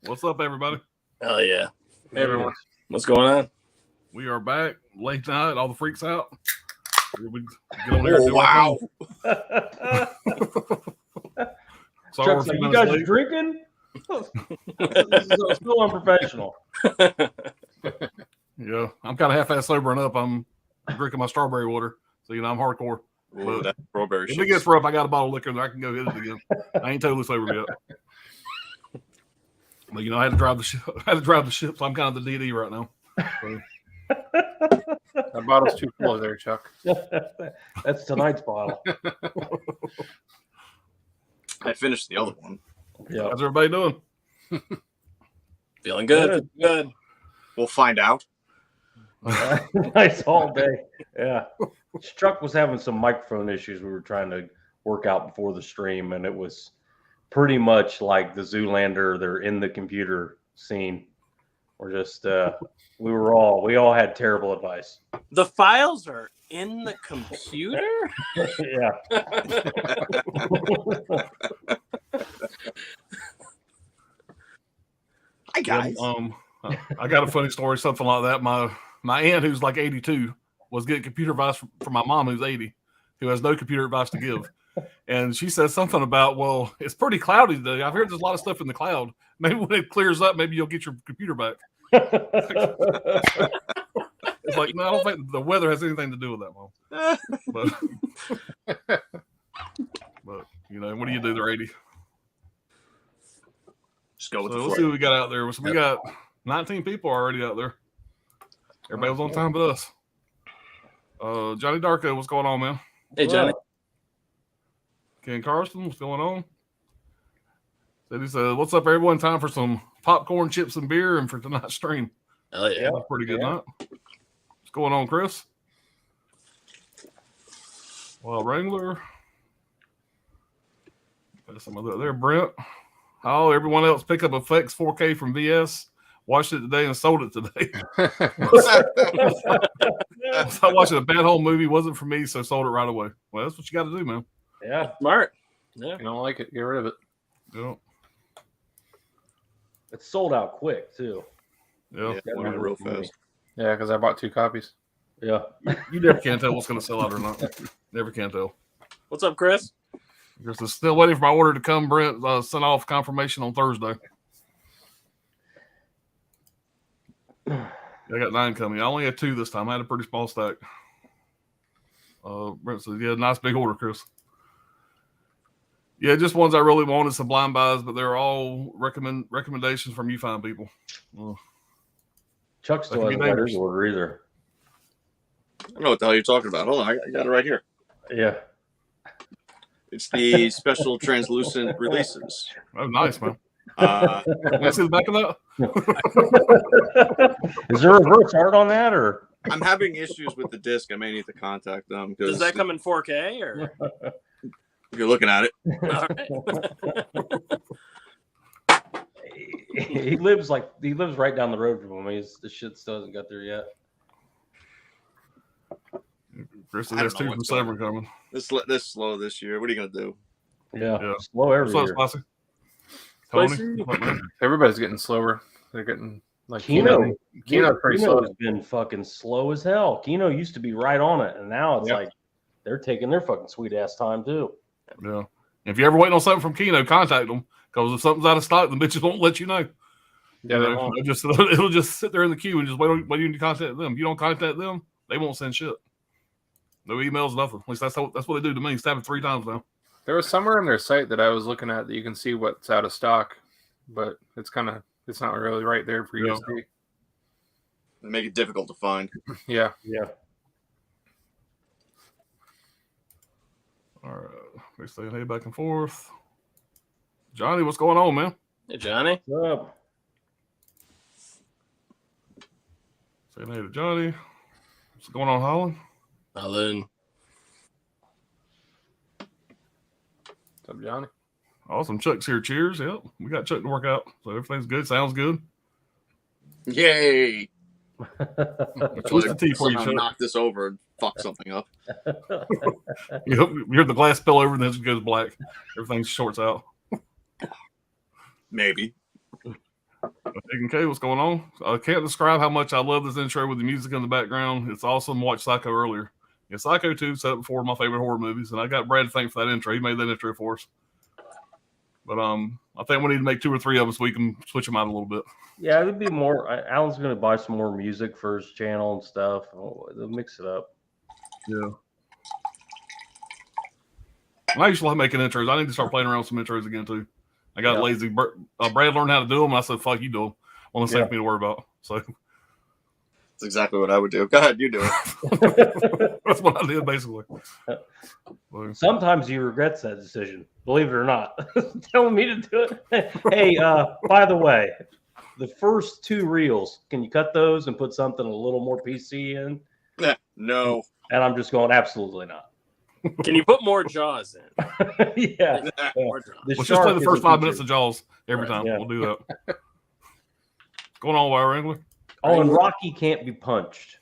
What's up, everybody? Oh, yeah. Hey, everyone. What's going on? We are back. Late night. All the freaks out. We get on here and Oh, do wow. So Chuck's like, you guys are drinking? This is still unprofessional. Yeah, I'm kind of half-ass sobering up. I'm drinking my strawberry water. So, I'm hardcore. Ooh, that strawberry if it gets rough, I got a bottle of liquor and I can go hit it again. I ain't totally sober yet. But, I had to drive the ship. So I'm kind of the DD right now. So. That bottle's too full there, Chuck. That's tonight's bottle. I finished the other one. Yeah. How's everybody doing? Feeling good. Good. We'll find out. Nice all day. Yeah. Chuck was having some microphone issues we were trying to work out before the stream, and it was pretty much like the Zoolander. They're in the computer scene. We're just we all had terrible advice. The files are in the computer? Yeah. Hi, guys. I got a funny story, something like that. My aunt, who's like 82, was getting computer advice from my mom, who's 80, who has no computer advice to give. And she said something about, well, it's pretty cloudy today. I've heard there's a lot of stuff in the cloud. Maybe when it clears up, maybe you'll get your computer back. It's like, no, I don't think the weather has anything to do with that, Mom. But what do you do? They're 80. Just go with Let's see what we got out there. So we got 19 people already out there. Everybody was on time but us. Johnny Darko, what's going on, man? Hey, Johnny. Ken Carson, what's going on? He said, what's up, everyone? Time for some popcorn, chips, and beer, and for tonight's stream. Oh, yeah. Pretty good night. What's going on, Chris? Well, Wrangler. Got some other there, Brent. Oh, everyone else pick up Effects 4K from VS. Watched it today and sold it today. I watched a bad home movie. Wasn't for me, so sold it right away. Well, that's what you got to do, man. Yeah. Smart. Yeah. If you don't like it, get rid of it. Yeah. It's sold out quick, too. Yeah. Went real fast. Yeah, because I bought 2 copies. Yeah. You never can tell what's going to sell out or not. Never can tell. What's up, Chris? Just still waiting for my order to come. Brent sent off confirmation on Thursday. I got 9 coming. I only had 2 this time. I had a pretty small stack. Brent said, yeah, nice big order, Chris. Yeah, just ones I really wanted, some blind buys, but they're all recommendations from you fine people. Chuck still hasn't got his order either. I don't know what the hell you're talking about. Hold on, I got it right here. Yeah. It's the special translucent releases. Oh, nice, man. Let's see the back of that. Is there a reverse art on that, or? I'm having issues with the disc. I may need to contact them. Does that come in 4K or? If you're looking at it. All right. He lives right down the road from him. The shit still hasn't got there yet. Chris, there's 2 from 7 coming. This slow this year. What are you gonna do? Yeah. Slow every year. Spicy? Tony? Everybody's getting slower. They're getting like Kino's pretty slow. Kino's been fucking slow as hell. Kino used to be right on it, and now it's like they're taking their fucking sweet ass time too. Yeah. If you're ever waiting on something from Kino, contact them, because if something's out of stock, the bitches won't let you know. Yeah, it'll just sit there in the queue and just wait on you to contact them. If you don't contact them, they won't send shit. No emails, nothing. At least that's what they do to me. It's happened 3 times now. There was somewhere on their site that I was looking at that you can see what's out of stock, but it's not really right there for you to see. They make it difficult to find. Yeah. Yeah. All right. We're saying hey back and forth. Johnny, what's going on, man? Hey, Johnny. What's up? Saying hey to Johnny. What's going on, Holland? Holland. What's up, Johnny? Awesome. Chuck's here. Cheers. Yep. We got Chuck to work out. So everything's good. Sounds good. Yay. What's the tea for you, Chuck? Knock this over and fuck something up. You hear the glass spill over and then it goes black. Everything shorts out. Maybe. Megan K, what's going on? I can't describe how much I love this intro with the music in the background. It's awesome. Watched Psycho earlier. Yeah, Psycho 2 set up before my favorite horror movies, and I got Brad to thank for that intro. He made that intro for us. But I think we need to make 2 or 3 of them so we can switch them out a little bit. Yeah, it'd be more. Alan's going to buy some more music for his channel and stuff. They'll mix it up. Yeah. I used to like making intros. I need to start playing around with some intros again too. I got lazy. Brad learned how to do them, and I said, "Fuck, you do them." One less thing for me to worry about. So that's exactly what I would do. Go ahead, you do it. That's what I did basically. Sometimes you regret that decision, believe it or not. Telling me to do it. Hey, by the way, the first 2 reels, can you cut those and put something a little more PC in? No. And I'm just going, absolutely not. Can you put more Jaws in? Yeah. More Jaws. Let's just play the first 5 minutes of Jaws every time. Yeah. We'll do that. What's going on, Wire Wrangler? Oh, and Rocky can't be punched.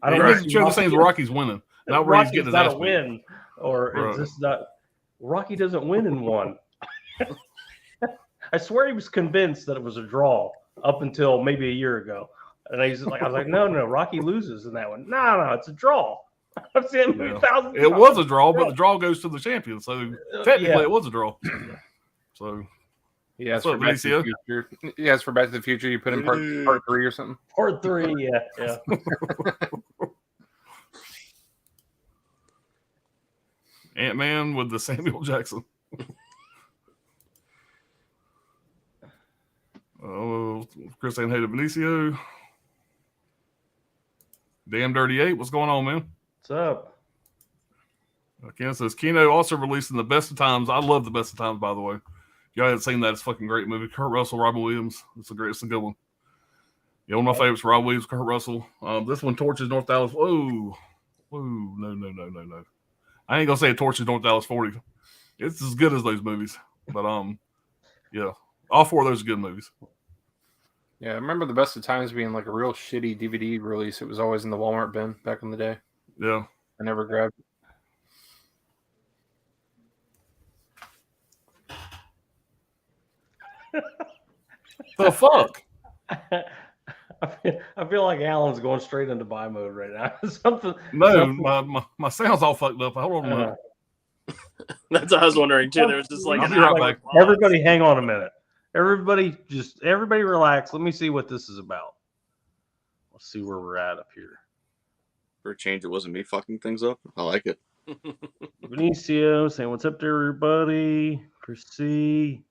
I don't know. The same as Rocky's winning. Not where he's getting his ass beat. Win, or is this not? Rocky doesn't win in one. I swear he was convinced that it was a draw up until maybe a year ago, and I was like, no, Rocky loses in that one. No, it's a draw. I've seen it thousands. It was a draw, but the draw goes to the champion, so technically it was a draw. So. Yes, for Back to the Future. Yes, for Back to the Future, you put in part 3 or something. Part 3, yeah. Ant-Man with the Samuel Jackson. Oh, Chris and Hayden Benicio. Damn Dirty 8. What's going on, man? What's up? Ken says Kino also releasing the Best of Times. I love the Best of Times, by the way. If y'all haven't seen that, it's a fucking great movie. Kurt Russell, Robin Williams. It's a good one. Yeah, one of my favorites, Rob Williams, Kurt Russell. This one torches North Dallas. Whoa, no. I ain't gonna say it torches North Dallas 40. It's as good as those movies. But yeah, all 4 of those are good movies. Yeah, I remember the Best of Times being like a real shitty DVD release. It was always in the Walmart bin back in the day. Yeah, I never grabbed it. The fuck? I feel like Alan's going straight into buy mode right now. Something. My sound's all fucked up. Hold on a minute. That's what I was wondering too. There was just like everybody, hang on a minute. Everybody relax. Let me see what this is about. Let's see where we're at up here. For a change, it wasn't me fucking things up. I like it. Benicio saying, "What's up to everybody?" Chris C.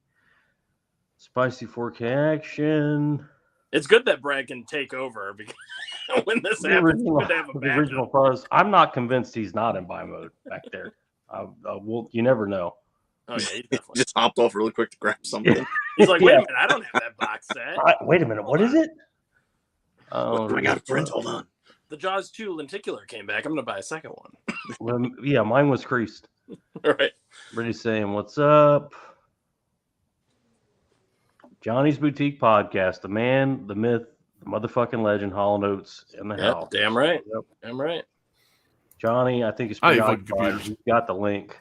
Spicy 4K action. It's good that Brad can take over because when this happens, it's good to have a backup. Original Fuzz. I'm not convinced he's not in buy mode back there. You never know. Oh, yeah, he just hopped off really quick to grab something. He's like, wait a minute, I don't have that box set. Wait a minute, what is it? Oh, I got a print. Hold on. The Jaws 2 lenticular came back. I'm going to buy a second one. Well, yeah, mine was creased. All right. Brittany's saying, "What's up?" Johnny's Boutique Podcast, the man, the myth, the motherfucking legend, Hall & Oates in the house. Damn right. Yep. Damn right. Johnny, I think it's preoccupied. He's got the link.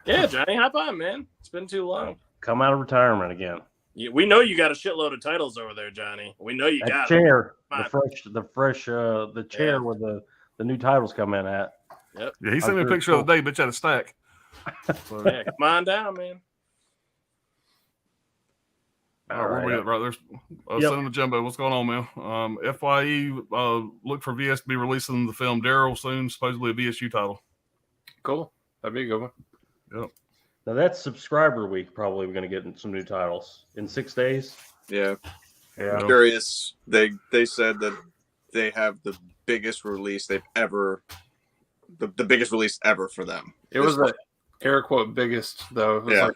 Yeah, Johnny, hop on, man. It's been too long. Come out of retirement again. We know you got a shitload of titles over there, Johnny. We know you got chair, the chair where the new titles come in at. Yep. Yeah, he sent me a picture of the day, bitch, had a stack. So, yeah, come on down, man. All right, where we at? Right there's Cinema Jumbo. What's going on, man? FYE, look for VS to be releasing the film Daryl soon, supposedly a VSU title. Cool. That'd be a good one. Yep. Now that's subscriber week. Probably we're going to get some new titles in 6 days. Yeah. I'm curious. They said that they have the biggest release they've ever, the biggest release ever for them. It was the air quote biggest though. It was like,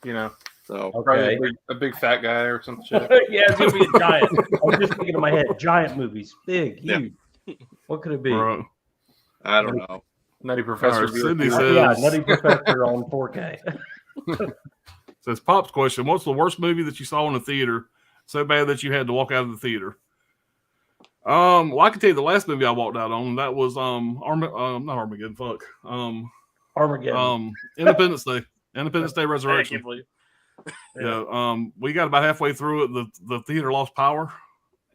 you know. So probably a big fat guy or some shit. Yeah, it's gonna be a giant. I was just thinking in my head, giant movies, big, huge. What could it be? I don't know. Nutty Professor. Sydney says, Nutty Professor on 4K. Says Pop's question: what's the worst movie that you saw in the theater so bad that you had to walk out of the theater? Well, I can tell you the last movie I walked out on. That was not Armageddon. Armageddon. Independence Day. Independence Day Resurrection. Yeah. We got about halfway through it. The theater lost power,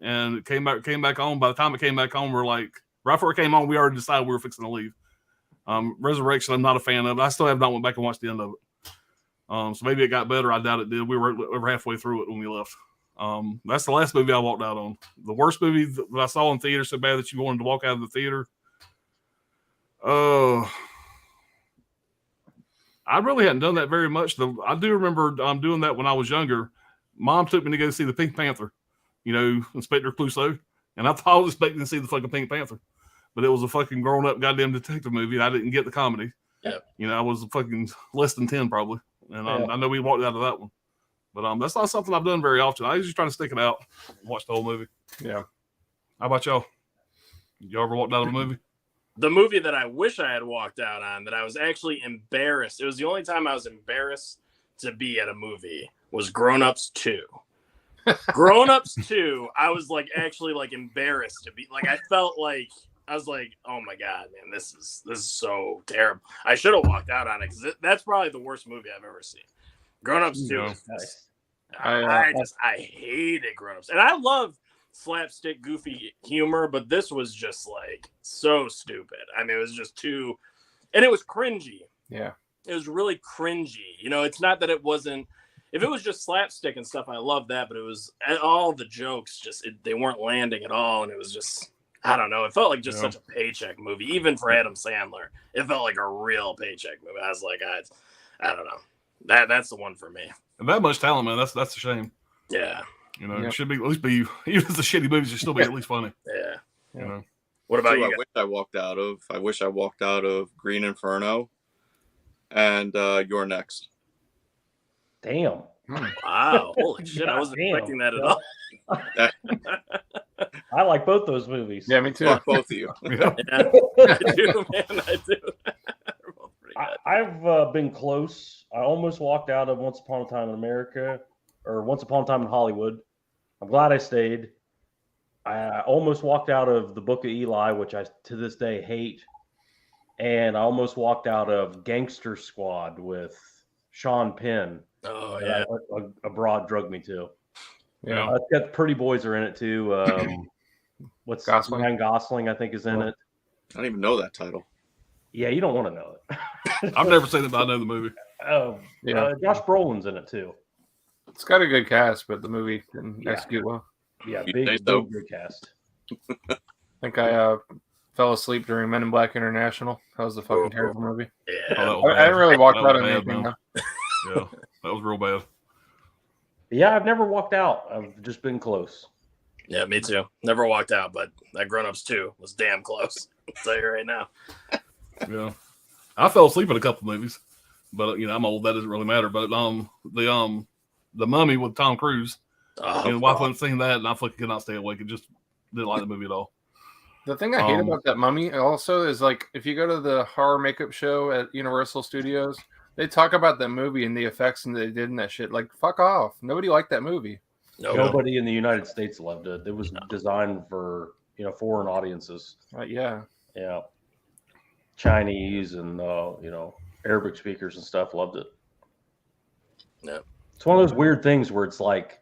and it came back on. By the time it came back on, we're like, right before it came on, we already decided we were fixing to leave. Resurrection, I'm not a fan of it. I still have not went back and watched the end of it. So maybe it got better. I doubt it did. We were halfway through it when we left. That's the last movie I walked out on. The worst movie that I saw in theater so bad that you wanted to walk out of the theater. I really hadn't done that very much. I do remember doing that when I was younger. Mom took me to go see the Pink Panther, Inspector Clouseau, and I thought I was expecting to see the fucking Pink Panther, but it was a fucking grown-up goddamn detective movie, and I didn't get the comedy. Yeah. I was fucking less than 10 probably, and I know we walked out of that one. But that's not something I've done very often. I usually try to stick it out, watch the whole movie. Yeah. How about y'all? Y'all ever walked out of a movie? The movie that I wish I had walked out on, that I was actually embarrassed. It was the only time I was embarrassed to be at a movie, was Grown Ups 2. Grown Ups 2, I was actually embarrassed to be I felt like I was like, oh my god, man, this is so terrible. I should have walked out on it because that's probably the worst movie I've ever seen. Grown Ups 2. Nice. I hated Grown Ups, and I love slapstick goofy humor, but this was just so stupid. I mean, it was just too, and it was cringy. Yeah, it was really cringy. It's not that it wasn't. If it was just slapstick and stuff, I love that, but it was all the jokes they weren't landing at all, and it was just, I don't know. It felt like just such a paycheck movie, even for Adam Sandler. It felt like a real paycheck movie. I was like, I don't know. That's the one for me. And that much talent, man. That's a shame. Yeah. It should be at least be, even if it's a shitty movie, it should still be at least funny. Yeah. What about you? I wish I walked out of. I wish I walked out of Green Inferno, and You're Next. Damn. Wow. Holy shit. I wasn't expecting that at all. I like both those movies. Yeah, me too. Fuck both of you. Yeah. I do, man. I do. I've been close. I almost walked out of Once Upon a Time in America, or Once Upon a Time in Hollywood. I'm glad I stayed. I almost walked out of The Book of Eli, which I to this day hate. And I almost walked out of Gangster Squad with Sean Penn. Oh, yeah. Abroad drug me to. Yeah. It's got Pretty Boys are in it too. What's Gosling? Ryan Gosling, I think, is in it. I don't even know that title. Yeah, you don't want to know it. I've never seen it, but I know the movie. Josh Brolin's in it too. It's got a good cast, but the movie didn't execute well. Yeah, You big think so? good cast. I think I fell asleep during Men in Black International. That was a fucking terrible movie. Yeah. Oh, I didn't really walk out on bad, anything. man. Yeah, that was real bad. Yeah, I've never walked out. I've just been close. Yeah, me too. Never walked out, but that Grown Ups 2 was damn close. I'll tell you right now. Yeah, I fell asleep in a couple movies, but I'm old. That doesn't really matter. But the Mummy with Tom Cruise. And wife hadn't seen that, and I fucking could not stay awake. It just didn't like the movie at all. The thing I hate about that Mummy also is if you go to the horror makeup show at Universal Studios, they talk about that movie and the effects and they did in that shit. Fuck off. Nobody liked that movie. Nobody in the United States loved it. It was designed for foreign audiences. Yeah. Yeah. Chinese and Arabic speakers and stuff loved it. Yeah. It's one of those weird things where it's like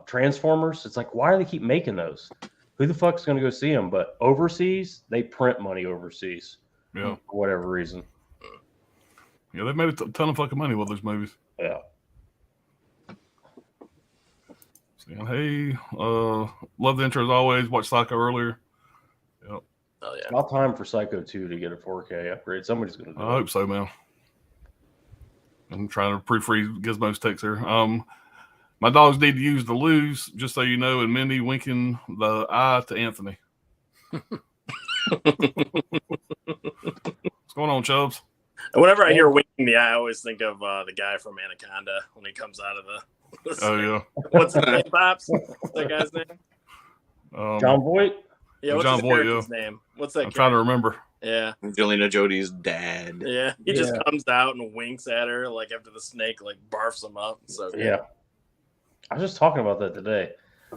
Transformers. It's like, why do they keep making those? Who the fuck's going to go see them? But overseas, they print money overseas. Yeah. For whatever reason. Yeah, they've made a ton of fucking money with those movies. Yeah. Hey, love the intro as always. Watch Psycho earlier. Yep. Oh, yeah. About time for Psycho 2 to get a 4K upgrade. Somebody's going to do I hope so, man. I'm trying to proofread Gizmo's text here. My dogs need to use the loos, just so you know, and Mindy winking the eye to Anthony. What's going on, Chubbs? Whenever I hear winking the eye, I always think of the guy from Anaconda when he comes out of the Oh, yeah. What's his name, Pops? What's that guy's name? John Voight? Yeah, what's John his Voight, character's name? What's that? I'm trying to remember. Yeah. Angelina Jolie's dad. Yeah. He just comes out and winks at her after the snake barfs him up. So Yeah. I was just talking about that today.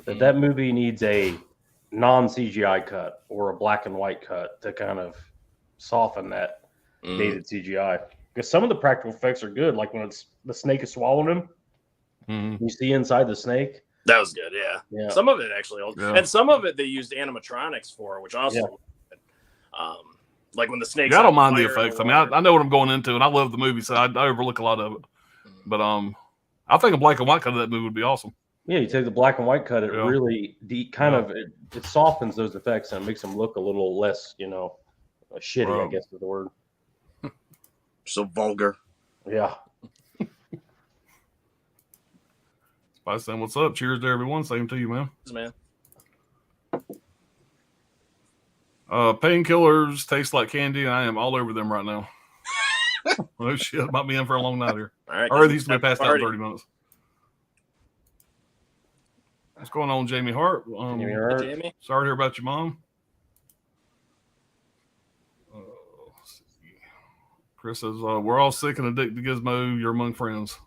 That movie needs a non-CGI cut or a black and white cut to kind of soften that dated CGI. Because some of the practical effects are good, like when the snake is swallowing him. Mhm. You see inside the snake. That was good. Yeah. Yeah. Some of it actually, Yeah. and some of it they used animatronics for, which also, looked good. Like when the snakes. Yeah, I don't on mind the fire in effects. I mean, I know what I'm going into, and I love the movie, so I overlook a lot of it. But I think a black and white cut of that movie would be awesome. Yeah, you take the black and white cut, it Yeah. really it softens those effects and makes them look a little less, shitty, I Right. guess is the word. So vulgar. Yeah. Spice saying, "What's up? Cheers to everyone. Same to you, man." Man. Painkillers taste like candy, and I am all over them right now. Oh shit, might be in for a long night here. All right. Or these to be passed out in Party. 30 minutes. What's going on, Jamie Hart? Jamie Hey, Hart. Jamie. Sorry to hear about your mom. Let's see. Chris says, we're all sick and addicted to Gizmo. You're among friends.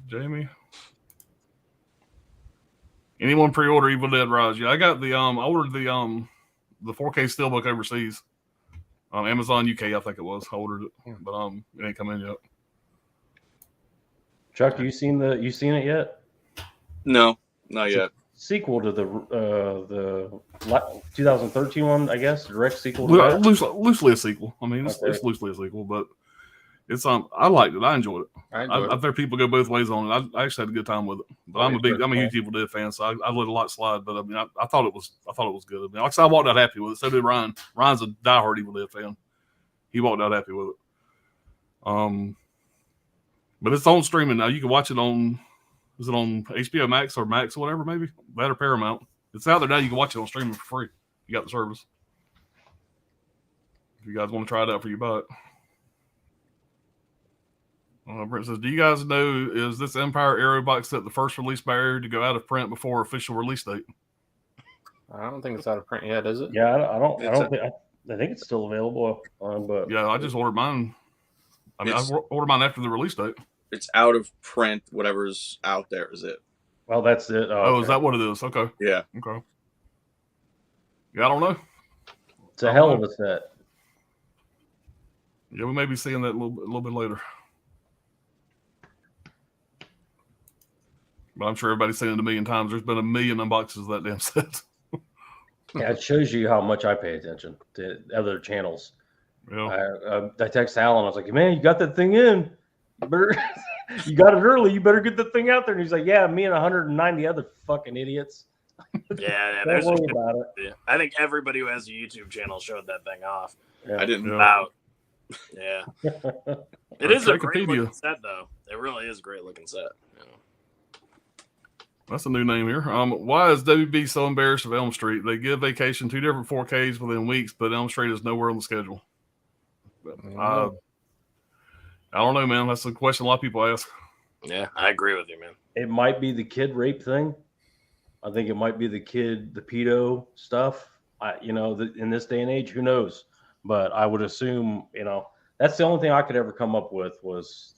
Jamie? Anyone pre-order Evil Dead Rise? Yeah, I got the I ordered the 4K steelbook overseas. Amazon UK, I think it was. I ordered it, but it ain't come in yet. Chuck, you seen it yet? No, not yet. Sequel to the 2013 one, I guess. Direct sequel to that. Loosely a sequel. I mean, it's loosely a sequel, but it's I liked it. I enjoyed it. I've heard people go both ways on it. I actually had a good time with it. But I'm a huge Evil Dead fan, so I let a lot slide. But I mean, I thought it was good. I mean, like I said, I walked out happy with it. So did Ryan. Ryan's a diehard Evil Dead fan. He walked out happy with it. But it's on streaming now. You can watch it on. Is it on HBO Max or Max or whatever? Maybe that or Paramount. It's out there now. You can watch it on streaming for free. You got the service. If you guys want to try it out for you, buy it. Brent says, do you guys know, is this Empire Arrow box set the first release barrier to go out of print before official release date? I don't think it's out of print yet, is it? Yeah, I think it's still available. But yeah, I just ordered mine. I mean, I ordered mine after the release date. It's out of print. Whatever's out there is it. Well, that's it. Oh, is that what it is? Okay. Yeah. Okay. Yeah, I don't know. It's a hell of a set. Yeah, we may be seeing that a little bit later. But I'm sure everybody's seen it a million times. There's been a million unboxes of that damn set. Yeah, it shows you how much I pay attention to other channels. Yeah. I text Alan. I was like, "Man, you got that thing in? You got it early. You better get the thing out there." And he's like, "Yeah, me and 190 other fucking idiots." Yeah, Don't worry about it. Yeah. I think everybody who has a YouTube channel showed that thing off. Yeah. I didn't. About. Yeah. It is a great Wikipedia. looking set, though. It really is a great looking set. Yeah. That's a new name here. Why is WB so embarrassed of Elm Street? They give Vacation 2 different 4Ks within weeks, but Elm Street is nowhere on the schedule. I don't know, man. That's a question a lot of people ask. Yeah, I agree with you, man. It might be the kid rape thing. I think it might be the pedo stuff. In this day and age, who knows? But I would assume, that's the only thing I could ever come up with was,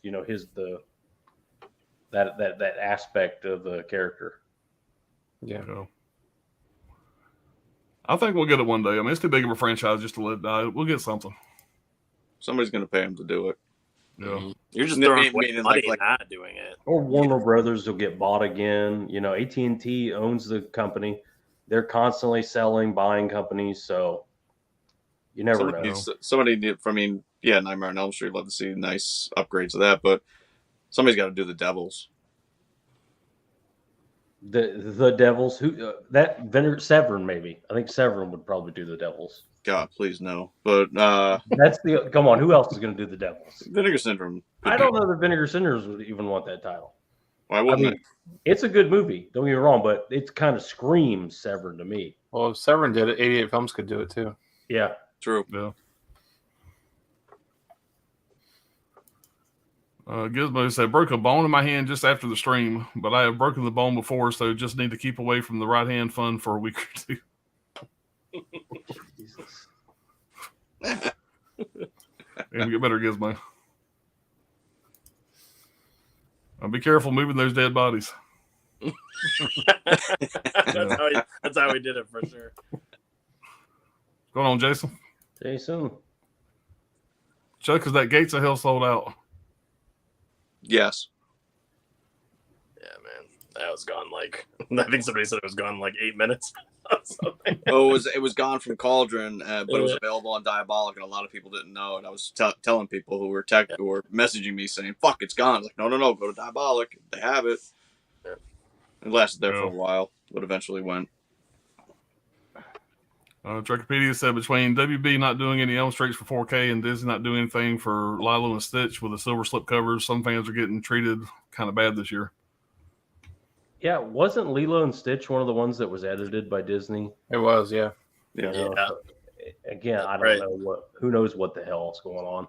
that aspect of the character. Yeah. I think we'll get it one day. I mean, it's too big of a franchise just to let it die. We'll get something. Somebody's going to pay him to do it. Yeah. You're just Maybe- throwing maybe away like- money and not doing it. Or Warner Brothers will get bought again. AT&T owns the company. They're constantly selling, buying companies. So you never know. Nightmare on Elm Street. Love to see nice upgrades of that, but somebody's got to do the Devils. The Devils, Severin maybe. I think Severin would probably do the Devils. God, please no. But come on. Who else is going to do the Devils? Vinegar Syndrome. I don't know that Vinegar Syndrome would even want that title. Why wouldn't it? It's a good movie. Don't get me wrong, but it kind of screams Severin to me. Well, if Severin did it, 88 Films could do it too. Yeah. True. Yeah. Gizmo said, broke a bone in my hand just after the stream, but I have broken the bone before, so just need to keep away from the right hand fun for a week or two. Jesus. And get better, Gizmo. Be careful moving those dead bodies. That's how we did it for sure. What's going on, Jason? Jason. Chuck, is that Gates of Hell sold out? Yes. That was gone like I think somebody said it was gone like 8 minutes. Oh, it was gone from Cauldron, but it was available on Diabolic, and a lot of people didn't know. And I was telling people who were messaging me saying, "Fuck, it's gone." Like, no, go to Diabolic. They have it. Yeah. It lasted there for a while, but eventually went. Wikipedia said between WB not doing any Elm Streets for 4K and Disney not doing anything for Lilo and Stitch with the silver slip covers, some fans are getting treated kind of bad this year. Yeah, wasn't Lilo and Stitch one of the ones that was edited by Disney? It was, yeah. Yeah. Again, I don't know who knows what the hell is going on.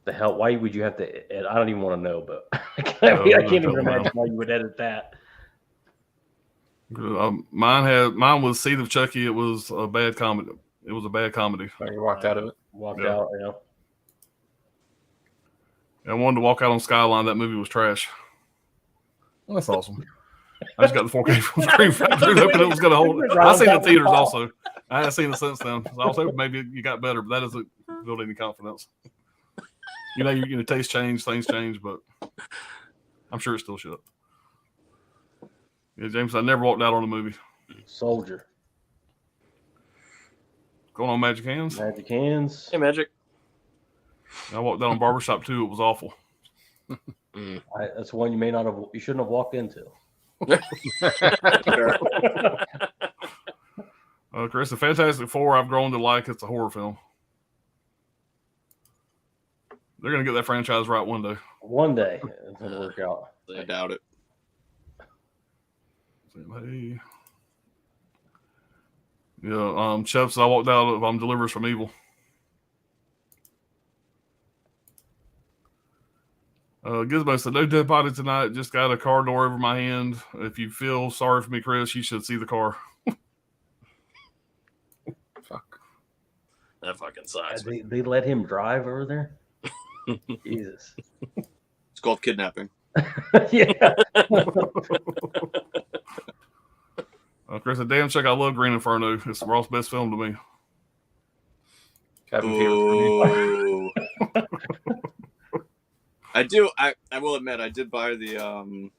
The hell? Why would you have to? I don't even want to know, but I can't even imagine why you would edit that. Mine was Seed of Chucky. It was a bad comedy. It was a bad comedy. You walked out of it. Walked out. Yeah. I wanted to walk out on Skyline. That movie was trash. Well, that's awesome. I just got the 4K from Screen Factory hoping it was going to hold it. I've seen it in theaters also. I haven't seen it since then. So I was hoping maybe you got better, but that doesn't build any confidence. Your taste change, things change, but I'm sure it still should. Yeah, James, I never walked out on a movie. Soldier. Going on Magic Hands? Magic Hands. Hey, Magic. I walked out on Barbershop 2. It was awful. That's one you shouldn't have walked into. Chris, the Fantastic Four I've grown to like. It's a horror film. They're going to get that franchise right one day. One day. It's going to work out. I doubt it. Hey. Yeah, Chefs, I walked out of Deliverance from Evil. Gizmo said, no dead body tonight. Just got a car door over my hand. If you feel sorry for me, Chris, you should see the car. Fuck. That fucking sucks. They let him drive over there? Jesus. It's called kidnapping. Yeah. Chris said, damn check, I love Green Inferno. It's Ross's best film to me. Cabin Fever for me. I do. I will admit, I did buy the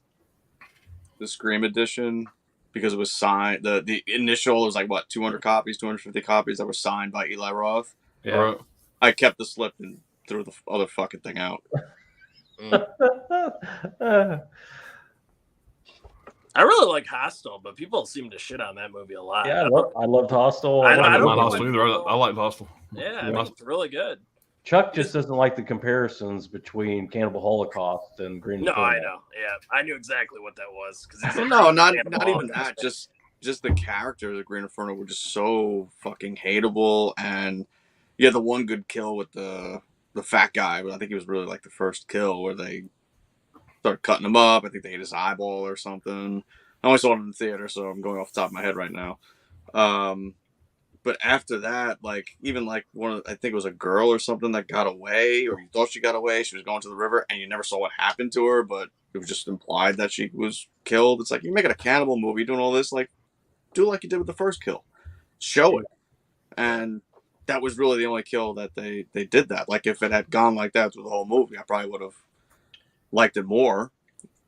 Scream edition because it was signed. The initial was like what 200 copies, 250 copies that were signed by Eli Roth. Yeah. Right. I kept the slip and threw the other fucking thing out. I really like Hostel, but people seem to shit on that movie a lot. Yeah, I loved Hostel. I don't don't like Hostel either. I liked Hostel. Yeah, I mean, it's really good. Chuck just doesn't like the comparisons between Cannibal Holocaust and Green No, Inferno. I know. Yeah, I knew exactly what that was. No, not even that. Just the characters of Green Inferno were just so fucking hateable, and yeah, the one good kill with the fat guy, but I think he was really like the first kill where they started cutting him up. I think they ate his eyeball or something. I only saw it in the theater, so I'm going off the top of my head right now. But after that, like even like I think it was a girl or something that got away, or you thought she got away. She was going to the river, and you never saw what happened to her, but it was just implied that she was killed. It's like you're making a cannibal movie, doing all this, like do like you did with the first kill, show it. And that was really the only kill that they did that. Like if it had gone like that through the whole movie, I probably would have liked it more.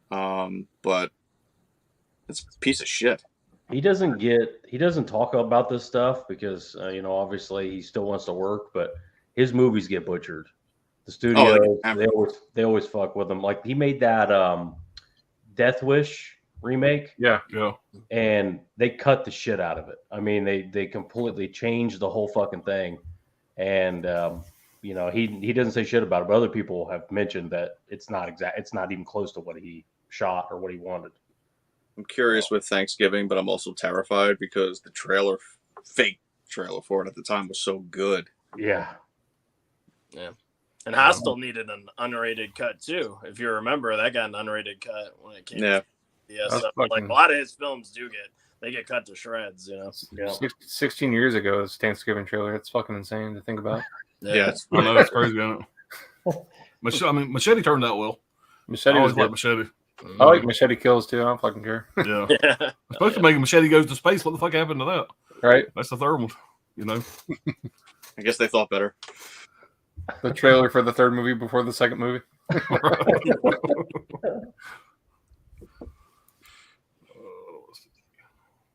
But it's a piece of shit. He doesn't talk about this stuff because obviously he still wants to work, but his movies get butchered. The studio they always fuck with him. Like he made that Death Wish remake. Yeah. And they cut the shit out of it. I mean, they completely changed the whole fucking thing. And he doesn't say shit about it, but other people have mentioned that it's not even close to what he shot or what he wanted. I'm curious with Thanksgiving, but I'm also terrified because the fake trailer for it at the time was so good. Yeah. And Hostel needed an unrated cut too. If you remember, that got an unrated cut when it came. Yeah. So, like a lot of his films they get cut to shreds. Yeah. 16 years ago, it's Thanksgiving trailer. It's fucking insane to think about. Yeah, I know it's crazy. Isn't it? Machete turned out well. Machete I always was like good. Machete. I like Machete Kills too. I don't fucking care. Yeah. Supposed to make a Machete Goes to Space. What the fuck happened to that? Right? That's the third one. I guess they thought better. The trailer for the third movie before the second movie.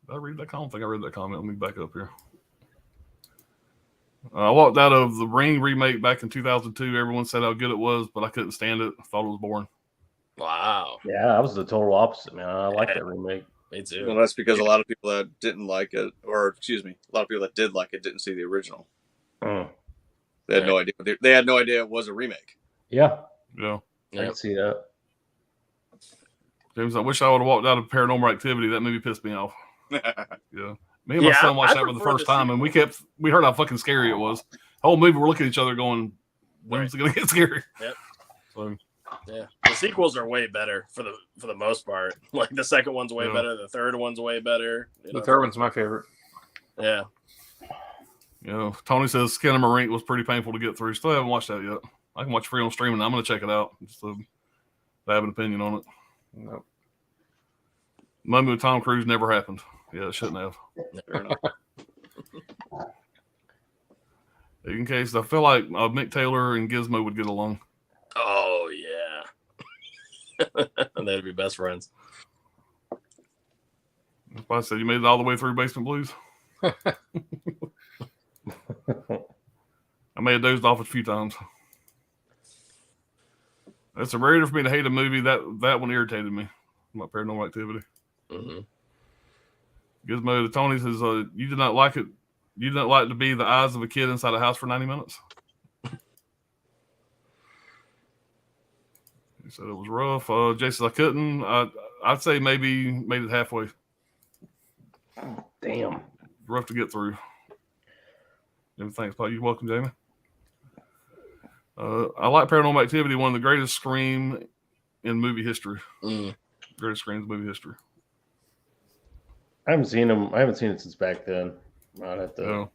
Did I read that comment? I don't think I read that comment. Let me back up here. I walked out of the Ring remake back in 2002. Everyone said how good it was, but I couldn't stand it. I thought it was boring. Wow. Yeah, I was the total opposite, man. I like that remake. Me too. Well, that's because a lot of people that didn't like it, or excuse me, a lot of people that did like it didn't see the original. Mm. They had no idea. They had no idea it was a remake. Yeah, Yeah. I can see that. James, I wish I would have walked out of Paranormal Activity. That movie pissed me off. Yeah. Me and my Yeah, son watched I that for the prefer first the time, and we heard how fucking scary it was. The whole movie, we're looking at each other going, when's it going to get scary? Yep. So, yeah, the sequels are way better for the most part. Like the second one's way better, the third one's way better. The third one's my favorite. Yeah. you know, Tony says Skinamarink was pretty painful to get through. Still haven't watched that yet. I can watch free on streaming. I'm going to check it out. Just to have an opinion on it. Nope. Mummy with Tom Cruise never happened. Yeah, it shouldn't have. Fair enough. In case, I feel like Mick Taylor and Gizmo would get along. Oh yeah. They'd be best friends. That's why I said you made it all the way through Basement Blues. I may have dozed off a few times. It's a rare for me to hate a movie. That one irritated me. My Paranormal Activity. Mm-hmm. Gizmo, the Tony says, you did not like it. You did not like to be the eyes of a kid inside a house for 90 minutes. He said it was rough. Jason, I couldn't. I'd say maybe made it halfway. Oh, damn. Rough to get through. Thanks, Paul. You're welcome, Jamie. I like Paranormal Activity, one of the greatest scream in movie history. Greatest screams in movie history. I haven't seen them. I haven't seen it since back then. I'd have to. Yeah.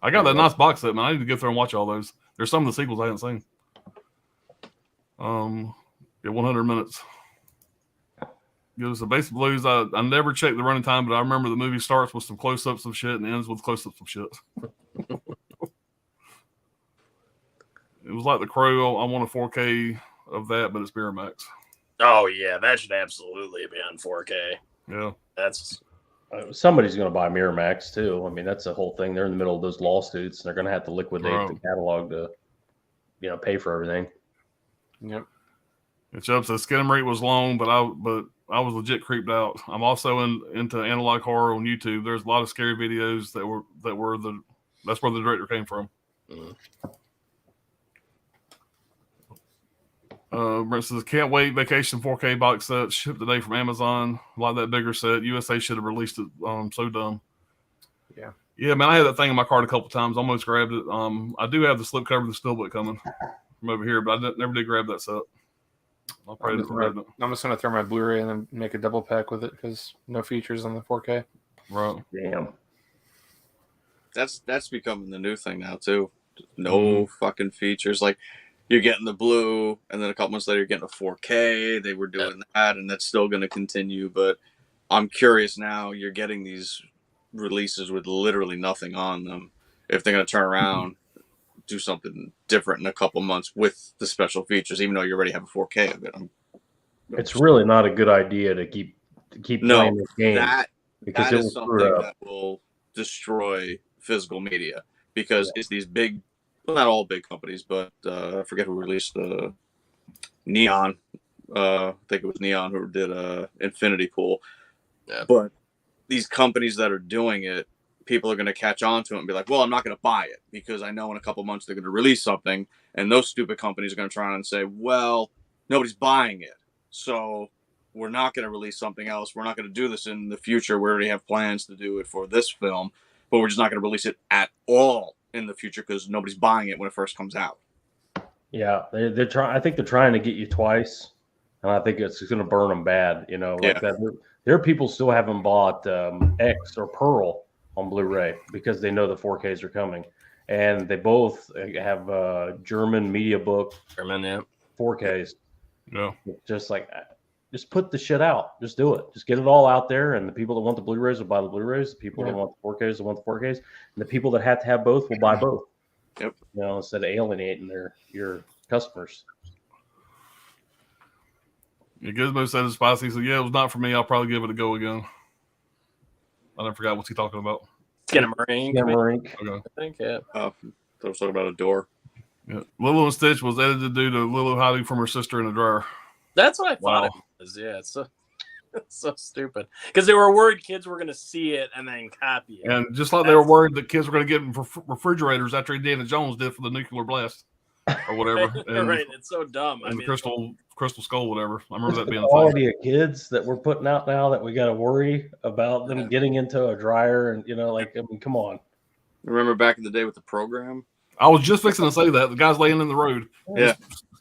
I got that nice box set, man. I need to get there and watch all those. There's some of the sequels I haven't seen. 100 minutes. Give us a Basic Blues. I never checked the running time, but I remember the movie starts with some close-ups of shit and ends with close-ups of shit. It was like The Crow. I want a 4K of that, but it's Miramax. Oh yeah, that should absolutely be on 4K. Yeah. That's somebody's going to buy Miramax too. I mean, that's the whole thing. They're in the middle of those lawsuits, and they're going to have to liquidate the catalog to, pay for everything. Yep. It's up. So Skinamarink was long, but I was legit creeped out. I'm also into analog horror on YouTube. There's a lot of scary videos that's where the director came from. Brent says, can't wait. Vacation 4K box set shipped today from Amazon. Like that bigger set. USA should have released it. So dumb. Yeah. Yeah, man. I had that thing in my cart a couple times. Almost grabbed it. I do have the slipcover of the steelbook coming from over here, but I never did grab that set. I'll probably grab it. I'm just gonna throw my Blu-ray and then make a double pack with it because no features on the 4K. Right. Damn. That's becoming the new thing now too. No fucking features. Like you're getting the blue, and then a couple months later you're getting a 4K. They were doing that, and that's still going to continue. But I'm curious now. You're getting these releases with literally nothing on them. If they're going to turn around, do something different in a couple months with the special features, even though you already have a 4K of it. It's really not a good idea to keep playing this game because it is something that will destroy physical media because it's these big. Well, not all big companies, but I forget who released the Neon. I think it was Neon who did Infinity Pool. Yeah. But these companies that are doing it, people are going to catch on to it and be like, well, I'm not going to buy it because I know in a couple months they're going to release something. And those stupid companies are going to try and say, well, nobody's buying it. So we're not going to release something else. We're not going to do this in the future. We already have plans to do it for this film, but we're just not going to release it at all in the future because nobody's buying it when it first comes out. Yeah, they're trying. I think they're trying to get you twice, and I think it's going to burn them bad. Like that. There are people still haven't bought X or Pearl on Blu-ray because they know the 4Ks are coming, and they both have German media book 4Ks. Yeah, just put the shit out. Just do it. Just get it all out there. And the people that want the Blu-rays will buy the Blu-rays. The people that want the 4Ks will want the 4Ks. And the people that have to have both will buy both. Yep. Instead of alienating your customers. Yeah, Gizmo said it's spicy. He said, "Yeah, it was not for me. I'll probably give it a go again." I never forgot what's he talking about. Skinamarink. Skinamarink. Okay. I think, yeah. I was talking about a door. Yeah. Lilo and Stitch was edited due to Lilo hiding from her sister in a dryer. That's what I thought it was. Yeah, it's so stupid. Because they were worried kids were going to see it and then copy it. And just like they were worried that kids were going to get refrigerators after Indiana Jones did for the nuclear blast or whatever. And right, it's so dumb. And the crystal skull, whatever. I remember that being the quality of kids that we're putting out now that we got to worry about them getting into a dryer and come on. Remember back in the day with the program? I was just fixing to say that the guy's laying in the road. Yeah,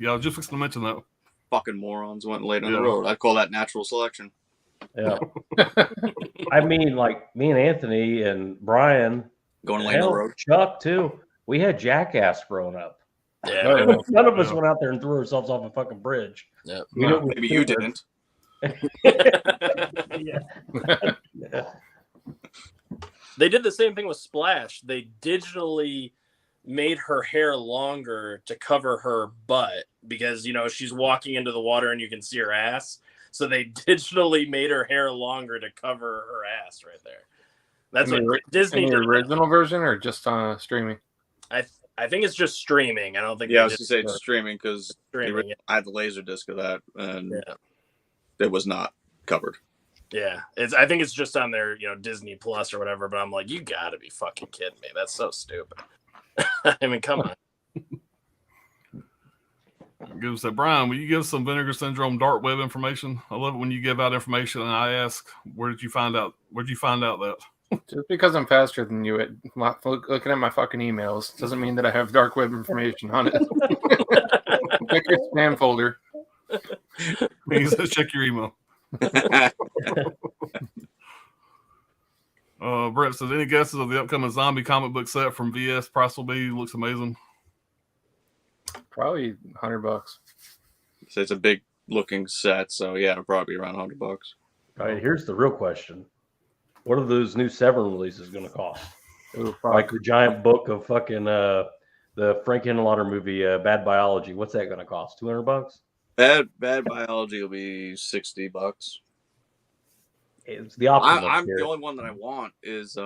I was just fixing to mention that. Fucking morons went and laid on the road. I'd call that natural selection. Yeah. I mean, like me and Anthony and Brian going to lay on the road. Chuck too. We had Jackass growing up. Yeah. None of us went out there and threw ourselves off a fucking bridge. Yeah. Maybe you didn't. Yeah. They did the same thing with Splash. They digitally made her hair longer to cover her butt because, she's walking into the water and you can see her ass. So they digitally made her hair longer to cover her ass right there. That's what Disney did. The original version or just streaming? I think it's just streaming. I don't think. Yeah, I was gonna say it's streaming because I had the laser disc of that, and it was not covered. Yeah, I think it's just on their Disney Plus or whatever. But I'm like, you got to be fucking kidding me. That's so stupid. I mean, come on. Give us that, Brian. Will you give us some Vinegar Syndrome dark web information? I love it when you give out information and I ask, where did you find out that? Just because I'm faster than you at looking at my fucking emails doesn't mean that I have dark web information on it. Check your spam folder. He says check your email. Brett says, any guesses of the upcoming zombie comic book set from VS? Price will be, looks amazing. Probably $100. So it's a big looking set, so yeah, it'll probably be around $100. All right, here's the real question. What are those new Severin releases going to cost? Like the giant book of fucking the Frank Henenlotter movie, Bad Biology. What's that going to cost? $200? Bad Biology will be $60. It's the opposite. I'm the only one that I want is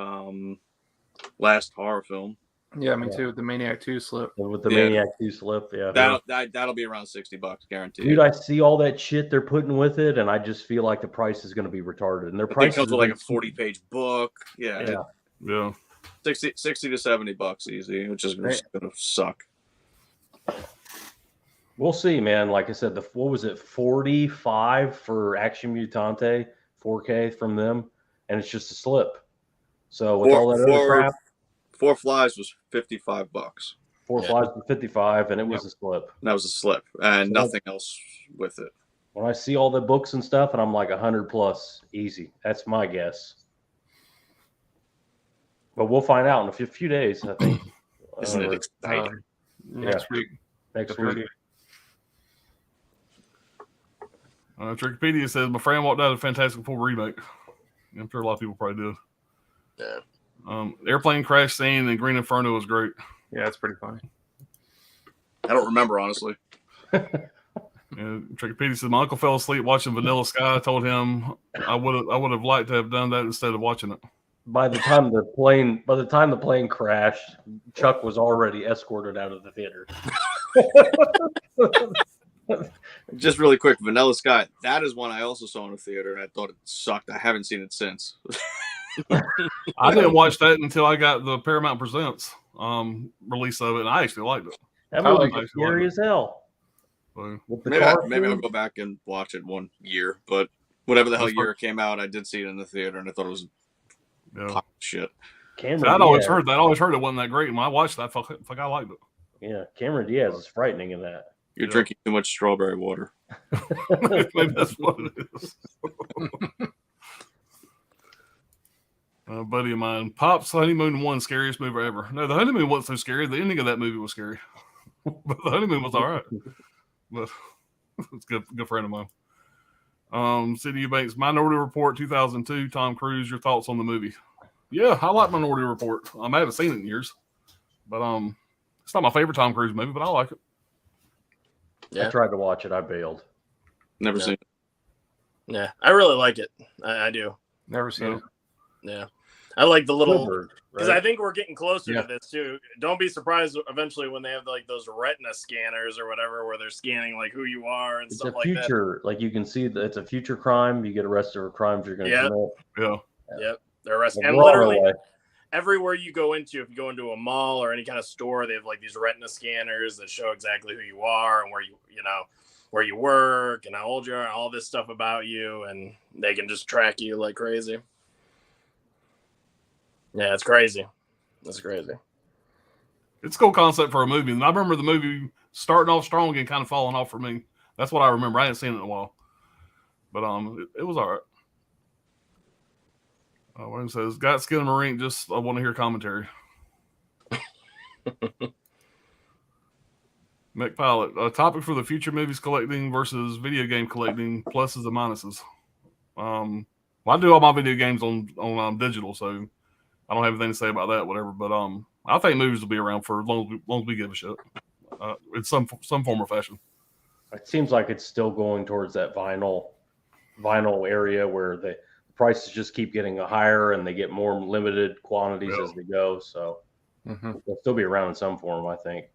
Last Horror Film. Yeah, me too. With the Maniac 2 slip. With the Maniac 2 slip, yeah. That'll be around $60, guaranteed. Dude, I see all that shit they're putting with it, and I just feel like the price is going to be retarded. And their price comes with like a 40-page book. Yeah. 60 to $70 easy, which is going to suck. We'll see, man. Like I said, what was it, 45 for Action Mutante 4K from them, and it's just a slip. So with all that other crap, Four Flies was $55. Four Flies was 55, and it was a slip. That was a slip, and nothing else with it. When I see all the books and stuff, and I'm like 100 plus, easy. That's my guess. But we'll find out in a few days, I think. Isn't it exciting? Next week. Next week. Trickopedia says, my friend walked out of Fantastic Four remake. I'm sure a lot of people probably did. Yeah. Airplane crash scene in Green Inferno was great. Yeah, it's pretty funny. I don't remember, honestly. Trickopedia says, my uncle fell asleep watching Vanilla Sky. I told him I would have liked to have done that instead of watching it. By the time the plane crashed, Chuck was already escorted out of the theater. Just really quick, Vanilla Sky. That is one I also saw in a theater, and I thought it sucked. I haven't seen it since. I didn't watch that until I got the Paramount Presents release of it, and I actually liked it. That movie was scary as hell. So, maybe I'll go back and watch it one year, but whatever the hell year it came out, I did see it in the theater, and I thought it was shit. I'd always heard that. I always heard it wasn't that great, and when I watched that, I liked it. Yeah, Cameron Diaz is frightening in that. You're drinking too much strawberry water. Maybe that's what it is. A buddy of mine, Pop's Honeymoon 1, scariest movie ever. No, the honeymoon wasn't so scary. The ending of that movie was scary. But the honeymoon was all right. But it's a good friend of mine. City Eubanks, Minority Report 2002, Tom Cruise, your thoughts on the movie? Yeah, I like Minority Report. I haven't seen it in years. But it's not my favorite Tom Cruise movie, but I like it. Yeah. I tried to watch it. I bailed. Never seen it. Yeah, I really like it. I do. Never seen it. Yeah. I like the little, Squidward, because right? I think we're getting closer Yeah. to this too. Don't be surprised eventually when they have like those retina scanners or whatever, where they're scanning like who you are and It's stuff a like that. future, like you can see that it's a future crime. You get arrested for crimes you're going to Yep. commit. Yeah. Yep. They're arresting. Like, And we're on our literally way. everywhere you go into, if you go into a mall or any kind of store, they have like these retina scanners that show exactly who you are and where where you work and how old you are and all this stuff about you, and they can just track you like crazy. Yeah, it's crazy. That's crazy. It's a cool concept for a movie. And I remember the movie starting off strong and kind of falling off for me. That's what I remember. I hadn't seen it in a while. But it was all right. What says, got skin in the ring, just I want to hear commentary. McPilot, a topic for the future movies collecting versus video game collecting, pluses and minuses. Well, I do all my video games on digital, so I don't have anything to say about that, whatever. But I think movies will be around for as long as we give a shit. In some form or fashion. It seems like it's still going towards that vinyl area where the prices just keep getting higher and they get more limited quantities as they go. So they'll still be around in some form, I think.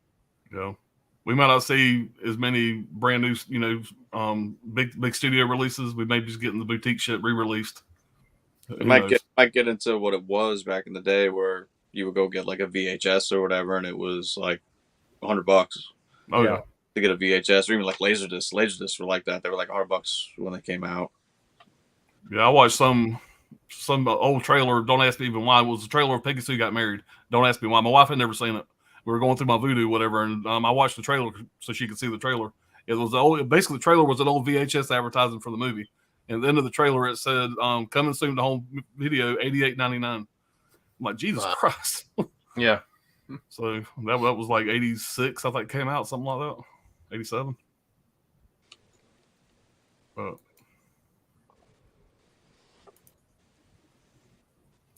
Yeah. We might not see as many brand new, big studio releases. We may just getting the boutique shit re-released. It might get into what it was back in the day, where you would go get like a VHS or whatever, and it was like $100 Oh yeah. to get a VHS, or even like Laserdisc. Laserdiscs were like that. They were like $100 when they came out. Yeah, I watched some old trailer. Don't ask me even why. It was a trailer of Peggy Sue Got Married. Don't ask me why. My wife had never seen it. We were going through my Voodoo, whatever, and I watched the trailer so she could see the trailer. It was basically the trailer was an old VHS advertising for the movie. And at the end of the trailer, it said, "Coming soon to home video, $88.99." I'm like, Jesus Christ. Yeah. So that was like 86, I think, came out, something like that. 87. But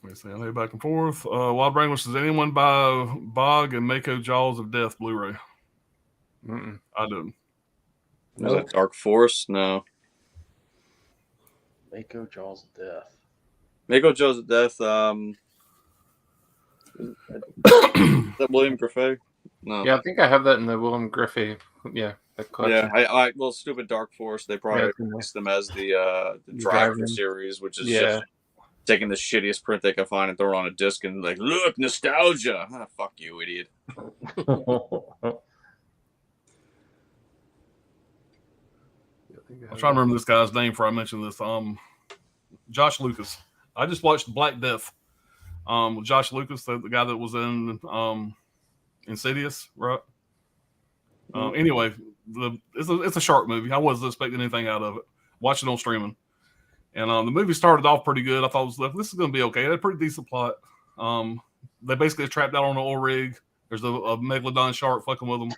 let me see. I know back and forth. Wild Wrangler says, anyone buy Bog and Mako Jaws of Death Blu-ray? I didn't. Was that Dark Force? No. Mako Jaws of Death. Mako Jaws of Death. Is that William Griffey? No. Yeah, I think I have that in the William Griffey. Yeah, that collection. Yeah, well, stupid Dark Force. They probably released them as the Driver series, which is just taking the shittiest print they can find and throw it on a disc and like, look, nostalgia. Fuck you, idiot. I'm trying to remember this guy's name before I mention this. Josh Lucas. I just watched Black Death. With Josh Lucas, the guy that was in Insidious, right? Anyway, it's a shark movie. I wasn't expecting anything out of it. Watched it on streaming, and the movie started off pretty good. I thought this is going to be okay. It had a pretty decent plot. They basically trapped out on an oil rig. There's a megalodon shark fucking with them.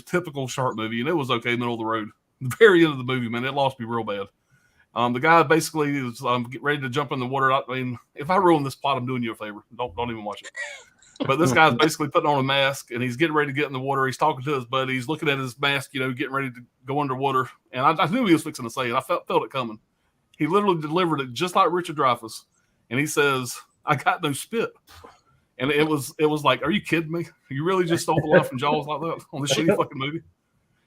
Typical shark movie, and it was okay, middle of the road. The very end of the movie, man, it lost me real bad. The guy basically is getting ready to jump in the water. I mean, if I ruin this plot, I'm doing you a favor. Don't even watch it. But this guy's basically putting on a mask, and he's getting ready to get in the water. He's talking to his buddy. He's looking at his mask, getting ready to go underwater. And I knew he was fixing to say it. I felt it coming. He literally delivered it just like Richard Dreyfuss. And he says, "I got no spit." And it was like, are you kidding me? You really just stole the line from Jaws like that on this shitty fucking movie?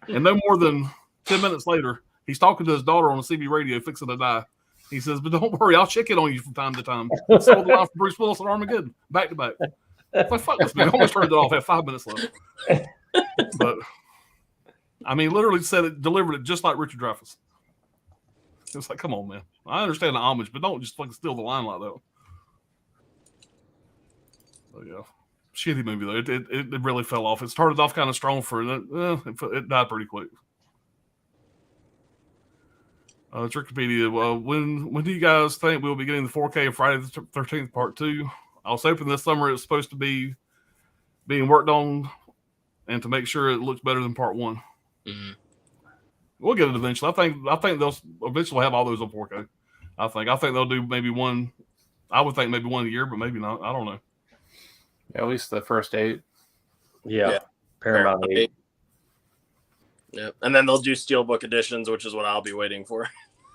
And no more than 10 minutes later, he's talking to his daughter on the CB radio, fixing to die. He says, "But don't worry, I'll check in on you from time to time." Stole the line from Bruce Willis and Armageddon, back to back. It's like, fuck this movie. I almost turned it off. I had 5 minutes left. But I mean, literally delivered it just like Richard Dreyfuss. It's like, come on, man. I understand the homage, but don't just fucking steal the line like that. So, yeah. Shitty movie, though. It really fell off. It started off kind of strong it died pretty quick. Trickopedia, when do you guys think we'll be getting the 4K of Friday the 13th Part 2? I was hoping this summer it's supposed to be being worked on and to make sure it looks better than Part 1. Mm-hmm. We'll get it eventually. I think they'll eventually have all those on 4K. I think they'll do maybe one. I would think maybe one a year, but maybe not. I don't know. At least the first 8. Yeah. Paramount 8. Yep. And then they'll do steelbook editions, which is what I'll be waiting for.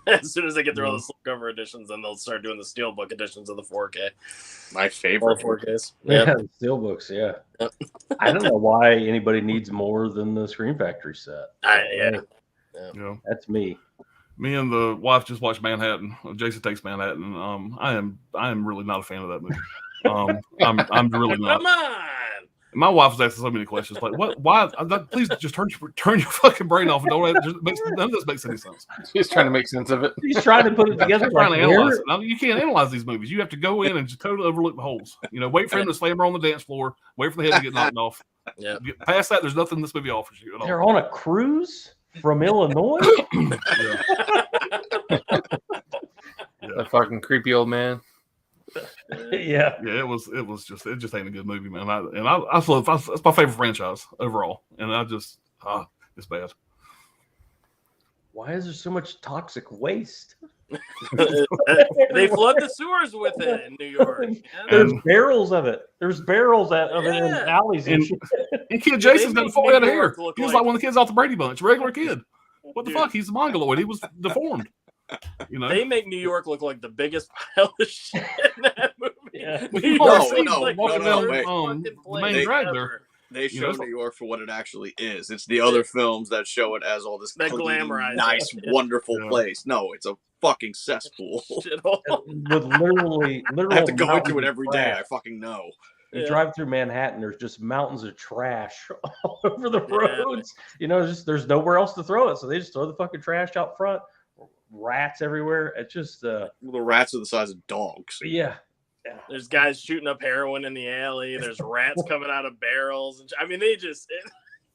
As soon as they get through all the slipcover editions, then they'll start doing the steelbook editions of the 4K. My favorite 4Ks. Yeah, Yep. the steelbooks. Yeah. Yep. I don't know why anybody needs more than the Screen Factory set. Yeah. That's me. Me and the wife just watched Manhattan. Jason Takes Manhattan. I am really not a fan of that movie. I'm really not. Come on. My wife was asking so many questions, like, "What? Why? Please just turn your fucking brain off and don't." None of this makes any sense. He's trying to make sense of it. He's trying to put it together. He's trying to analyze it. Now, you can't analyze these movies. You have to go in and just totally overlook the holes. Wait for him to slam her on the dance floor. Wait for the head to get knocked off. Yeah. Get past that, there's nothing this movie offers you at all. They're on a cruise from Illinois. That fucking creepy old man. Yeah. It just ain't a good movie, man. It's my favorite franchise overall, and it's bad. Why is there so much toxic waste? They flood the sewers with it in New York. There's barrels of it. There's barrels of it in alleys and shit. And Kid Jason's got a full head of hair. He was like like one of the kids off the Brady Bunch, regular kid. What the fuck? He's a mongoloid. He was deformed. They make New York look like the biggest pile of shit in that movie. Yeah. The main drag there. They show New York for what it actually is. It's the other films that show it as all this glamorized, nice, wonderful place. No, it's a fucking cesspool. With literally, I have to go into it every day. I fucking know. You drive through Manhattan, there's just mountains of trash all over the roads. There's nowhere else to throw it, so they just throw the fucking trash out front. Rats everywhere. It's just the rats are the size of dogs. Yeah. There's guys shooting up heroin in the alley. There's rats coming out of barrels.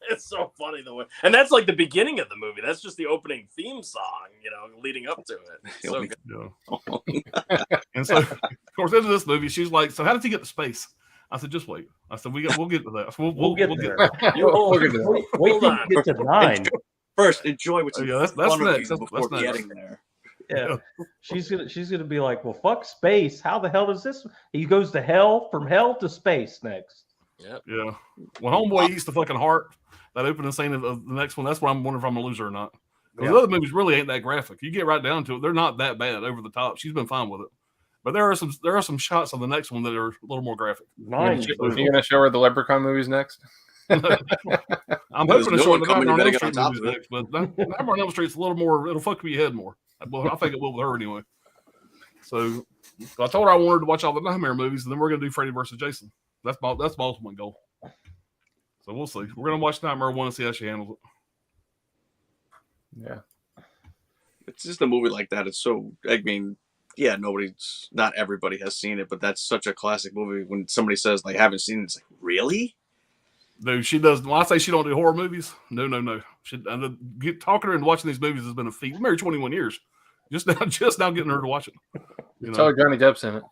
It's so funny the way, and that's like the beginning of the movie. That's just the opening theme song, leading up to it. So and so, of course, into this movie, she's like, "So how did he get to space?" I said, "Just wait." I said, "We'll get to that. We'll get there. Wait till you get to 9. First, enjoy what's that's next. That's getting there." Yeah. She's gonna be like, well, fuck space. How the hell does this? He goes to hell, from hell to space next. Yeah. When homeboy eats the fucking heart, that opening scene of the next one, that's where I'm wondering if I'm gonna lose her or not. Because the other movies really ain't that graphic. You get right down to it, they're not that bad over the top. She's been fine with it. But there are some shots on the next one that are a little more graphic. Are you gonna show her the Leprechaun movies next? I'm hoping to show her the Nightmare on Elm Street movies next, but Nightmare on Elm Street's a little more. It'll fuck with your head more. Well, I think it will with her anyway. So I told her I wanted to watch all the Nightmare movies, and then we're going to do Freddy versus Jason. That's my ultimate goal. So we'll see. We're going to watch Nightmare 1 and see how she handles it. Yeah. It's just a movie like that. It's so, not everybody has seen it, but that's such a classic movie. When somebody says they haven't seen it, it's like, really? No, she doesn't. When I say she don't do horror movies, no. Talking her into watching these movies has been a feat. We're married 21 years. Just now getting her to watch it. Tell her Johnny Depp's in it.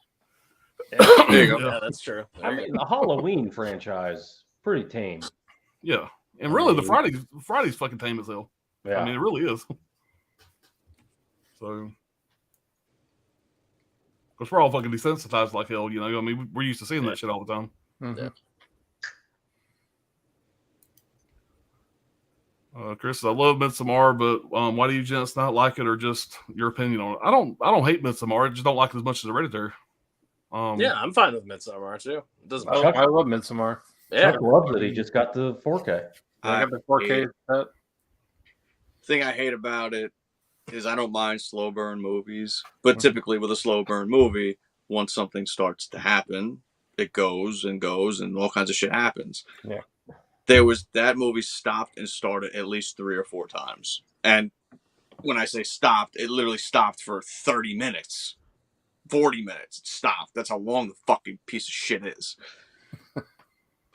Yeah. There you go. Yeah, that's true. The Halloween franchise, pretty tame. Yeah. And really, the Friday's fucking tame as hell. Yeah. I mean, it really is. So, because we're all fucking desensitized like hell, I mean, we're used to seeing that shit all the time. Mm-hmm. Yeah. Chris, I love Midsommar, but why do you gents not like it, or just your opinion on it? I don't hate Midsommar. I just don't like it as much as Hereditary. Yeah, I'm fine with Midsommar too. It doesn't I love Midsommar. Yeah, Chuck loves it. He just got the 4K. I got the 4K set. Thing I hate about it is I don't mind slow burn movies, but typically with a slow burn movie, once something starts to happen, it goes and all kinds of shit happens. Yeah. That movie stopped and started at least 3 or 4 times. And when I say stopped, it literally stopped for 30 minutes, 40 minutes. It stopped. That's how long the fucking piece of shit is.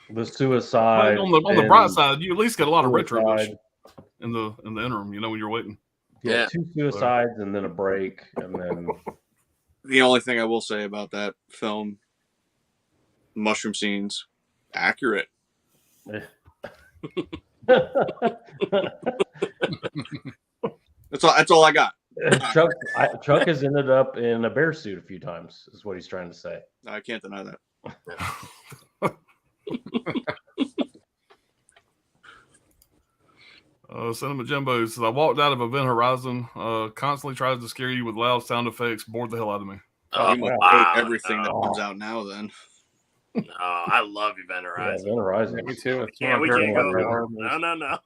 The suicide. On the bright side, you at least get a lot of retro in the interim, when you're waiting. Yeah, 2 suicides and then a break, and then the only thing I will say about that film, mushroom scenes, accurate. That's all I got. Chuck has ended up in a bear suit a few times, is what he's trying to say. I can't deny that. Cinema Jimbo says, I walked out of Event Horizon, constantly tries to scare you with loud sound effects, bored the hell out of me. Oh, you must hate everything that comes out now then. No, I love Event Horizon. Event Horizon. Yeah, me too. Yeah, we can't go. horror No.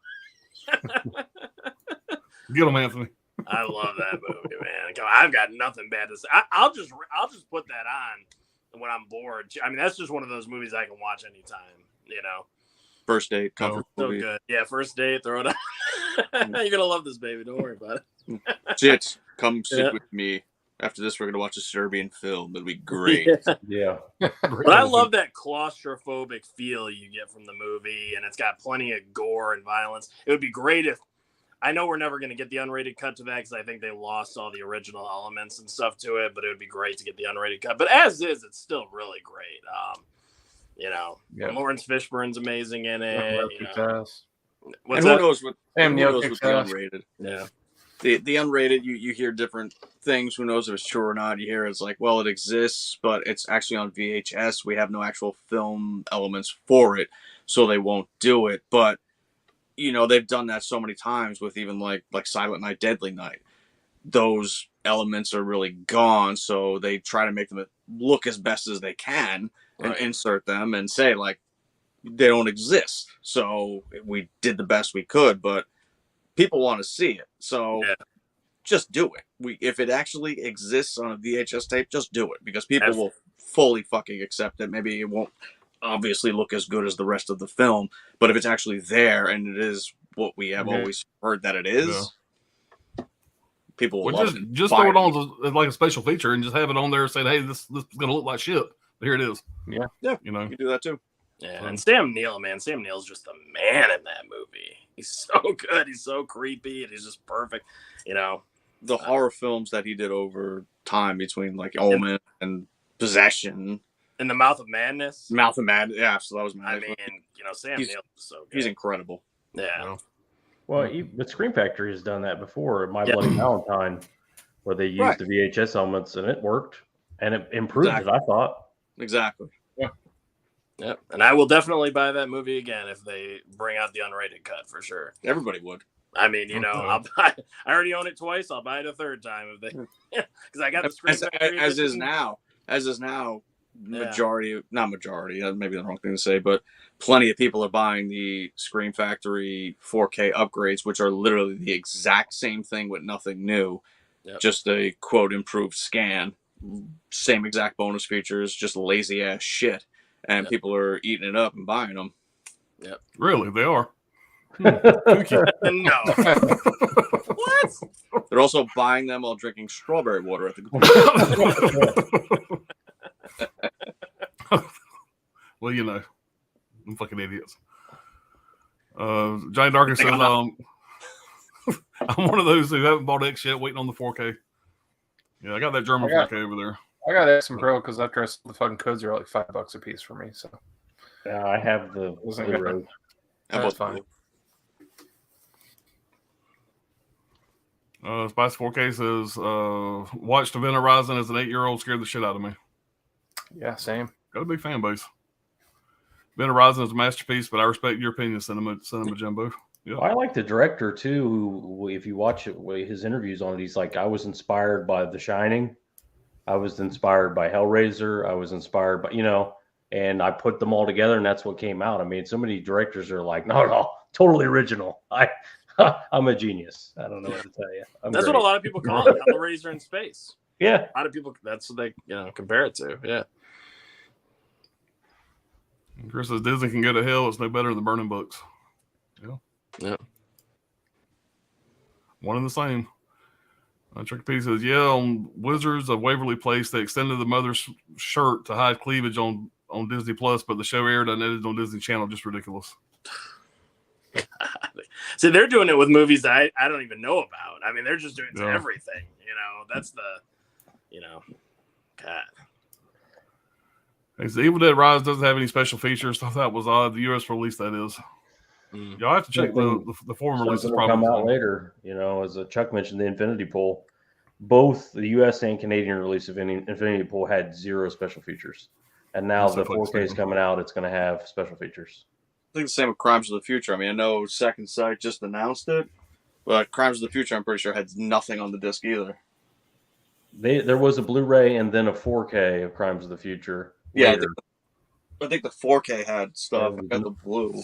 Get them, Anthony. I love that movie, man. I've got nothing bad to say. I'll just put that on when I'm bored. I mean, that's just one of those movies I can watch anytime. You know, First date, comfort so movie. good. Yeah, first date, throw it on. You're gonna love this, baby. Don't worry about it. Jits, come sit with me. After this, we're gonna watch a Serbian film. It'll be great. Yeah. But I love that claustrophobic feel you get from the movie, and it's got plenty of gore and violence. It would be great if, I know we're never going to get the unrated cut to that because I think they lost all the original elements and stuff to it, but it would be great to get the unrated cut. But as is, it's still really great. You know, Lawrence Fishburne's amazing in it. What's and who knows what Sam who Neill knows kicks with the ass. unrated? Yeah. The unrated, you hear different things. Who knows if it's true or not? You hear it's like, well, it exists, but it's actually on VHS. We have no actual film elements for it, so they won't do it. But you know, they've done that so many times with even like Silent Night, Deadly Night. Those elements are really gone, so they try to make them look as best as they can and insert them and say like they don't exist. So we did the best we could, but people want to see it, so just do it. If it actually exists on a VHS tape, just do it because people will fully fucking accept it. Maybe it won't obviously look as good as the rest of the film, but if it's actually there and it is what we have always heard that it is, people will love it. Just throw it on as like a special feature and just have it on there saying, "Hey, this is gonna look like shit." But here it is. Yeah, you know, you do that too. Yeah, and Sam Neill, man, Sam Neill's just the man in that movie. He's so good. He's so creepy, and he's just perfect. You know, the horror films that he did over time between like Omen and Possession. In the Mouth of Madness. Mouth of Madness, yeah. So that was Madness. I mean, you know, Sam Neill is so good. He's incredible. Yeah. Well, but Scream Factory has done that before. My Bloody Valentine, where they used the VHS elements and it worked, and it improved it. I thought. Exactly. Yep. And I will definitely buy that movie again if they bring out the unrated cut for sure. Everybody would. I mean, you know, I'll buy. I already own it twice. I'll buy it a third time if they, because I got the Scream Factory as is now. Majority, not majority, maybe the wrong thing to say, but plenty of people are buying the Scream Factory 4K upgrades, which are literally the exact same thing with nothing new, just a quote improved scan, same exact bonus features, just lazy ass shit, and people are eating it up and buying them. Yep, really, they are. No. What? They're also buying them while drinking strawberry water at the. Well, you know, I'm fucking idiots. Johnny Darkin says, I'm one of those who haven't bought X shit, waiting on the 4K. Yeah, I got that German 4K over there. I got X and Pro because after I sold the fucking codes, are like $5 a piece for me. So yeah, I have the Blu-ray. That's fine. Spice 4K says, watched Event Horizon as an 8-year-old, scared the shit out of me. Yeah, same. Got a big fan base. Event Horizon is a masterpiece, but I respect your opinion, Cinema Jumbo. Yeah. Well, I like the director too. Who, if you watch his interviews on it, he's like, I was inspired by The Shining, I was inspired by Hellraiser, I was inspired by, you know, and I put them all together, and that's what came out. I mean, so many directors are like, no, totally original. I'm a genius. I don't know what to tell you. That's what a lot of people call it, Hellraiser in space. Yeah, a lot of people. That's what they compare it to. Yeah. Chris says Disney can go to hell. It's no better than burning books. Yeah. One and the same. Trick P says, on Wizards of Waverly Place, they extended the mother's shirt to hide cleavage on Disney Plus, but the show aired unedited on Disney Channel. Just ridiculous. See, they're doing it with movies that I don't even know about. I mean, they're just doing it to everything. You know, that's God. The Evil Dead Rise doesn't have any special features. Thought that was odd. The U.S. release, that is. Y'all have to check the foreign releases. Probably come out later. You know, as Chuck mentioned, the Infinity Pool. Both the U.S. and Canadian release of Infinity Pool had 0 special features, and now the 4K is coming out. It's going to have special features. think the same with Crimes of the Future. I mean, I know Second Sight just announced it, but Crimes of the Future, I'm pretty sure, had nothing on the disc either. There was a Blu-ray and then a 4K of Crimes of the Future. Yeah, Later. I think the 4K had stuff. Yeah, I got the blue.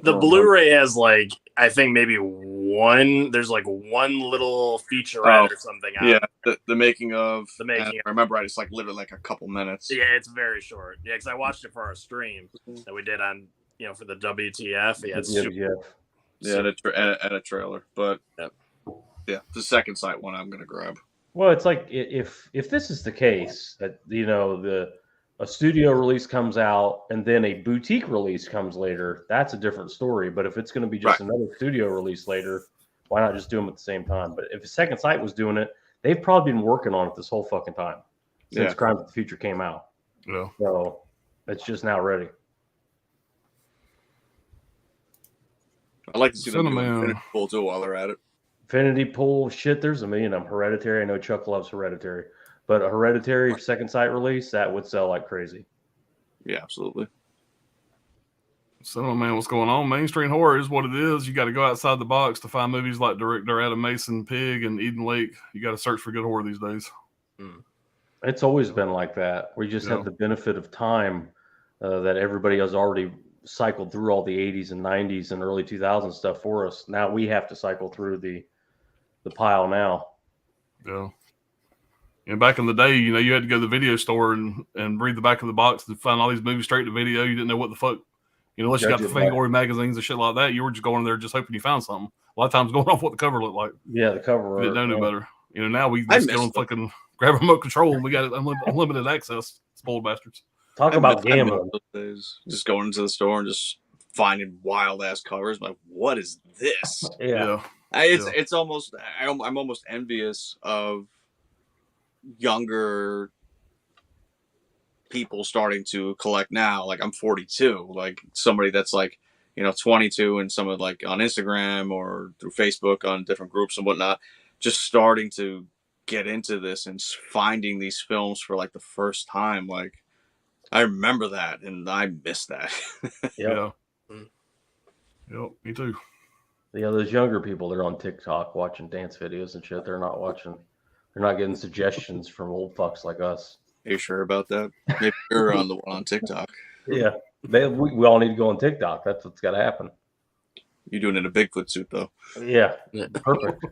The Blu-ray has like I think maybe one. There's like one little featurette or something. Yeah, the making of. The making. I remember it's like literally like a couple minutes. Yeah, it's very short. Yeah, because I watched it for our stream that we did on for the WTF. Yeah, it's and a trailer, but yeah, the Second Sight one I'm gonna grab. Well, it's like if this is the case that a studio release comes out and then a boutique release comes later, that's a different story. But if it's going to be just another studio release later, why not just do them at the same time? But if Second Sight was doing it, they've probably been working on it this whole fucking time since Crimes of the Future came out. Yeah. So it's just now ready. I'd like to see them do Infinity Pool too while they're at it. Infinity Pool, shit, there's a million of them. Hereditary, I know Chuck loves Hereditary. But a Hereditary Second Sight release, that would sell like crazy. Yeah, absolutely. Cinema Man, what's going on? Mainstream horror is what it is. You got to go outside the box to find movies like director Adam Mason, Pig, and Eden Lake. You got to search for good horror these days. It's always been like that. We just have the benefit of time that everybody has already cycled through all the 80s and 90s and early 2000s stuff for us. Now we have to cycle through the pile now. Yeah. And back in the day, you had to go to the video store and read the back of the box to find all these movies straight to video. You didn't know what the fuck, unless you got the Fangoria magazines and shit like that. You were just going there just hoping you found something. A lot of times going off what the cover looked like. Yeah, the cover. You didn't know no better. Now we just go and fucking grab a remote control and we got unlimited access. Spoiled bastards. Talk about gambling. Just going into the store and just finding wild ass covers. Like, what is this? Yeah. It's almost. I'm almost envious of younger people starting to collect now. Like I'm 42. Like somebody that's like 22 and some of like on Instagram or through Facebook on different groups and whatnot, just starting to get into this and finding these films for like the first time. Like I remember that and I miss that. Yeah. Yep, me too. Yeah, those younger people, they're on TikTok watching dance videos and shit. They're not getting suggestions from old fucks like us. Are you sure about that? Maybe you're on the one on TikTok. Yeah, we all need to go on TikTok. That's what's got to happen. You're doing it in a Bigfoot suit, though. Yeah, perfect.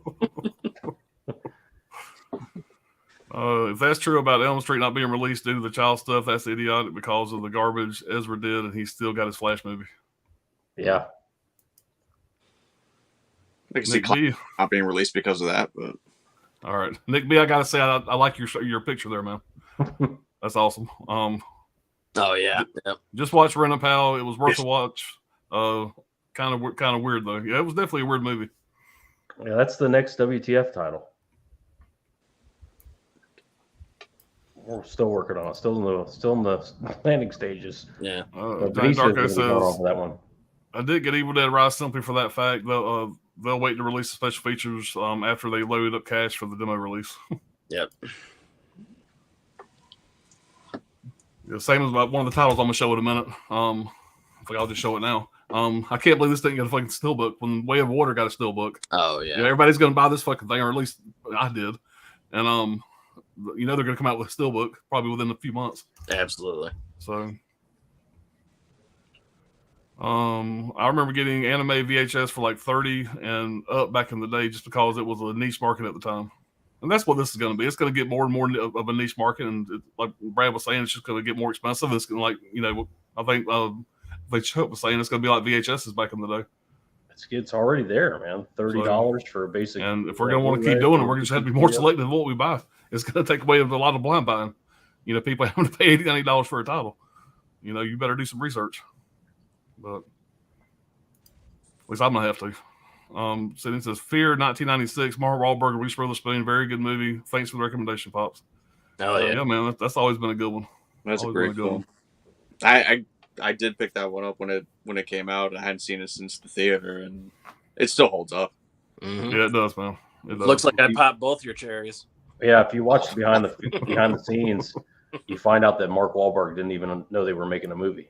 If that's true about Elm Street not being released due to the child stuff, that's idiotic because of the garbage Ezra did, and he's still got his Flash movie. Yeah. I can see not being released because of that, but all right, Nick B, I gotta say I like your picture there, man. That's awesome. Oh yeah. Just watch Rent a Pal. It was worth a watch. Kind of weird though. Yeah, it was definitely a weird movie. Yeah, that's the next WTF title. We're still working on it. Still in the planning stages. Yeah. Darko says that one. I did get Evil Dead Rise simply for that fact. They'll wait to release the special features after they load up cash for the demo release. Yep. Same as one of the titles I'm gonna show in a minute. I think I'll just show it now. I can't believe this thing got a fucking steelbook when Way of Water got a steelbook. Oh yeah. Everybody's gonna buy this fucking thing, or at least I did. And they're gonna come out with a steelbook probably within a few months. Absolutely. So I remember getting anime VHS for like 30 and up back in the day just because it was a niche market at the time. And that's what this is going to be. It's going to get more and more of a niche market. And like Brad was saying, it's just going to get more expensive. It's going to I think Chuck was saying it's going to be like VHSs back in the day. It's already there, man. $30 for a basic. And if we're going to want to keep doing it, we're going to have to be more selective of what we buy. It's going to take away a lot of blind buying. People having to pay $80, $90 for a title. You better do some research. But at least I'm gonna have to. So it says Fear 1996, Mark Wahlberg and Reese Witherspoon, very good movie. Thanks for the recommendation, Pops. Oh yeah, man, that's always been a good one. That's always a great film. I did pick that one up when it came out. I hadn't seen it since the theater, and it still holds up. Mm-hmm. Yeah, it does, man. It does. Looks like I popped both your cherries. Yeah, if you watch behind the scenes, you find out that Mark Wahlberg didn't even know they were making a movie.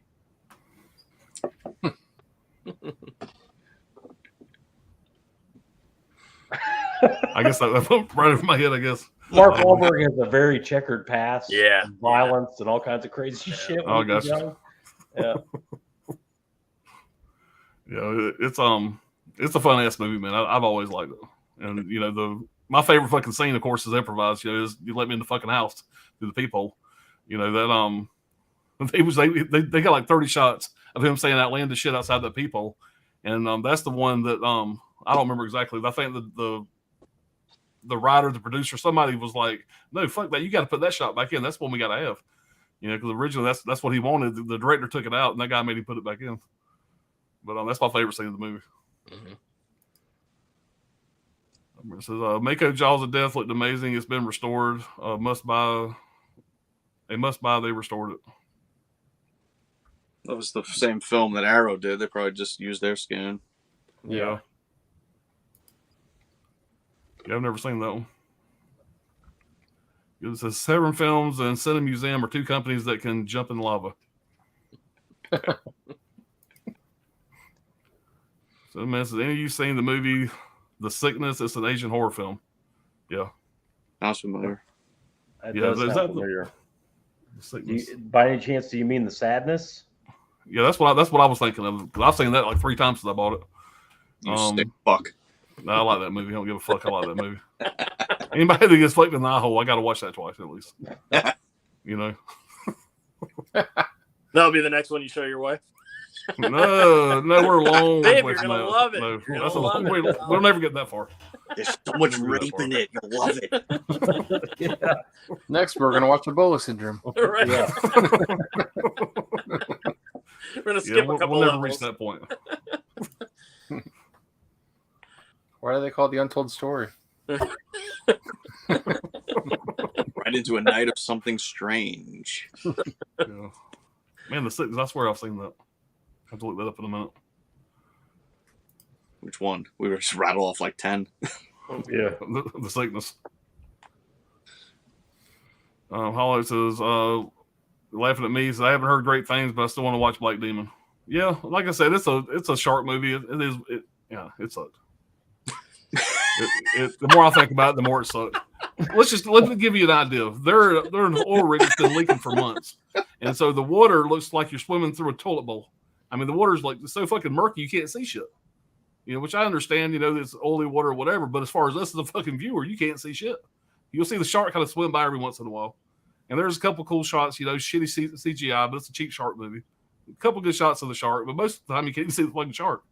I guess that went right over my head. I guess Mark Wahlberg has a very checkered past. Yeah. And violence and all kinds of crazy shit. Oh, when he was gotcha. young. Yeah. Yeah, it's a fun ass movie, man. I've always liked it, and you know my favorite fucking scene, of course, is improvised. You know, is you let me in the fucking house through the peephole. You know that they got like 30 shots of him saying outlandish shit outside that peephole, and that's the one that I don't remember exactly. But I think the writer, the producer, somebody was like, "No, fuck that! You got to put that shot back in. That's the one we got to have." You know, because originally that's what he wanted. The director took it out, and that guy made him put it back in. But that's my favorite scene of the movie. Mm-hmm. It says, Mako Jaws of Death looked amazing. It's been restored. Must buy. They restored it. That was the same film that Arrow did. They probably just used their scan. Yeah. I've never seen that one. It says Severn Films and Cinema Museum are two companies that can jump in lava. So, man, has any of you seen the movie The Sickness? It's an Asian horror film. Yeah. Sounds familiar. That Yeah, does is sound that familiar. The Sickness. By any chance, do you mean The Sadness? Yeah, that's what I was thinking of. I've seen that like 3 times since I bought it. You sick fuck. No, I like that movie. I don't give a fuck. I like that movie. Anybody that gets flicked in the eye hole, I got to watch that twice at least. You know. That'll be the next one you show your wife. No, we're a long Babe, way you're from gonna that. love it. No, You're that's a gonna long love way. it. We'll never get that far. There's so much rape in it. You'll love it. Yeah. Next, we're gonna watch Ebola Syndrome. Right. Yeah. We're gonna skip a couple we'll never levels. reach that point. Why do they call it the Untold Story? Right into a night of something strange. Yeah. Man, The Sickness, I swear I've seen that. I have to look that up in a minute. Which one? We were just rattle off like 10. Yeah. The Sickness. Hollow says, laughing at me, says, I haven't heard great things, but I still want to watch Black Demon. Yeah, like I said, it's a shark movie. It sucked. The more I think about it, the more it sucked. Let me give you an idea. They're an oil rig that's been leaking for months, and so the water looks like you're swimming through a toilet bowl. I mean, the water's like so fucking murky you can't see shit. You know, which I understand. You know, it's oily water or whatever. But as far as us as a fucking viewer, you can't see shit. You'll see the shark kind of swim by every once in a while, and there's a couple cool shots. You know, shitty CGI, but it's a cheap shark movie. A couple good shots of the shark, but most of the time you can't even see the fucking shark,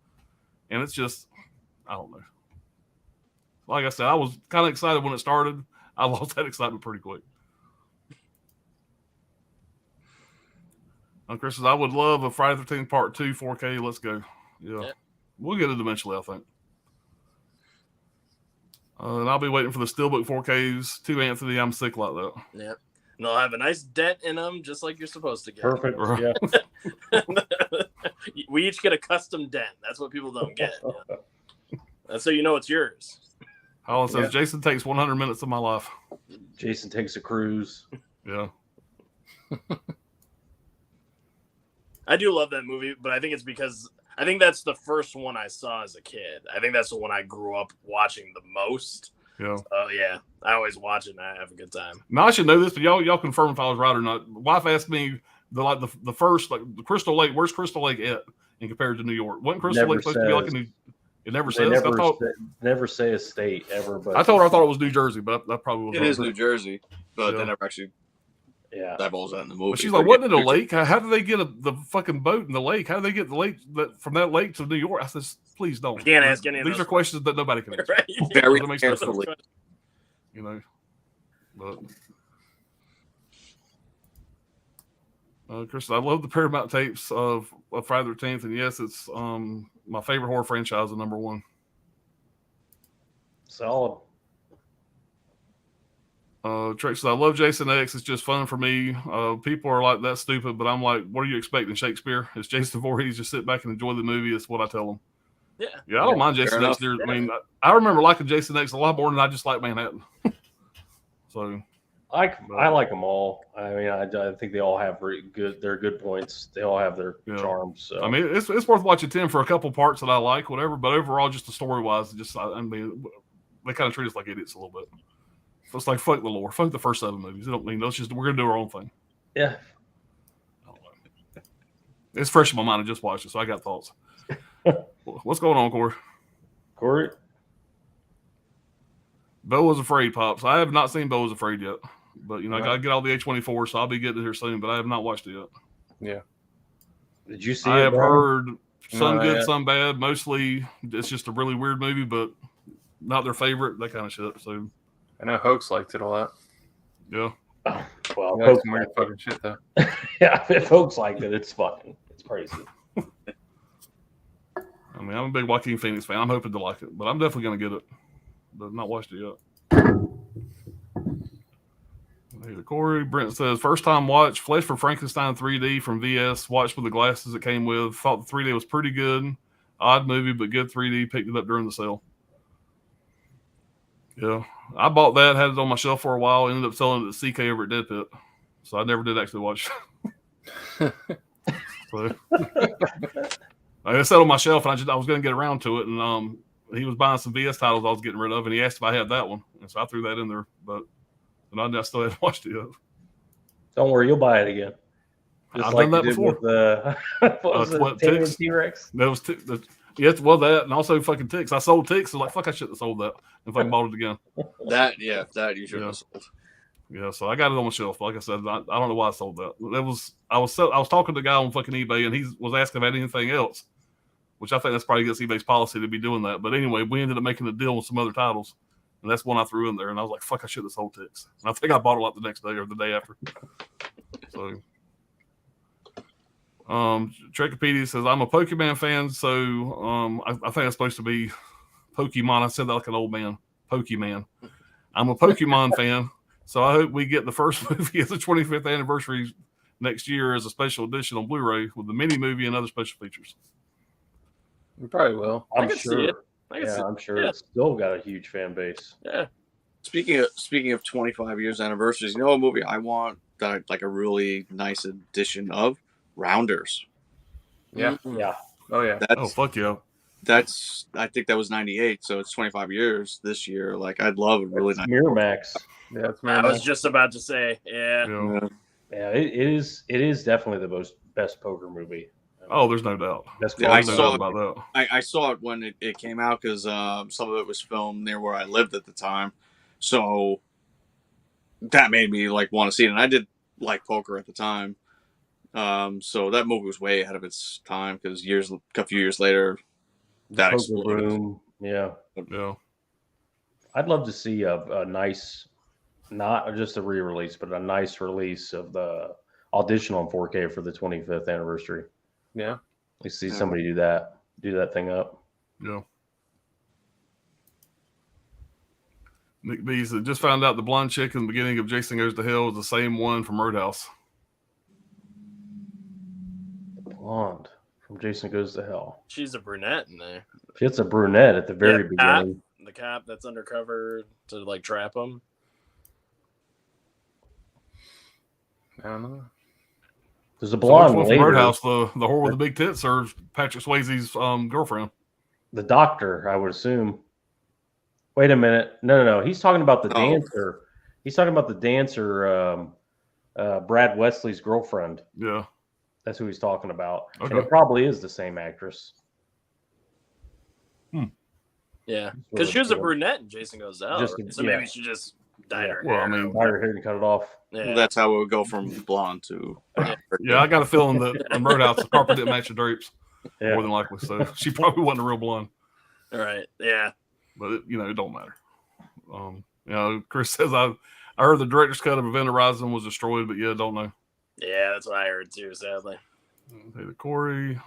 and it's just, I don't know. Like I said, I was kind of excited when it started. I lost that excitement pretty quick. Chris says, I would love a Friday the 13th Part 2 4K. Let's go. Yeah. We'll get it eventually, I think. And I'll be waiting for the Steelbook 4Ks. To Anthony, I'm sick like that. Yep. And they'll have a nice dent in them, just like you're supposed to get. Perfect. Right. Yeah. We each get a custom dent. That's what people don't get. That's so you know it's yours. Holland says, Jason takes 100 minutes of my life. Jason takes a cruise. Yeah. I do love that movie, but I think it's because I think that's the first one I saw as a kid. I think that's the one I grew up watching the most. Yeah. Oh yeah, I always watch it and I have a good time. Now I should know this, but y'all confirm if I was right or not. My wife asked me the first the Crystal Lake. Where's Crystal Lake at in compared to New York? Wasn't Crystal Lake supposed to be like a New? It never says. Never say a state ever. But I told her I thought it was New Jersey, but that probably was. It wrong. is New Jersey, but Yeah. they never actually divulged that in the movie. But she's like, wasn't it a lake? How did they get the fucking boat in the lake? How did they get the lake from that lake to New York? I said, please don't. You can't ask any of These those are questions that nobody can answer. Right? Very That makes no sense. carefully. You know, but Chris, I love the Paramount tapes of Friday the 13th, and yes, it's my favorite horror franchise, and number one. solid. Trick says, I love Jason X. It's just fun for me. People are like that stupid, but I'm like, what are you expecting, Shakespeare? It's Jason Voorhees. Just sit back and enjoy the movie. It's what I tell them. Yeah, I don't mind Jason X. I mean, I remember liking Jason X a lot more than I just like Manhattan. So, I like them all. I mean, I think they all have they're good points. They all have their charms. So. I mean, it's worth watching 10 for a couple parts that I like, whatever. But overall, just the story wise, I mean, they kind of treat us like idiots a little bit. So it's like fuck the lore, fuck the first 7 movies. They don't mean we're gonna do our own thing. Yeah. It's fresh in my mind. I just watched it, so I got thoughts. What's going on, Corey? Corey? Beau Was Afraid, Pops. I have not seen Beau Was Afraid yet. But, I got to get all the A24, so I'll be getting it here soon. But I have not watched it yet. Yeah. Did you see I it, have Brian? heard some good, some bad. Mostly it's just a really weird movie, but not their favorite, that kind of shit. So I know Hoax liked it a lot. Yeah. Well, That's some weird fucking shit, though. Yeah, if folks like it, it's crazy. I mean, I'm a big Joaquin Phoenix fan. I'm hoping to like it, but I'm definitely going to get it. But I've not watched it yet. Corey Brent says, first time watch Flesh for Frankenstein 3D from VS. Watched with the glasses it came with. Thought the 3D was pretty good. Odd movie, but good 3D. Picked it up during the sale. Yeah. I bought that, had it on my shelf for a while, ended up selling it to CK over at Dead Pit. So I never did actually watch it. So, I sat on my shelf and I was going to get around to it. And he was buying some VS titles I was getting rid of, and he asked if I had that one. And so I threw that in there. But I still haven't watched it yet. Don't worry, you'll buy it again. I've done that before. With Ticks? T-Rex? That was that, and also fucking Ticks. I sold Ticks, so like, fuck, I shouldn't have sold that if I bought it again. That you should have sold. Yeah, so I got it on my shelf. Like I said, I don't know why I sold that. I was talking to the guy on fucking eBay, and he was asking about anything else, which I think that's probably against eBay's policy to be doing that. But anyway, we ended up making a deal with some other titles, and that's one I threw in there. And I was like, fuck, I should have sold Ticks. And I think I bought it like the next day or the day after. So, Trekopedia says, I'm a Pokemon fan, so I think it's supposed to be Pokemon. I said that like an old man. Pokemon. I'm a Pokemon fan. So I hope we get the first movie as the 25th anniversary next year as a special edition on Blu-ray with the mini movie and other special features. We probably will. I'm sure. I'm sure it's still got a huge fan base. Yeah. Speaking of 25 years anniversaries, you know a movie I want that I'd like a really nice edition of? Rounders. Yeah. Mm-hmm. Yeah. Oh yeah. Fuck yeah. I think that was 98, so it's 25 years this year. Like I'd love a really nice Miramax. Yeah, it's I was just about to say, Yeah, it is definitely the best poker movie. Oh, there's no doubt. I saw it when it came out because some of it was filmed near where I lived at the time, so that made me like want to see it. And I did like poker at the time, so that movie was way ahead of its time because a few years later, that exploded. Yeah. I'd love to see a nice, not just a re-release, but a nice release of the Audition on 4K for the 25th anniversary. Yeah. We see somebody do that thing up. Yeah. Nick B said, just found out the blonde chick in the beginning of Jason Goes to Hell was the same one from Roadhouse. The blonde from Jason Goes to Hell. She's a brunette in there. It's a brunette at the very beginning. The cop that's undercover to like trap him. I don't know. There's a blonde from later. Roadhouse, the whore with the big tits, or Patrick Swayze's girlfriend. The doctor, I would assume. Wait a minute. No. He's talking about the dancer. He's talking about the dancer, Brad Wesley's girlfriend. Yeah. That's who he's talking about. Okay. And it probably is the same actress. Yeah. Because she was a brunette in Jason Goes to Hell. Right? So maybe she just dyed her hair. I mean, dyed her hair and cut it off. Yeah. That's how it would go from blonde to brown. Yeah, I got a feeling that in Roadhouse, the carpet didn't match the drapes. More than likely. So she probably wasn't a real blonde. All right. Yeah. But, it don't matter. Chris says, I heard the director's cut of Event Horizon was destroyed, but don't know. Yeah, that's what I heard too, sadly. Okay, the Corey.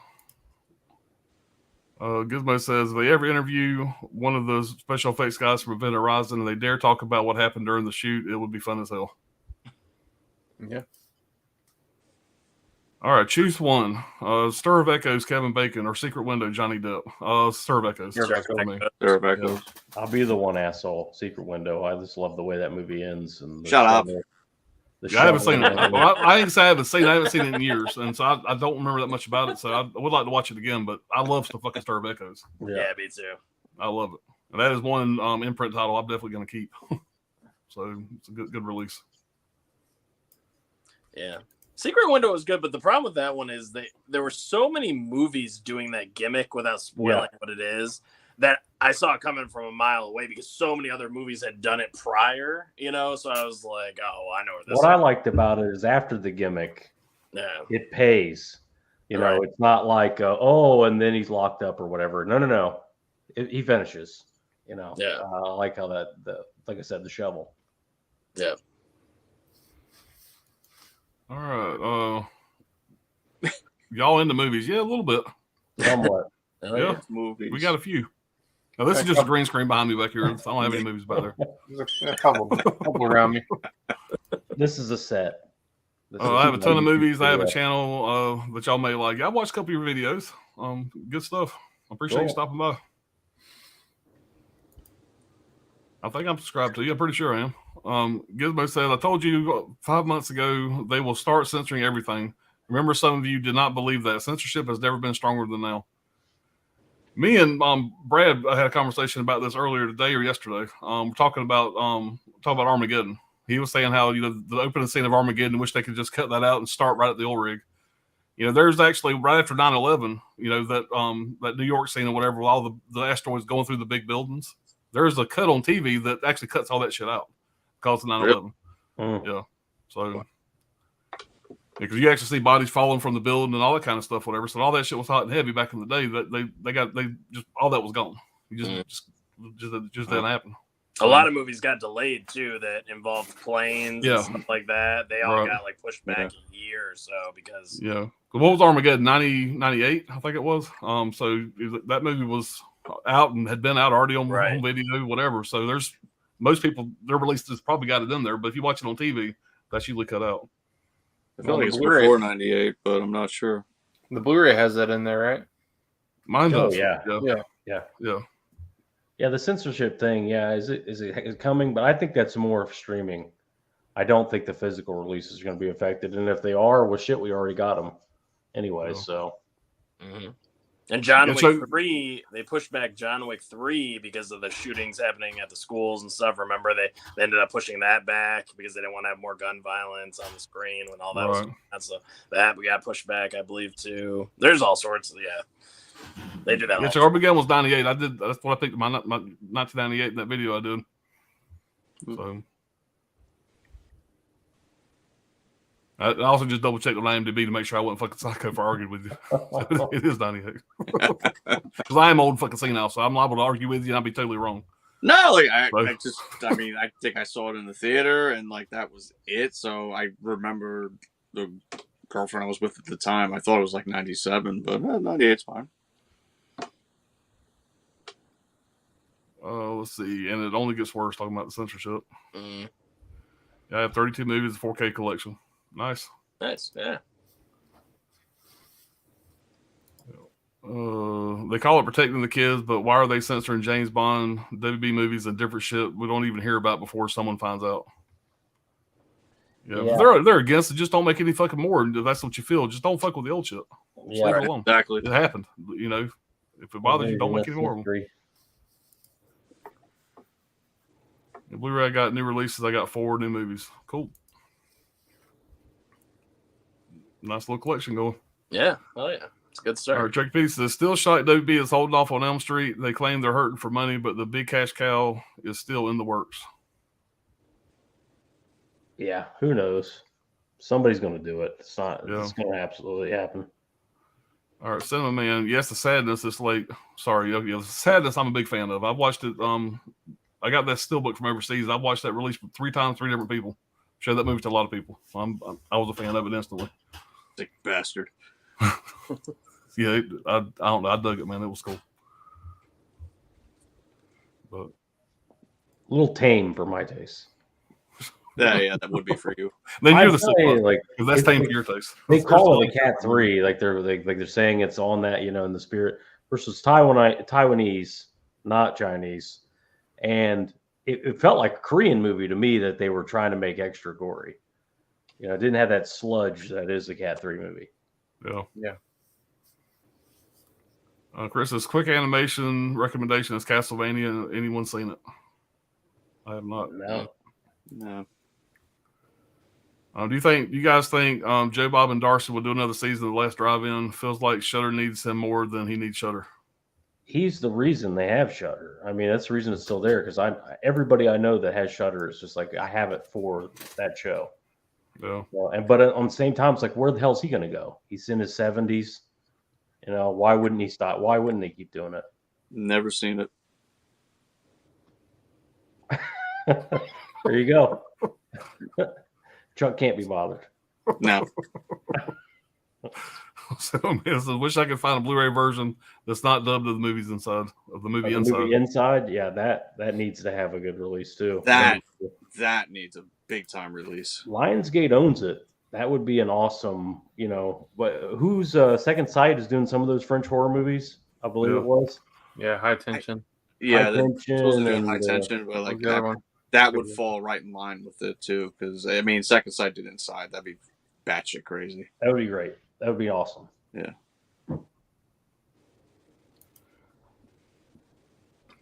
Gizmo says, if they ever interview one of the special effects guys from Event Horizon and they dare talk about what happened during the shoot, it would be fun as hell. Yeah. All right, choose one. Stir of Echoes, Kevin Bacon, or Secret Window, Johnny Depp. Stir of Echoes. Stir of For me. Echoes. Stir of Echoes. I'll be the one asshole. Secret Window. I just love the way that movie ends. And Shut up. I haven't seen it. I ain't say I haven't seen it. I haven't seen it in years, and so I don't remember that much about it. So I would like to watch it again, but I love the fucking Stir of Echoes. Yeah, me too. I love it. And that is one imprint title I'm definitely going to keep. So it's a good release. Yeah. Secret Window was good, but the problem with that one is there were so many movies doing that gimmick without spoiling what it is that I saw it coming from a mile away because so many other movies had done it prior, so I was like, oh, I know where this is. What I liked about it is after the gimmick, it pays. It's not like, and then he's locked up or whatever. No. He finishes, I like how like I said, the shovel. Yeah. All right. Y'all into movies? Yeah, a little bit. Somewhat. Yeah. Movies. We got a few. Now, this is just a green screen behind me back here. I don't have any movies back there. There's a couple around me. This is a set. I have a ton of movies. I have a channel that y'all may like. I watched a couple of your videos. Good stuff. I appreciate you stopping by. I think I'm subscribed to you. I'm pretty sure I am. Gizmo said, I told you 5 months ago they will start censoring everything. Remember, some of you did not believe that. Censorship has never been stronger than now. Me and Brad had a conversation about this earlier today or yesterday. We're talking about Armageddon. He was saying how the opening scene of Armageddon, wish they could just cut that out and start right at the oil rig. There's actually right after 9/11. That New York scene or whatever, with all the asteroids going through the big buildings. There's a cut on TV that actually cuts all that shit out because of 9/11. Yeah, so because you actually see bodies falling from the building and all that kind of stuff, whatever. So all that shit was hot and heavy back in the day. That they just all that was gone. You just didn't happen. A lot of movies got delayed too that involved planes and stuff like that. They all got like pushed back a year or so because what was Armageddon? 98, I think it was. So that movie was out and had been out already on home video, whatever. So there's most people, their releases probably got it in there, but if you watch it on TV, that's usually cut out. I feel like it's before 98, but I'm not sure. The Blu-ray has that in there, right? Mine does. Yeah, the censorship thing, is it coming? But I think that's more of streaming. I don't think the physical releases are going to be affected, and if they are, well, shit, we already got them anyway. So. And John Wick 3, they pushed back John Wick 3 because of the shootings happening at the schools and stuff. Remember, they ended up pushing that back because they didn't want to have more gun violence on the screen when all that was going on. So that we got pushed back, I believe, too. There's all sorts of, they do that. Yeah, so Armageddon was 98. That's what I picked my 1998 in that video I did. So I also just double checked on IMDb to make sure I wasn't fucking psycho for arguing with you. It is 98. Because I am old fucking senile, so I'm liable to argue with you and I'll be totally wrong. No, I think I saw it in the theater and like that was it. So I remember the girlfriend I was with at the time. I thought it was like 97, but 98's fine. Let's see. And it only gets worse talking about the censorship. I have 32 movies, a 4K collection. Nice. Yeah. They call it protecting the kids, but why are they censoring James Bond, WB movies, and different shit we don't even hear about before someone finds out? They're against it. Just don't make any fucking more. If that's what you feel, just don't fuck with the old shit. Just leave it alone. Exactly. It happened. If it bothers you, don't make any more of them. The Blu-ray, I got new releases. I got 4 new movies. Cool. Nice little collection going. Yeah. Oh, yeah. It's a good start. All right, Chuck P says, still shocked WB is holding off on Elm Street. They claim they're hurting for money, but the big cash cow is still in the works. Yeah, who knows? Somebody's going to do it. It's not. Yeah. It's going to absolutely happen. All right, Cinema Man. Yes, the sadness is late. Sorry, the sadness I'm a big fan of. I've watched it. I got that steelbook from overseas. I watched that release 3 times, 3 different people. Showed that movie to a lot of people. I was a fan of it instantly. Sick bastard. Yeah, I don't know. I dug it, man. It was cool. But a little tame for my taste. Yeah, that would be for you. Then I you're the tell sick you, fuck, like, because that's it's tame like- for your taste. they call it a Cat 3, like they're saying it's on that, you know, in the spirit. Versus Taiwanese, not Chinese, and it felt like a Korean movie to me that they were trying to make extra gory. You know, it didn't have that sludge that is the Cat 3 movie. Yeah. Chris's quick animation recommendation is Castlevania. Anyone seen it? I have not. No. Do you guys think Joe Bob and Darcy will do another season of The Last Drive-In? Feels like Shudder needs him more than he needs Shudder. He's the reason they have Shudder. I mean, that's the reason it's still there, because everybody I know that has Shudder is just like, I have it for that show. Yeah. But on the same time, it's like, where the hell is he going to go? He's in his 70s. You know, why wouldn't he stop? Why wouldn't they keep doing it? Never seen it. There you go. Chuck can't be bothered. No. So, man, so wish I could find a Blu-ray version that's not dubbed of the movies inside of the movie inside. Movie inside, yeah, that needs to have a good release too. That needs a big time release. Lionsgate owns it. That would be an awesome, you know. But who's Second Sight is doing some of those French horror movies? I believe it was. Yeah, High Tension. High Tension and High Tension, but like that would fall right in line with it too. Because I mean, Second Sight did Inside. That'd be batshit crazy. That would be great. That would be awesome. Yeah.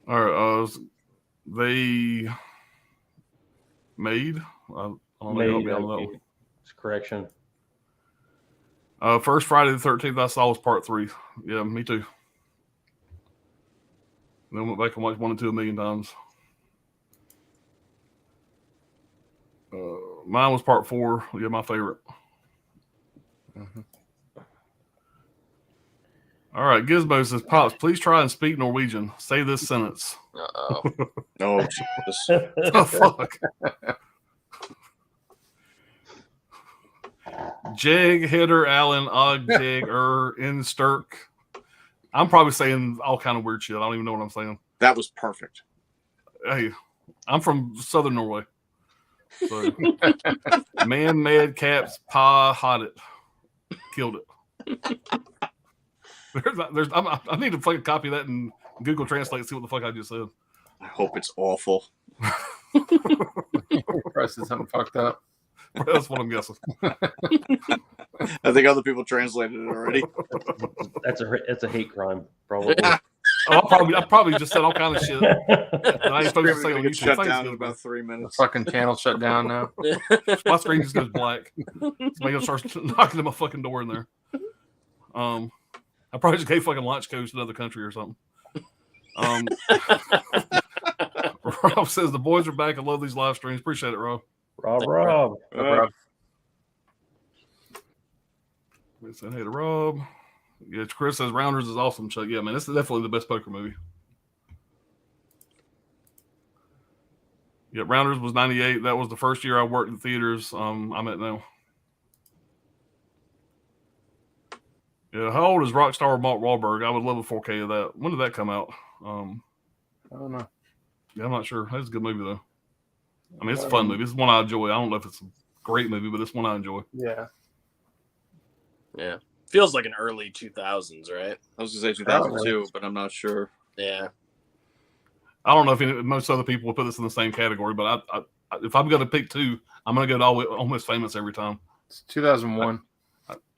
All right. They made. I don't know. Correction. First Friday the 13th I saw was part 3. Yeah, me too. Then went back and watched 1 and 2 a million times. Mine was part 4. Yeah, my favorite. Mm-hmm. All right, Gizmo says, Pops, please try and speak Norwegian. Say this sentence. Uh-oh. Oh, Jesus. Oh, fuck. Jeg Hitter Allen Og Jeg In Sturk. I'm probably saying all kind of weird shit. I don't even know what I'm saying. That was perfect. Hey, I'm from Southern Norway. So, man, mad caps, pa, hot it, killed it. I need to fucking copy that and Google Translate and see what the fuck I just said. I hope it's awful. Press something fucked up. That's what I'm guessing. I think other people translated it already. That's a hate crime, probably. I probably just said all kind of shit. I ain't supposed to say on YouTube. Shut down in about 3 minutes. The fucking channel shut down now. My screen just goes black. Somebody starts knocking at my fucking door in there. I probably just gave fucking launch codes to another country or something. Rob says the boys are back. I love these live streams. Appreciate it, Rob. Rob. We said hey to Rob. Yeah, Chris says Rounders is awesome, Chuck. Yeah, man, this is definitely the best poker movie. Yeah, Rounders was 98. That was the first year I worked in theaters. I'm at now. Yeah, how old is Rockstar Mark Wahlberg? I would love a 4K of that. When did that come out? I don't know. Yeah, I'm not sure. That's a good movie though. I mean, it's a fun movie. It's one I enjoy. I don't know if it's a great movie, but it's one I enjoy. Yeah. Yeah. Feels like an early 2000s, right? I was going to say 2002, but I'm not sure. Yeah. I don't know if most other people would put this in the same category, but if I'm going to pick two, I'm going to go to Almost Famous every time. It's 2001.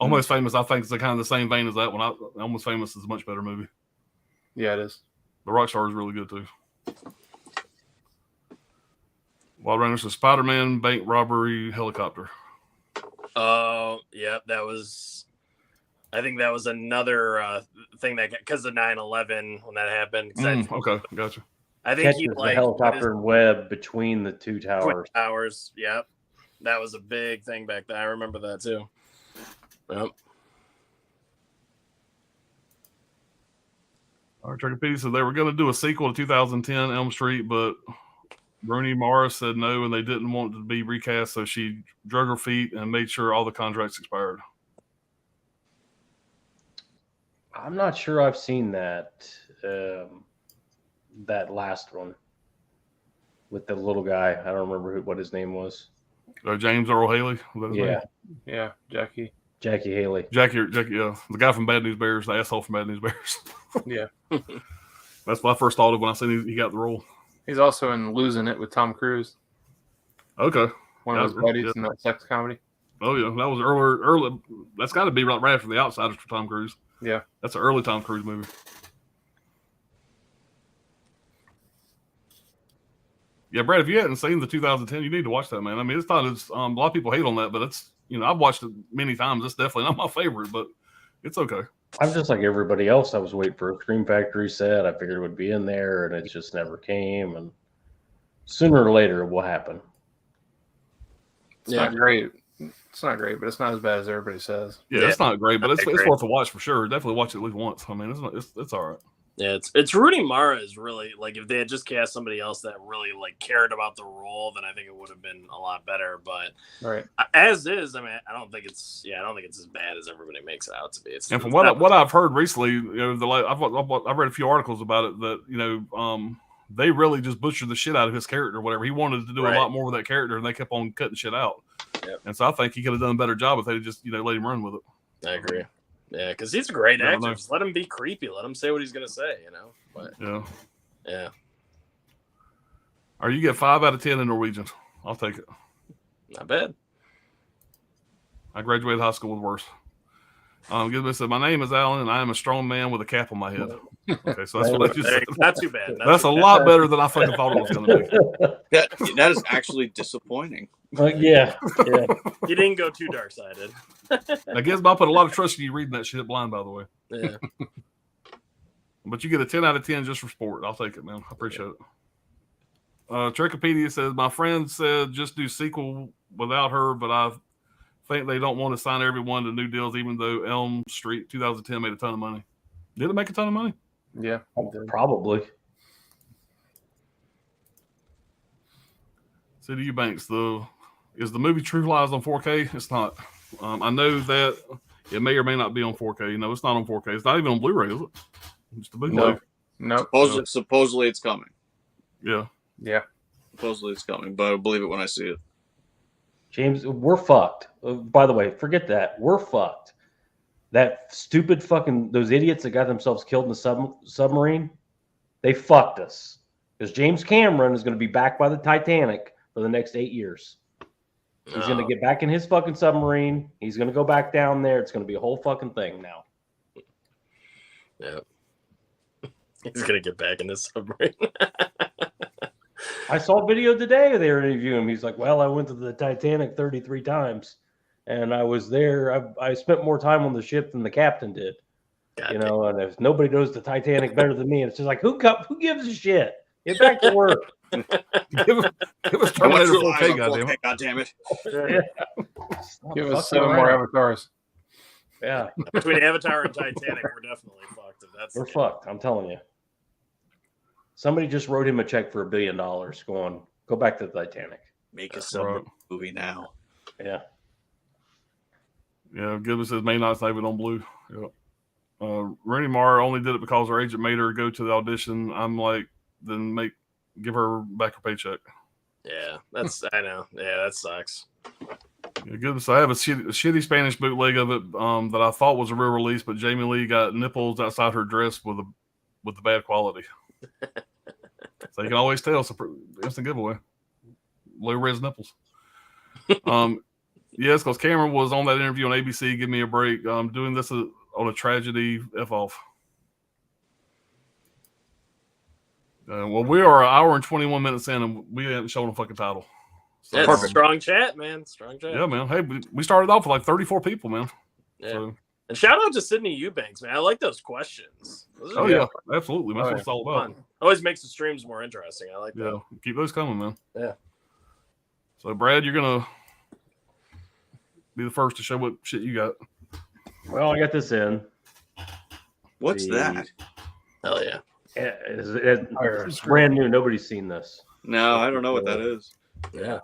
Almost Famous, I think, is kind of the same vein as that one. Almost Famous is a much better movie. Yeah, it is. The Rockstar is really good, too. Wild Runners is Spider-Man, bank robbery, helicopter. Oh, yeah, that was... I think that was another thing that... Because of 9/11, when that happened. Okay, gotcha. I think he, the helicopter and web between the two towers. Yep. That was a big thing back then. I remember that, too. Yep. All right, Turkey P said they were going to do a sequel to 2010 Elm Street, but Rooney Mara said no, and they didn't want it to be recast, so she drug her feet and made sure all the contracts expired. I'm not sure I've seen that that last one with the little guy. I don't remember what his name was. James Earl Haley. Was that his name? Yeah, Jackie Haley. Jackie, yeah, the guy from Bad News Bears, the asshole from Bad News Bears. Yeah. That's what I first thought of when I seen he got the role. He's also in Losing It with Tom Cruise. Okay. One of his buddies in that sex comedy. Oh, yeah. That was early. That's got to be right after The Outsiders for Tom Cruise. Yeah. That's an early Tom Cruise movie. Yeah, Brad, if you hadn't seen the 2010, you need to watch that, man. I mean, it's not as a lot of people hate on that, but it's, I've watched it many times. It's definitely not my favorite, but it's okay. I'm just like everybody else. I was waiting for a Scream Factory set. I figured it would be in there, and it just never came. And sooner or later, it will happen. It's not great. It's not great, but it's not as bad as everybody says. Yeah, it's not great, but it's worth a watch for sure. Definitely watch it at least once. I mean, it's all right. Yeah, it's Rooney Mara is really like if they had just cast somebody else that really like cared about the role, then I think it would have been a lot better. But as is, I mean, I don't think it's as bad as everybody makes it out to be. And from what I've heard recently, I've read a few articles about it that they really just butchered the shit out of his character or whatever. He wanted to do a lot more with that character, and they kept on cutting shit out. Yep. And so I think he could have done a better job if they just let him run with it. I agree. Yeah, because he's a great actor. Just let him be creepy. Let him say what he's gonna say. But yeah. Or you get 5 out of 10 in Norwegian. I'll take it. Not bad. I graduated high school with worse. Gizmo said, "My name is Alan, and I am a strong man with a cap on my head." Okay, so that's what I just said. Not too bad. That's a lot better than I fucking thought it was going to be. That is actually disappointing. Yeah. You didn't go too dark-sided. I guess I put a lot of trust in you reading that shit blind, by the way. Yeah. But you get a 10 out of 10 just for sport. I'll take it, man. I appreciate it. Trichopedia says, "My friend said just do sequel without her, but I think they don't want to sign everyone to new deals, even though Elm Street 2010 made a ton of money." Did it make a ton of money? Yeah, probably. City Eubanks, is the movie True Lies on 4K? It's not. I know that it may or may not be on 4K. No, it's not on 4K. It's not even on Blu-ray, is it? It's the Blu-ray. No. Supposedly it's coming. Yeah. Supposedly it's coming, but I'll believe it when I see it. James, we're fucked. By the way, forget that. We're fucked. That stupid fucking, those idiots that got themselves killed in the submarine, they fucked us. Because James Cameron is going to be back by the Titanic for the next 8 years. He's going to get back in his fucking submarine. He's going to go back down there. It's going to be a whole fucking thing now. Yeah. He's going to get back in his submarine. I saw a video today. They were interviewing him. He's like, "Well, I went to the Titanic 33 times, and I was there. I spent more time on the ship than the captain did. And if nobody knows the Titanic better than me, and it's just like, who gives a shit? Get back to work." Give us Terminator 4K, goddammit. Give us 7 more avatars. Yeah. Between Avatar and Titanic, we're definitely fucked. We're fucked. I'm telling you. Somebody just wrote him a check for $1 billion. Going, go back to the Titanic. Make a summer movie now. Yeah. Yeah. Goodman says may not save it on Blue. Yeah. Rooney Mara only did it because her agent made her go to the audition. I'm like, then give her back her paycheck. Yeah, I know. Yeah, that sucks. Yeah, goodness, I have a shitty Spanish bootleg of it that I thought was a real release, but Jamie Lee got nipples outside her dress with the bad quality. So you can always tell it's an instant giveaway. Low res nipples. Yes, because Cameron was on that interview on ABC. Give me a break. I'm doing this on a tragedy. F off. Well, we are 1 hour and 21 minutes in, and we haven't shown a fucking title. So, yeah, it's strong chat, man. Strong chat. Yeah, man. Hey, we started off with like 34 people, man. Yeah. So, and shout out to Sydney Eubanks, man. I like those questions. Yeah, absolutely. That's what it's all about. Fun. Always makes the streams more interesting. I like that. Yeah, keep those coming, man. Yeah. So, Brad, you're gonna be the first to show what shit you got. Well, I got this in. What's that? Hell yeah. It's brand new. Nobody's seen this. No, I don't know what that is. Yeah.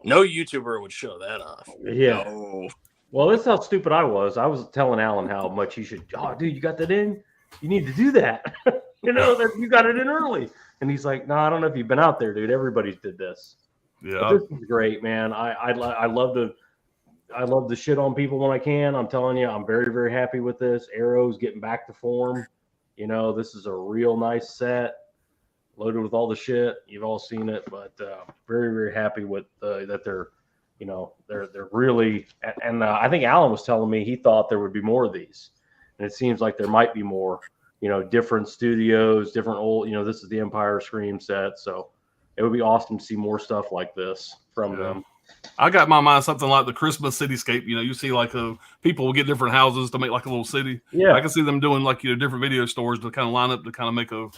No YouTuber would show that off. Yeah. No. Well, this is how stupid I was. I was telling Alan how much he should. Oh, dude, you got that in? You need to do that. That you got it in early. And he's like, "No, I don't know if you've been out there, dude. Everybody did this." Yeah, But this is great, man. I love to shit on people when I can. I'm telling you, I'm very, very happy with this. Arrow's getting back to form. You know, this is a real nice set, loaded with all the shit. You've all seen it, but very, very happy with that they're, you know, they're really. And I think Alan was telling me he thought there would be more of these, and it seems like there might be more. You know, different studios, different old. You know, this is the Empire Scream set, so it would be awesome to see more stuff like this from them. I got in my mind something like the Christmas cityscape. You know, you see like people will get different houses to make like a little city. Yeah, I can see them doing like different video stores to kind of line up to kind of make a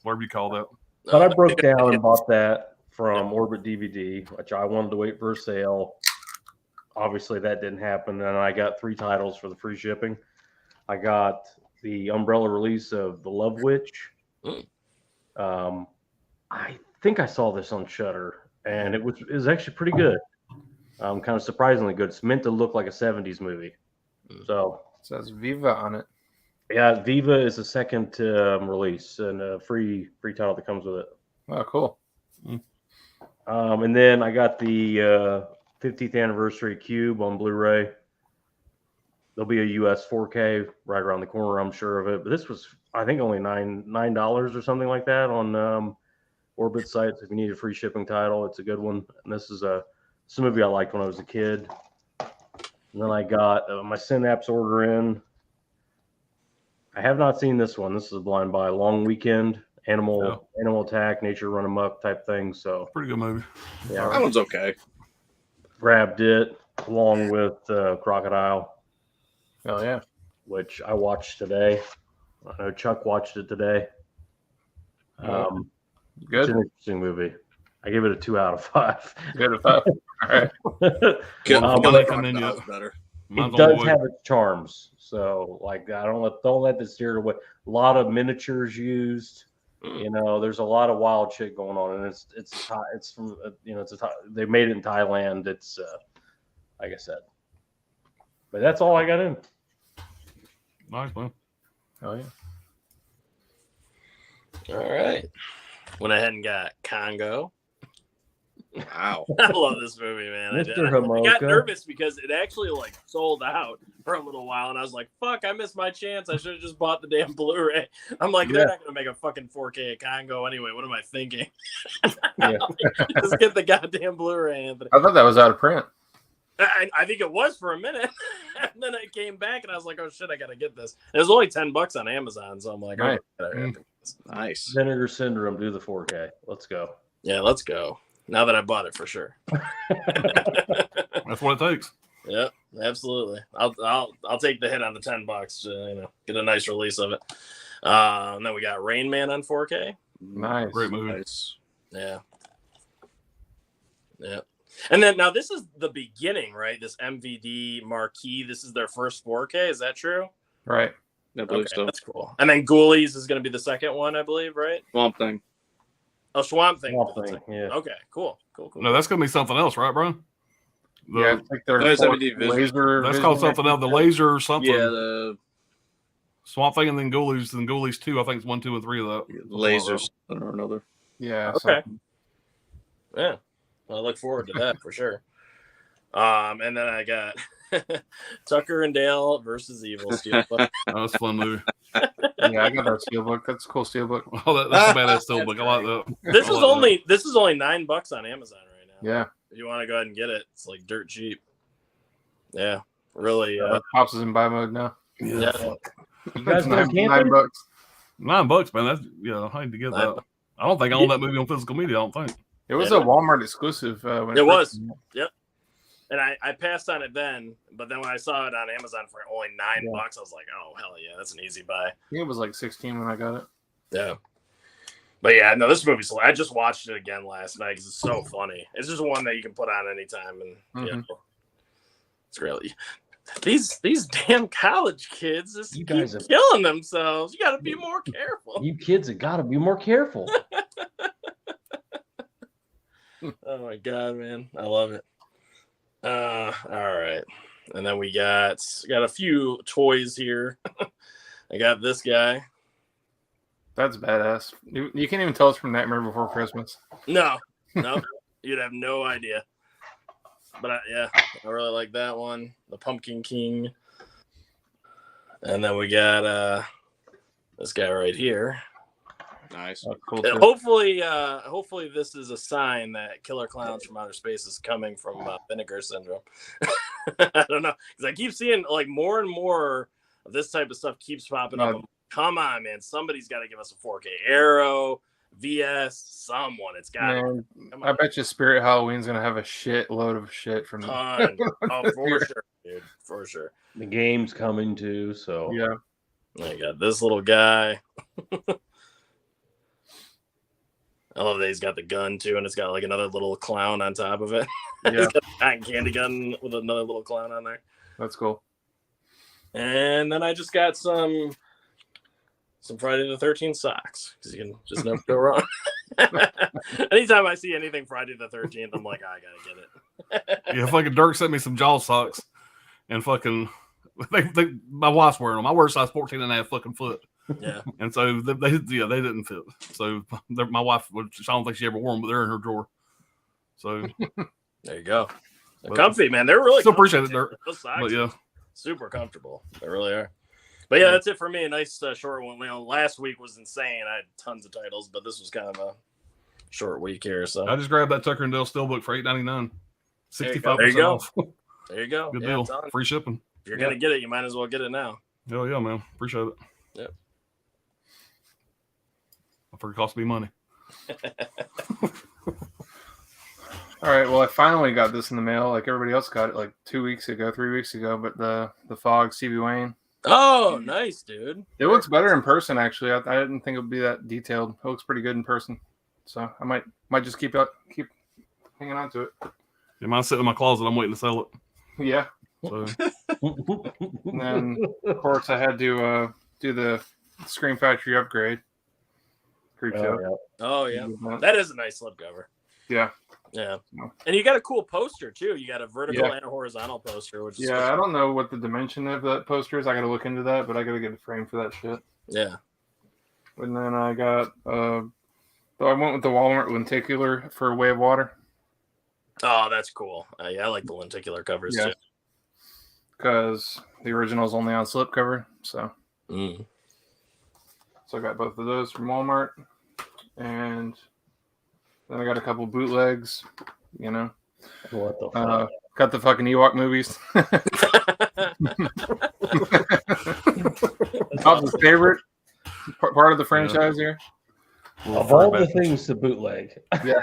whatever you call that. but I broke down and bought that from Orbit DVD, which I wanted to wait for a sale. Obviously, that didn't happen, and I got 3 titles for the free shipping. I got the Umbrella release of The Love Witch. I think I saw this on Shudder, and it was actually pretty good. Kind of surprisingly good. It's meant to look like a 70s movie. So It says Viva on it. yeah, Viva is a second release and a free title that comes with it. Oh, cool. And then I got the 50th anniversary Cube on Blu-ray. There'll be a US 4K right around the corner, I'm sure of it. But this was, I think, only $9 or something like that on Orbit sites. If you need a free shipping title, it's a good one. And this is a movie I liked when I was a kid. And then I got my Synapse order in. I have not seen this one. This is a blind buy. Long Weekend, Animal Attack, Nature Run Amok type thing. So Pretty good movie. yeah, That one's okay. grabbed it along with Crocodile, Oh yeah. which I watched today. I know Chuck watched it today. It's Good. an interesting movie. I give it a 2 out of 5. Good enough. All right. Crocodile's better. Mine's It on the does way. have its charms. So like, I don't let this steer away. A lot of miniatures used. You know, there's a lot of wild shit going on, and it's from they made it in Thailand. It's like I said, but that's all I got in. Nice, man. Oh yeah. All right. Went ahead and got Congo. Wow. I love this movie, man. I Mr. got Homolka. nervous because it actually like sold out for a little while, and I was like, "Fuck, I missed my chance. I should have just bought the damn Blu-ray." I'm like, they're not gonna make a fucking 4K of Congo anyway. What am I thinking? Yeah. Just get the goddamn Blu-ray, Anthony. I thought that was out of print. I think it was for a minute, and then I came back and I was like, "Oh shit, I gotta get this." It was only $10 on Amazon, so I'm like, Right. Nice. Vinegar Syndrome, do the 4K. Let's go. "Yeah, let's go." Now that I bought it for sure. That's what it takes. Yeah, absolutely. I'll take the hit on the $10 to get a nice release of it. And then we got Rain Man on 4K. Nice. Great movie. Nice. Yeah. And then now this is the beginning, right? This MVD marquee. This is their first 4K. Is that true? Right. I believe Okay, so. that's cool. And then Ghoulies is going to be the second one, I believe, right? Swamp Thing. Oh, Swamp Thing. Yeah. Okay, cool. No, that's gonna be something else, right, bro? Yeah, it's like their There's fourth MVD Vision. laser. That's vision called something else. The laser or something. Yeah, the Swamp Thing and then Ghoulies 2. I think it's 1, 2, and 3 of that. laser something or another. Yeah. Okay. something. Yeah. Well, I look forward to that for sure. And then I got Tucker and Dale versus Evil Steelbook. Oh, that's a fun movie. Yeah, I got that steelbook. That's a cool steelbook. Oh, that's a badass steelbook. I like that. This I is like only $9 on Amazon right now. Yeah. If you want to go ahead and get it, it's like dirt cheap. Yeah, really. Pops is in buy mode now. Yeah. You guys $9, going camping? $9. $9, man. That's I hate to get that. I don't think I own that movie on physical media. I don't think. It was a Walmart exclusive. When It was. first came out. Yep. And I passed on it then, but then when I saw it on Amazon for only $9, I was like, oh hell yeah, that's an easy buy. I think it was like 16 when I got it. Yeah. But yeah, no, this movie's. I just watched it again last night because it's so funny. It's just one that you can put on anytime, and it's really these damn college kids just You keep guys are- killing themselves. You got to be more careful. You kids have got to be more careful. Oh my god, man, I love it. All right, and then we got a few toys here. I got this guy. That's badass. You can't even tell it's from Nightmare Before Christmas. No, You'd have no idea. But I really like that one. The Pumpkin King. And then we got this guy right here. Nice. Cool. Hopefully this is a sign that Killer Clowns from Outer Space is coming from Vinegar Syndrome. I don't know, because I keep seeing like more and more of this type of stuff keeps popping up. Come on, man! Somebody's got to give us a 4K Arrow, VS, someone. It's got. I bet you Spirit Halloween's gonna have a shit load of shit from ton. Oh, for sure, dude, for sure. The game's coming too, so yeah. I got this little guy. I love that he's got the gun too, and it's got like another little clown on top of it. Yeah. He's got a cotton candy gun with another little clown on there. That's cool. And then I just got some Friday the 13th socks, because you can just never go wrong. Anytime I see anything Friday the 13th, I'm like, I gotta get it. Yeah, fucking Dirk sent me some Jaw socks, and fucking my wife's wearing them. I wear a size 14 and a half fucking foot. Yeah. And so they didn't fit. So my wife, I don't think she ever wore them, but they're in her drawer. So there you go. They're comfy, man. They're really still appreciate it, Dirk. Those socks, but yeah, super comfortable. They really are. But yeah, that's it for me. A nice short one. You know, last week was insane. I had tons of titles, but this was kind of a short week here. So I just grabbed that Tucker and Dale Steelbook for $8.99, 65% off. There you go. Good deal. Free shipping. If you're gonna get it, you might as well get it now. Hell yeah, man. Appreciate it. Yep. I figured it cost me money. All right. Well, I finally got this in the mail. Like everybody else got it like 3 weeks ago. But the Fog Stevie Wayne. Oh, nice, dude. It looks better in person. Actually, I didn't think it would be that detailed. It looks pretty good in person. So I might just keep hanging on to it. Yeah, mine's sitting in my closet. I'm waiting to sell it. Yeah. So. And then of course I had to do the Scream Factory upgrade. Oh yeah, that is a nice slipcover. Yeah. Yeah, and you got a cool poster too. You got a vertical and a horizontal poster, which is I don't know what the dimension of that poster is. I got to look into that, but I got to get a frame for that shit. Yeah. And then I got I went with the Walmart lenticular for Way of Water. Oh, that's cool. Yeah, I like the lenticular covers too. Because the original is only on slipcover, so. So I got both of those from Walmart, and then I got a couple bootlegs. You know. What the fuck? Got the fucking Ewok movies. Bob's favorite part of the franchise here. Of all the things to bootleg. Yeah.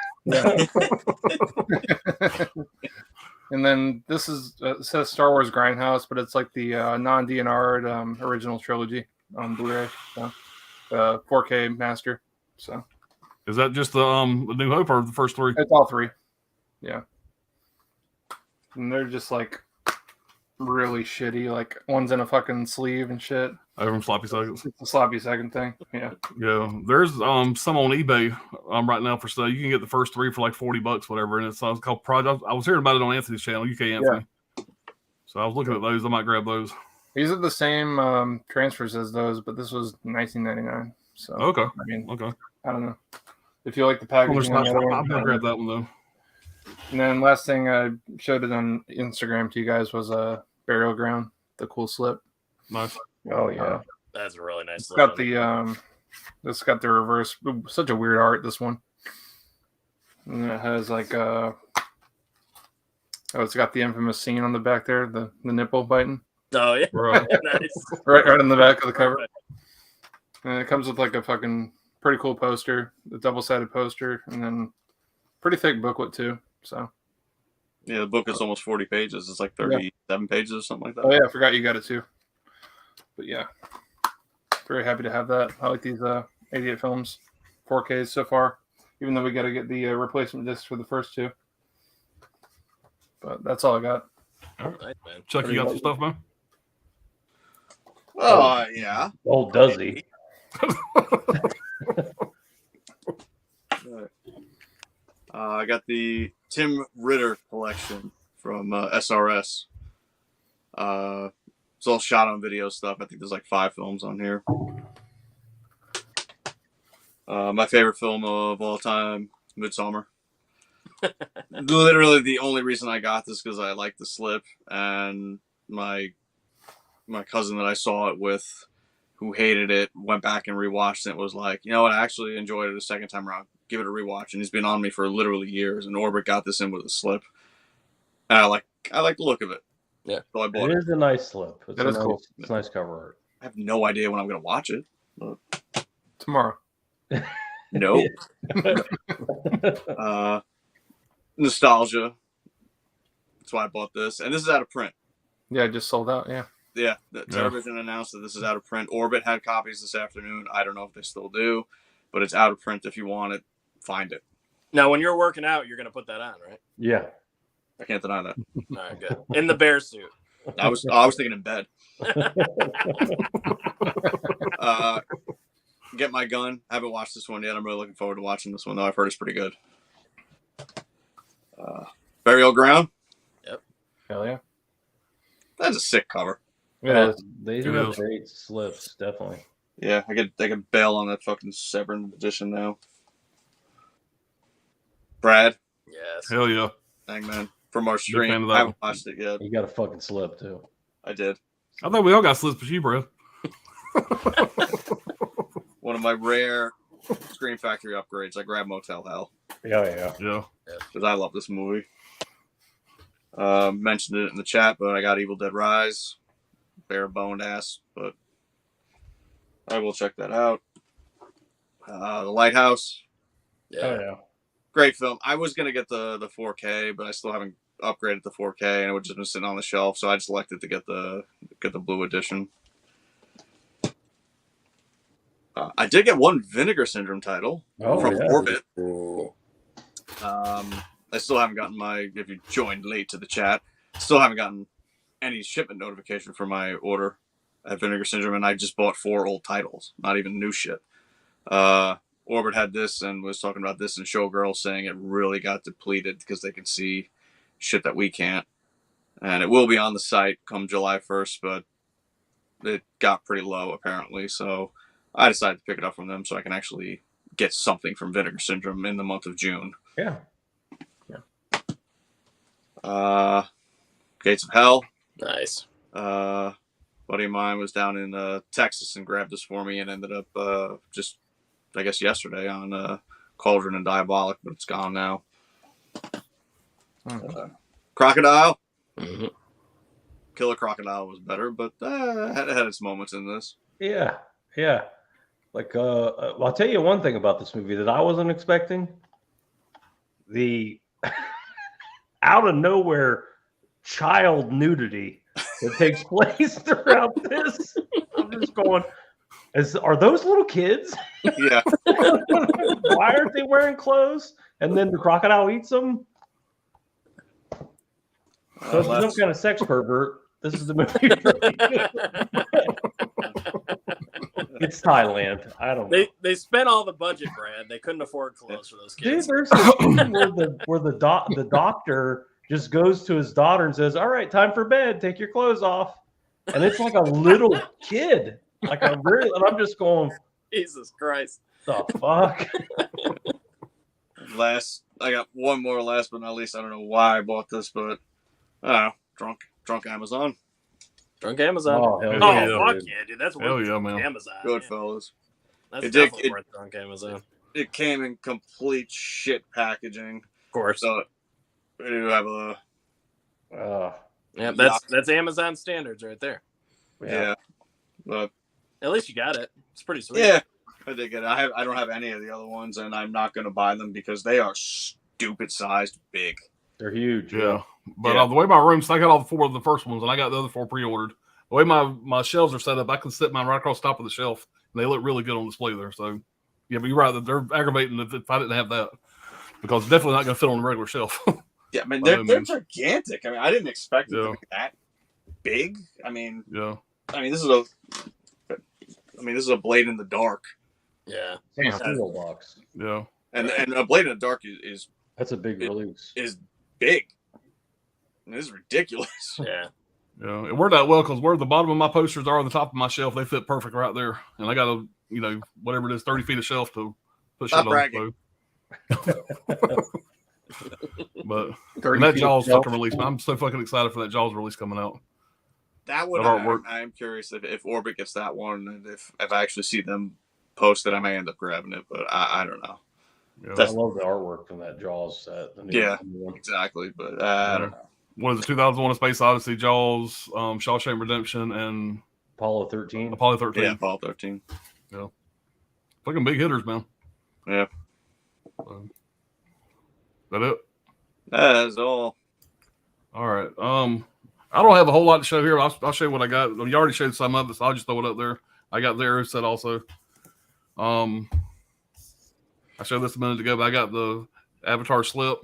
And then this is it says Star Wars Grindhouse, but it's like the non-DNR'd original trilogy on Blu-ray. So, 4K master. So is that just the New Hope or the first three? It's all three. Yeah. And they're just like really shitty. Like one's in a fucking sleeve and shit. Over from Sloppy Seconds. It's a sloppy second thing. Yeah. Yeah. There's some on eBay right now for sale. You can get the first three for like $40, whatever. And it's called Project. I was hearing about it on Anthony's channel, UK Anthony. Yeah. So I was looking at those. I might grab those. These are the same transfers as those, but this was $19.99. So okay. I mean, okay. I don't know. If you like the packaging, I'm gonna grab that one though. And then last thing I showed it on Instagram to you guys was Burial Ground, the cool slip. Nice. Oh yeah, that's a really nice. It's got the it's got the reverse. Such a weird art. This one. And it has like it's got the infamous scene on the back there, the nipple biting. Oh yeah, nice. right on the back of the cover. And it comes with like a fucking pretty cool poster, the double-sided poster, and then pretty thick booklet too. So yeah, the book is almost 40 pages. It's like 37 pages or something like that. Oh yeah, I forgot you got it too. But yeah, very happy to have that. I like these 88 films, 4Ks so far, even though we got to get the replacement discs for the first two. But that's all I got. All right, man. Chuck, you got some stuff, man? Oh, yeah. Oh, does he? I got the Tim Ritter collection from SRS. It's all shot on video stuff. I think there's like 5 films on here. My favorite film of all time, Midsommar. Literally, the only reason I got this because I liked the slip, and my cousin that I saw it with, who hated it, went back and rewatched it. Was like, you know what? I actually enjoyed it a second time around. Give it a rewatch, and he's been on me for literally years. And Orbit got this in with a slip, and I like the look of it. Yeah, so I bought It it. is a nice slip. It's That a is nice, cool. It's nice cover art. I have no idea when I'm going to watch it. Tomorrow. No. Nostalgia. That's why I bought this, and this is out of print. Yeah, it just sold out. Yeah. Yeah, the television announced that this is out of print. Orbit had copies this afternoon. I don't know if they still do, but it's out of print. If you want it, find it. Now, when you're working out, you're gonna put that on, right? Yeah. I can't deny that. All right, good. In the bear suit. I was thinking in bed. Get My Gun. I haven't watched this one yet. I'm really looking forward to watching this one, though. I've heard it's pretty good. Burial Ground. Hell yeah. That's a sick cover. Yeah. They do have great slips, definitely. Yeah, I could bail on that fucking Severin edition now. Brad. Yes. Hell yeah. Hangman. From our fan stream. of that I haven't watched it yet. You got a fucking slip too. I did. I think we all got slips but you, bro. One of my rare Scream Factory upgrades. I grabbed Motel Hell. Yeah. Yeah. Because I love this movie. Mentioned it in the chat, but I got Evil Dead Rise. Bare boned ass, but I will check that out. The Lighthouse. Yeah. Great film. I was going to get the 4K, but I still haven't upgraded to 4K, and it would just been sitting on the shelf, so I just elected to get the blue edition. I did get one Vinegar Syndrome title from Orbit. Ooh. I still haven't gotten if you joined late to the chat, still haven't gotten any shipment notification for my order at Vinegar Syndrome, and I just bought 4 old titles, not even new shit. Orbit had this and was talking about this in Showgirl, saying it really got depleted because they can see shit that we can't. And it will be on the site come July 1st, but it got pretty low apparently, so I decided to pick it up from them so I can actually get something from Vinegar Syndrome in the month of June. Yeah. Gates of Hell. Nice. Buddy of mine was down in Texas and grabbed this for me and ended up just, I guess, yesterday on Cauldron and Diabolic, but it's gone now. Crocodile. Mm-hmm. Killer Crocodile was better, but had its moments in this. Yeah. Like, I'll tell you one thing about this movie that I wasn't expecting. The out of nowhere child nudity that takes place throughout this. I'm just going, are those little kids? Yeah. Why aren't they wearing clothes? And then the crocodile eats them. So if there's some kind of sex pervert, this is the movie. It's Thailand. I don't know. They spent all the budget, Brad. They couldn't afford clothes for those kids. Dude, there's this scene where the doctor just goes to his daughter and says, "All right, time for bed. Take your clothes off." And it's like a little kid, and I'm just going, Jesus Christ. the fuck? I got one more last but not least. I don't know why I bought this, but I don't know. Drunk Amazon. Drunk Amazon. Oh, hell Oh, yeah, fuck dude. yeah, dude. That's Hell worth yeah, man. Amazon. Goodfellas. That's It did- definitely worth Drunk Amazon. It came in complete shit packaging. Of course. So we do have Yeah, that's Amazon standards right there. yeah. But At least you got it. It's pretty sweet. yeah, I did get it. I don't have any of the other ones, and I'm not going to buy them because they are stupid sized big. They're huge. Yeah. But Yeah. the way my room's, I got all 4 of the first ones, and I got the other 4 pre-ordered. The way my shelves are set up, I can sit mine right across the top of the shelf, and they look really good on display there. So, yeah, but you're right. They're aggravating if I didn't have that, because it's definitely not going to fit on the regular shelf. Yeah, I mean, By they're no means. gigantic. I mean, I didn't expect it Yeah. to be that big. I mean, Yeah. this is a Blade in the Dark, Yeah. It's a steel box. Yeah. and a Blade in the Dark is That's a big release. big. And this is ridiculous. Yeah. Yeah. It worked out well because where the bottom of my posters are on the top of my shelf, they fit perfect right there. And I got whatever it is, 30 feet of shelf to put Stop shit bragging. on. So. But 30 that feet Jaws of fucking release, man, I'm so fucking excited for that Jaws release coming out. That would That artwork. I am curious if Orbit gets that one, and if I actually see them post it, I may end up grabbing it, but I don't know. Yeah. I love the artwork from that Jaws set. The new one. Exactly, but I don't know. What is it? 2001: A Space Odyssey, Jaws, Shawshank Redemption, and Apollo 13. Apollo 13. Yeah, Apollo 13. Yeah, fucking big hitters, man. Yeah. That it? That's all. All right. I don't have a whole lot to show here. I'll show you what I got. You already showed some of it, so I'll just throw it up there. I got the arrow set also. I showed this a minute ago, but I got the Avatar slip.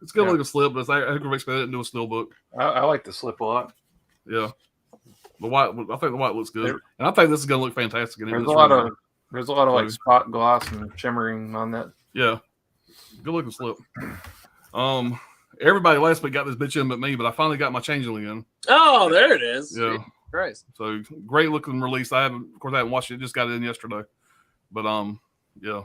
It's gonna look a slip, but it's aggravates me I didn't do a still book. I like the slip a lot. Yeah. The white, I think the white looks good, and I think this is gonna look fantastic. There's a lot of like spot gloss and shimmering on that. Yeah, good looking slip. Everybody last week got this bitch in but me, but I finally got my changeling in. Oh, there it is. Yeah, Christ. so great looking release. I haven't watched it. Just got it in yesterday, but yeah,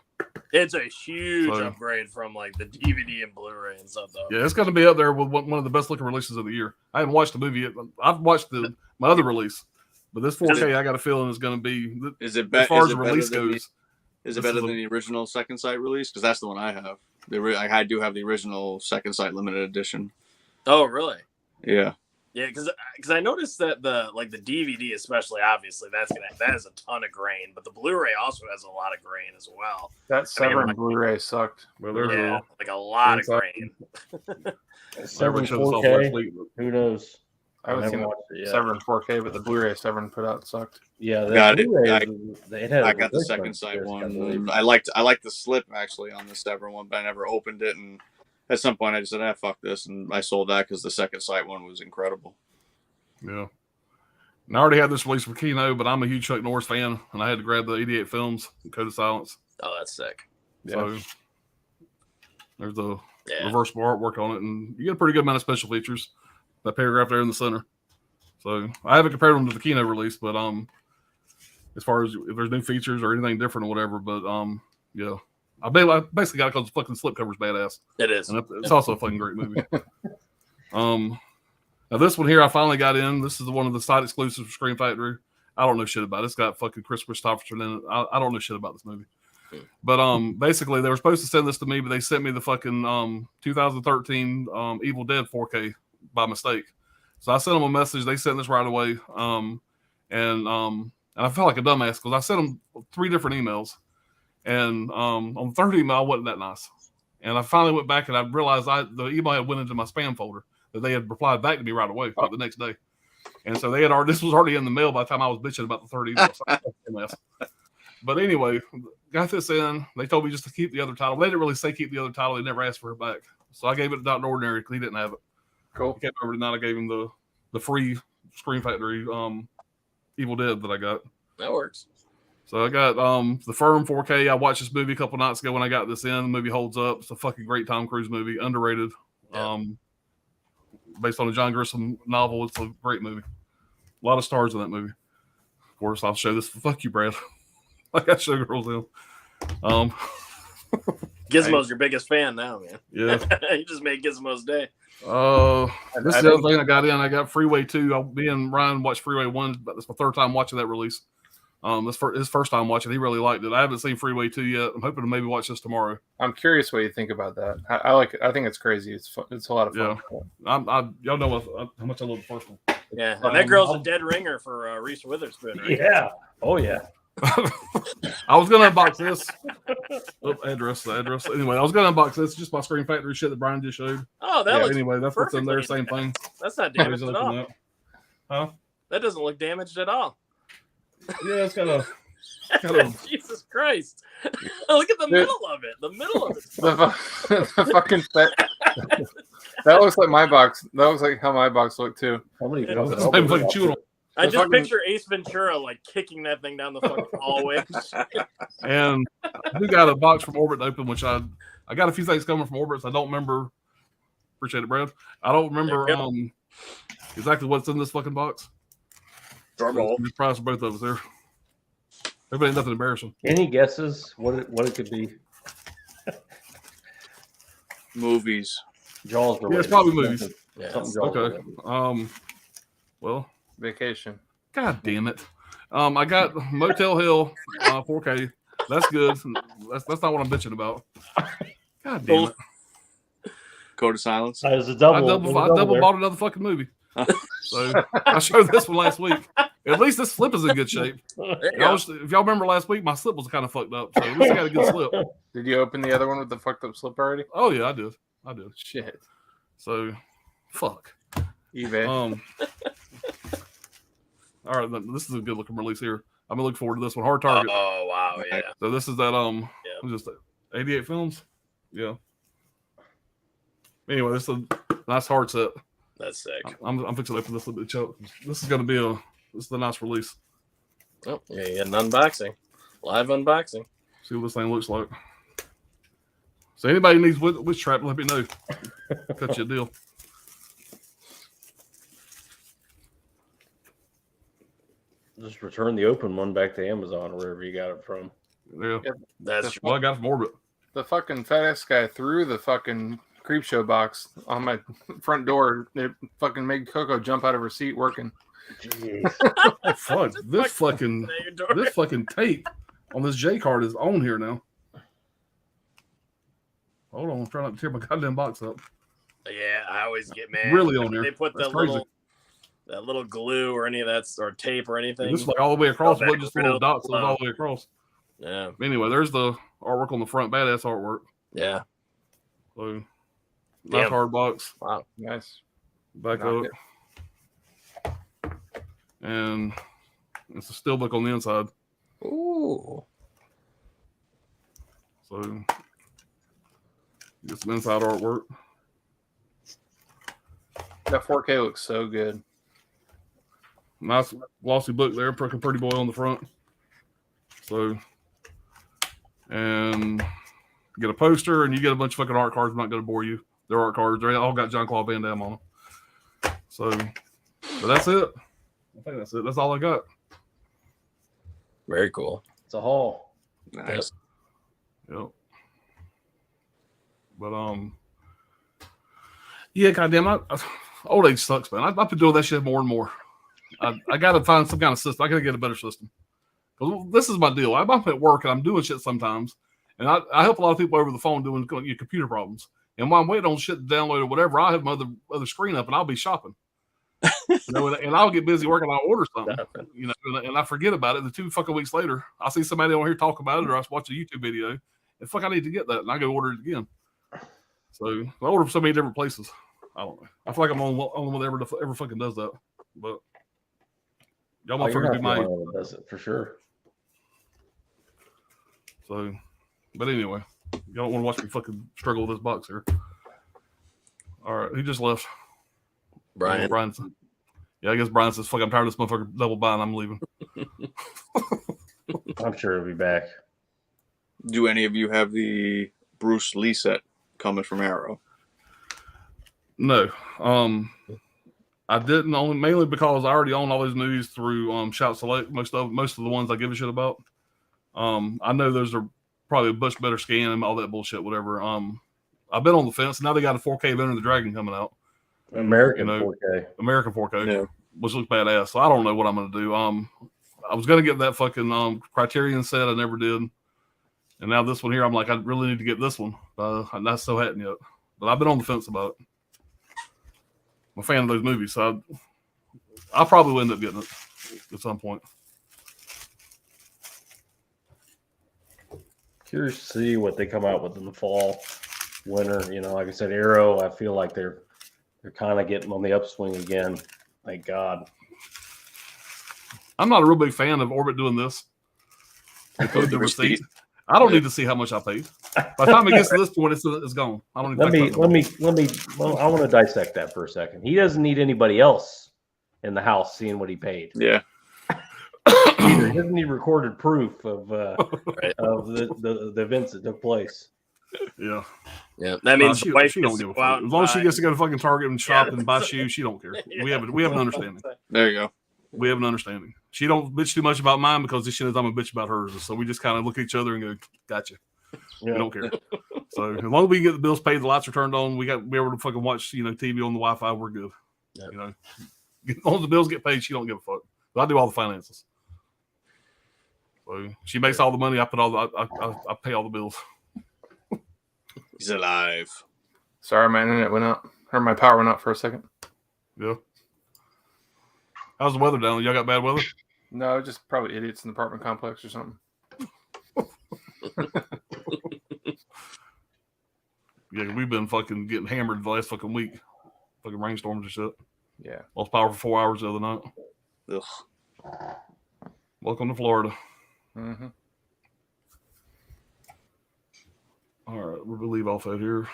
it's a huge upgrade from like the DVD and Blu-ray and stuff though. Yeah, it's going to be up there with one of the best looking releases of the year. I haven't watched the movie yet. I've watched my other release, but this 4K I got a feeling is going to be. Is it as far as the release goes? Is it better than the original Second Sight release? Because that's the one I have. I do have the original Second Sight limited edition. Oh, really? Yeah. Yeah, because I noticed that the DVD especially, obviously that is a ton of grain, but the Blu-ray also has a lot of grain as well. That Severn Blu-ray sucked. Well, there's like a lot of grain. Severn 4K. Who knows? I haven't seen the Severn 4K, but the Blu-ray Severn put out sucked. Yeah, got it. I got the Second Sight one. I liked the slip actually on the Severn one, but I never opened it. And at some point, I just said, fuck this. And I sold that because the Second Sight one was incredible. Yeah. And I already had this release from Kino, but I'm a huge Chuck Norris fan, and I had to grab the 88 Films Code of Silence. Oh, that's sick. So there's the reversible artwork on it, and you get a pretty good amount of special features. That paragraph there in the center. So I haven't compared them to the Kino release, but as far as if there's new features or anything different or whatever, but yeah. I basically got it because the fucking slipcover's badass. It is. And it's also a fucking great movie. Now this one here I finally got in. This is one of the side exclusives for Screen Factory. I don't know shit about it. It's got fucking Chris Christopherson in it. I don't know shit about this movie. But basically they were supposed to send this to me, but they sent me the fucking 2013 Evil Dead 4K by mistake. So I sent them a message. They sent this right away. And I felt like a dumbass because I sent them 3 different emails. And on the third email, I wasn't that nice. And I finally went back and I realized the email had went into my spam folder, that they had replied back to me right away the next day. And so this was already in the mail by the time I was bitching about the third email. So but anyway, got this in. They told me just to keep the other title. They didn't really say keep the other title. They never asked for it back. So I gave it to Dr. Ordinary because he didn't have it. Cool. He kept over tonight. I gave him the free Screen Factory Evil Dead that I got. That works. So I got the Firm 4K. I watched this movie a couple nights ago when I got this in. The movie holds up. It's a fucking great Tom Cruise movie. Underrated. Yeah. Based on a John Grisham novel. It's a great movie. A lot of stars in that movie. Of course, I'll show this. Fuck you, Brad. I got Showgirls in. Gizmo's your biggest fan now, man. Yeah. You just made Gizmo's day. This is the other thing I got in. I got Freeway 2. Me and Ryan watched Freeway 1, but it's my third time watching that release. This his first time watching. He really liked it. I haven't seen Freeway 2 yet. I'm hoping to maybe watch this tomorrow. I'm curious what you think about that. I like it. I think it's crazy. It's fun. It's a lot of fun. Yeah. Y'all know how much I love the first one. Yeah, and that girl's a dead ringer for Reese Witherspoon. Right? Yeah. Oh yeah. I was gonna unbox this. Address. Anyway, I was gonna unbox this. Just my Screen Factory shit that Brian just showed. Oh, that looks anyway, that's what's in there. Same thing. That's not damaged at all. Huh? That doesn't look damaged at all. Yeah, it's got a. Jesus Christ! Look at the middle of it. The middle of it. the fucking that looks like my box. That looks like how my box looked too. I just picture Ace Ventura like kicking that thing down the fucking hallway. And we got a box from Orbit to open, which I got a few things coming from Orbit. So I don't remember. Appreciate it, Brad. I don't remember exactly what's in this fucking box. Drum surprise for both of us there. Everybody, nothing embarrassing. Any guesses what it could be? Movies. Jaws related. Yeah, it's probably movies. Yeah. Something Jaws Okay. related. Well, Vacation. God damn it. I got Motel Hell 4K. That's good. That's not what I'm bitching about. God damn it. Code of Silence. It was a double. I double bought another fucking movie. So I showed this one last week. At least this slip is in good shape. If y'all remember last week, my slip was kind of fucked up. So at least I got a good slip. Did you open the other one with the fucked up slip already? Oh yeah, I did. Shit. So fuck. eBay. All right, this is a good looking release here. I'm gonna look forward to this one. Hard Target. Oh wow, yeah. So this is that just 88 films. Yeah. Anyway, this is a nice hard set. That's sick. I'm fixing to open this little bit choke. This is gonna be a nice release. Oh, yeah, you got an unboxing. Live unboxing. See what this thing looks like. So anybody needs witch trap, let me know. Cut you a deal. Just return the open one back to Amazon or wherever you got it from. Yeah. That's true. Well, I got it from Orbit. The fucking FedEx guy threw the fucking creep show box on my front door. It fucking made Coco jump out of her seat working. Oh, fuck. This fucking tape on this J card is on here now. Hold on, I'm trying not to tear my goddamn box up. Yeah, I always get mad. Really on there. They put That's that little glue or any of that or tape or anything. This is like all the way across, Go but back just to little it. dots that was all the way across. Yeah. Anyway, there's the artwork on the front. Badass artwork. Yeah. So nice Damn. hard box. Wow. Nice. Back Knock up. And it's a steelbook on the inside. Ooh. So get some inside artwork. That 4K looks so good. Nice glossy book there, pretty boy on the front. So, and get a poster, and you get a bunch of fucking art cards. I'm not going to bore you. They're art cards. They all got John Claude Van Damme on them. So, but that's it. I think that's it. That's all I got. Very cool. It's a haul. Nice. Yep. But yeah, goddamn, old age sucks, man. I've been doing that shit more and more. I got to find some kind of system. I got to get a better system. This is my deal. I'm up at work and I'm doing shit sometimes, and I help a lot of people over the phone doing computer problems. And while I'm waiting on shit to download or whatever, I'll have my other screen up and I'll be shopping. And I'll get busy working. I'll order something, and I forget about it. And 2 fucking weeks later, I see somebody on here talk about it, or I watch a YouTube video, and fuck, I need to get that, and I go order it again. So I order from so many different places. I don't know. I feel like I'm the only one that ever fucking does that. But y'all motherfuckers do my does it for sure. So, but anyway, y'all don't want to watch me fucking struggle with this box here. All right, who just left? Brian. Yeah, I guess Brian says, "Fuck, I'm tired of this motherfucker double buying. I'm leaving." I'm sure it'll be back. Do any of you have the Bruce Lee set coming from Arrow? No, I didn't, mainly because I already own all these movies through Shout Select. Most of the ones I give a shit about. I know those are probably a much better scan and all that bullshit. Whatever. I've been on the fence. Now they got a 4K of Enter the Dragon coming out. American 4K. American 4K, Yeah. which looks badass. So I don't know what I'm gonna do. I was gonna get that fucking Criterion set. I never did. And now this one here, I'm like, I really need to get this one. I'm not so hadn't yet. But I've been on the fence about it. I'm a fan of those movies, so I'll probably end up getting it at some point. Curious to see what they come out with in the fall, winter. Like I said, Arrow, I feel like they're kind of getting on the upswing again. Thank God. I'm not a real big fan of Orbit doing this. Include the receipt. I don't need to see how much I paid. By the time it gets to this point, it's gone. I don't need Well, I want to dissect that for a second. He doesn't need anybody else in the house seeing what he paid. Yeah. He doesn't need recorded proof of the events that took place. Yeah. Yeah. That means she wife don't give a fuck. As long as she gets to go to fucking Target and shop and buy shoes, she don't care. Yeah. We have an understanding. There you go. We have an understanding. She don't bitch too much about mine because she knows I'm a bitch about hers. So we just kind of look at each other and go, "Gotcha." We don't care. So as long as we can get the bills paid, the lights are turned on, we got to be able to fucking watch, TV on the Wi-Fi. We're good. Yep. As long as the bills get paid, she don't give a fuck. But I do all the finances. So she makes all the money. I put I pay all the bills. He's alive. Sorry, my internet went out. Or my power went out for a second. Yeah. How's the weather down there? Y'all got bad weather? No, just probably idiots in the apartment complex or something. Yeah, we've been fucking getting hammered the last fucking week. Fucking rainstorms and shit. Yeah. Lost power for 4 hours the other night. Ugh. Welcome to Florida. Mm-hmm. All right, we'll leave off out here.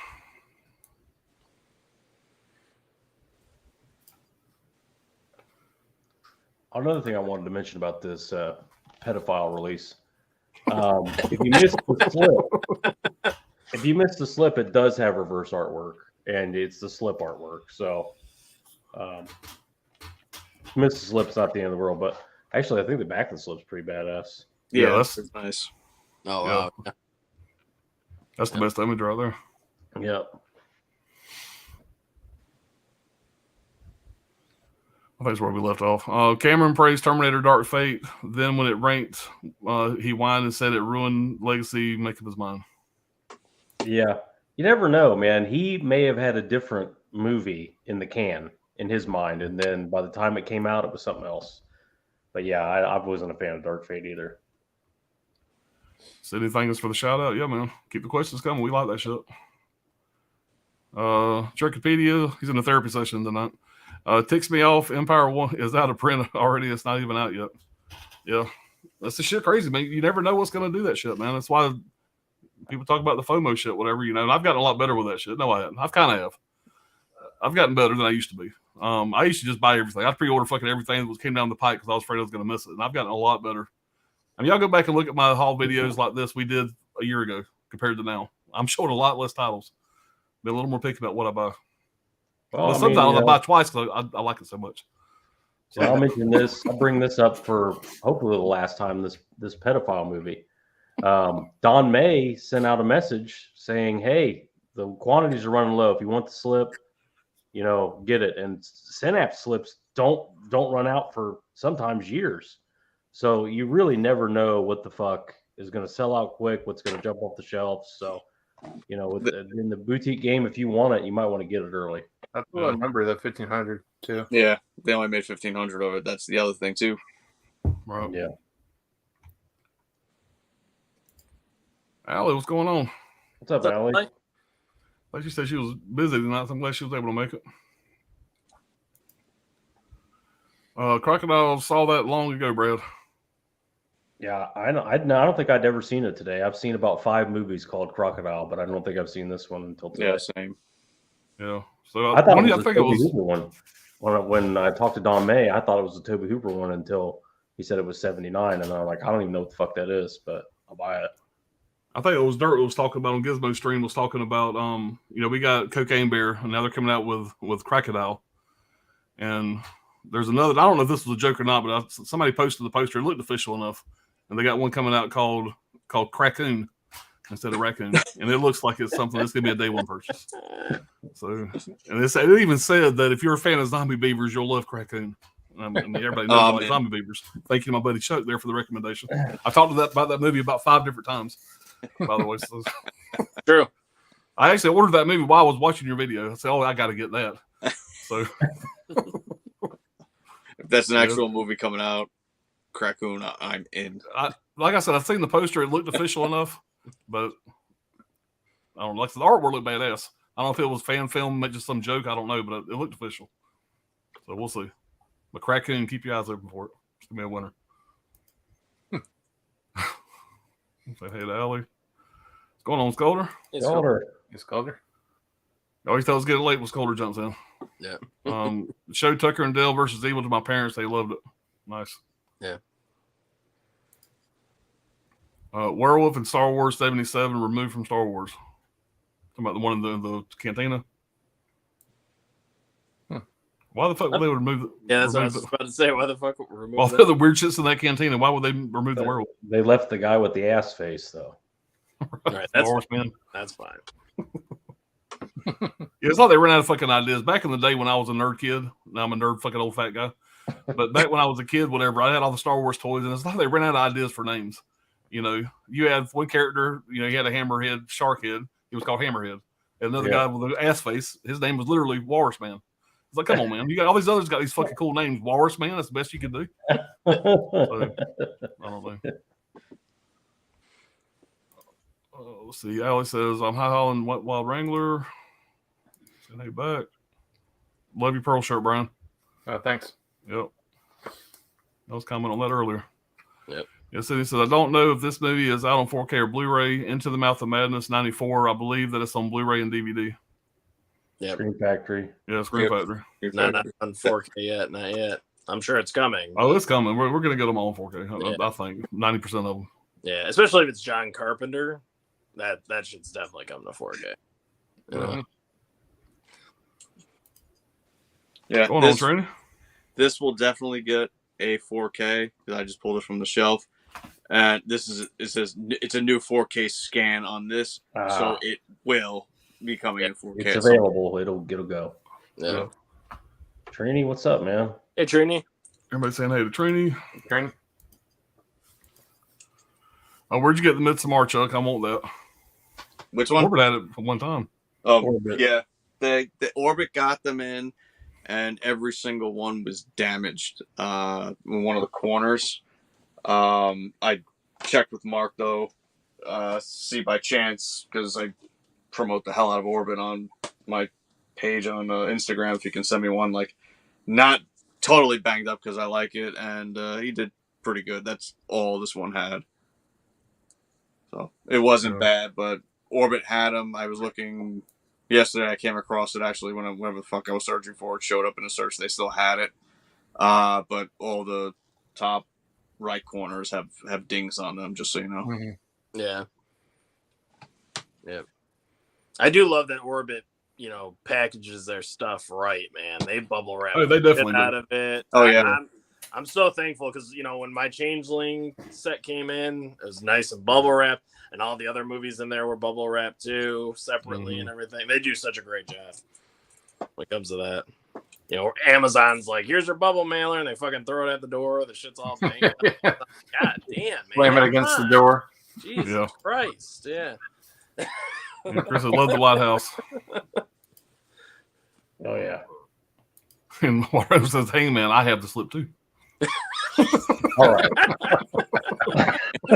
Another thing I wanted to mention about this pedophile release. If you missed the slip, it does have reverse artwork, and it's the slip artwork. So, missed the slip's not the end of the world, but actually, I think the back of the slip's pretty badass. Yeah, that's nice. Oh, wow. Yeah. That's the best image right there. Yep. I think that's where we left off. Cameron praised Terminator Dark Fate. Then when it ranked, he whined and said it ruined Legacy, make up his mind. Yeah. You never know, man. He may have had a different movie in the can in his mind, and then by the time it came out, it was something else. But yeah, I wasn't a fan of Dark Fate either. Said anything is for the shout out? Yeah, man. Keep the questions coming. We like that shit. Jerkopedia, he's in a therapy session tonight. Ticks me off. Empire 1 is out of print already. It's not even out yet. Yeah. That's the shit crazy, man. You never know what's going to do that shit, man. That's why people talk about the FOMO shit, whatever, and I've gotten a lot better with that shit. No, I haven't. I've kind of have. I've gotten better than I used to be. I used to just buy everything. I'd pre-order fucking everything that came down the pipe because I was afraid I was going to miss it. And I've gotten a lot better. I mean, y'all go back and look at my haul videos like this we did a year ago compared to now. I'm showing a lot less titles. Be a little more picky about what I buy. Well, some titles I buy twice because I like it so much. So I'll mention this. I'll bring this up for hopefully the last time this pedophile movie. Don May sent out a message saying, "Hey, the quantities are running low. If you want the slip, get it." And Synapse slips don't run out for sometimes years. So you really never know what the fuck is going to sell out quick, what's going to jump off the shelves. So, in the boutique game, if you want it, you might want to get it early. That's what I remember, the 1500 too. Yeah, they only made 1,500 of it. That's the other thing too. Right. Yeah. Allie, what's going on? What's up, Allie? Like she said, she was busy tonight. So I'm glad she was able to make it. Crocodile saw that long ago, Brad. Yeah, I know. I don't think I'd ever seen it today. I've seen about 5 movies called Crocodile, but I don't think I've seen this one until today. Yeah, same. Yeah. So I thought when it do was you a think it Toby was? Hooper one. When I talked to Don May, I thought it was a Toby Hooper one until he said it was 79, and I'm like, I don't even know what the fuck that is, but I'll buy it. I think it was Dirt was talking about on Gizmo Stream was talking about we got Cocaine Bear and now they're coming out with Crocodile, and there's another. I don't know if this was a joke or not, but somebody posted the poster. It looked official enough, and they got one coming out called Crackoon instead of Raccoon, and it looks like it's something that's gonna be a day one purchase. So, and it even said that if you're a fan of zombie beavers, you'll love Crackoon. I mean, everybody knows I like zombie beavers. Thank you to my buddy Chuck there for the recommendation. I talked about that movie about 5 different times. By the way, so. True. I actually ordered that movie while I was watching your video. I said, "Oh, I got to get that." So, if that's an actual movie coming out, Crackoon, I'm in. Like I said, I've seen the poster. It looked official enough, but I don't know. Like the artwork looked badass. I don't know if it was fan film, just some joke. I don't know, but it looked official. So we'll see. But Crackoon, keep your eyes open for it. It's gonna be a winner. Say hey to Allie. What's going on, Scolder? It's Calder. Always thought it was getting late when Scolder jumps in. Yeah. Show Tucker and Dale versus Evil to my parents. They loved it. Nice. Yeah. Werewolf and Star Wars 77 removed from Star Wars. Talking about the one in the cantina. Why the fuck would they remove it? Yeah, that's what I was about to say. Why the fuck remove all the weird shits in that cantina? Why would they remove the werewolf? They left the guy with the ass face, though. Right, that's Walrus Man. That's fine. Yeah, it's like they ran out of fucking ideas. Back in the day when I was a nerd kid, now I'm a nerd fucking old fat guy. But back when I was a kid, whatever, I had all the Star Wars toys, and it's like they ran out of ideas for names. You know, you had one character, you know, he had a hammerhead, shark head. He was called Hammerhead. And another guy with an ass face, his name was literally Walrus Man. It's like, come on, man. You got all these others got these fucking cool names. Walrus Man, that's the best you could do. So, I don't know. Let's see. Alex says, I'm High Holland Wild Wrangler. Send hey back. Love your pearl shirt, Brian. Thanks. Yep. I was commenting on that earlier. Yep. Yes, he says, I don't know if this movie is out on 4K or Blu-ray. Into the Mouth of Madness, 94. I believe that it's on Blu-ray and DVD. Yeah. Screen Factory. Yeah, Screen Factory. Not on 4K yet. Not yet. I'm sure it's coming. Oh, it's coming. We're going to get them all on 4K. Yeah. I think 90% of them. Yeah, especially if it's John Carpenter. That shit's definitely coming to 4K. Yeah. Yeah. Going on, Trini? This will definitely get a 4K because I just pulled it from the shelf. And it says it's a new 4K scan on this, so it will be coming in 4K. It's available. It'll go. Yeah. Trini, what's up, man? Hey, Trini. Everybody saying hey to Trini. Trini. Oh, where'd you get the Midsommar, Chuck? I want that. Which one? Orbit had it for one time. Orbit. Yeah. The Orbit got them in, and every single one was damaged. In one of the corners. I checked with Mark though, see by chance, because I promote the hell out of Orbit on my page on Instagram. If you can send me one, like not totally banged up because I like it, and he did pretty good. That's all this one had. So it wasn't bad, but Orbit had them. I was looking yesterday. I came across it actually whenever the fuck I was searching for it. Showed up in the search. They still had it, but all the top right corners have dings on them. Just so you know. Mm-hmm. Yeah. Yeah. I do love that Orbit, packages their stuff right, man. They bubble wrap. Oh, they definitely out of it. Oh yeah. I'm so thankful because when my Changeling set came in, it was nice and bubble wrapped, and all the other movies in there were bubble wrapped too, separately and everything. They do such a great job when it comes to that. Amazon's like, here's your bubble mailer, and they fucking throw it at the door. The shit's all banged up. God damn, man. Slam it against the door. Jesus Christ, yeah. Chris has loved the Lighthouse. Oh yeah. And Mario says, hey man, I have the slip too. All right.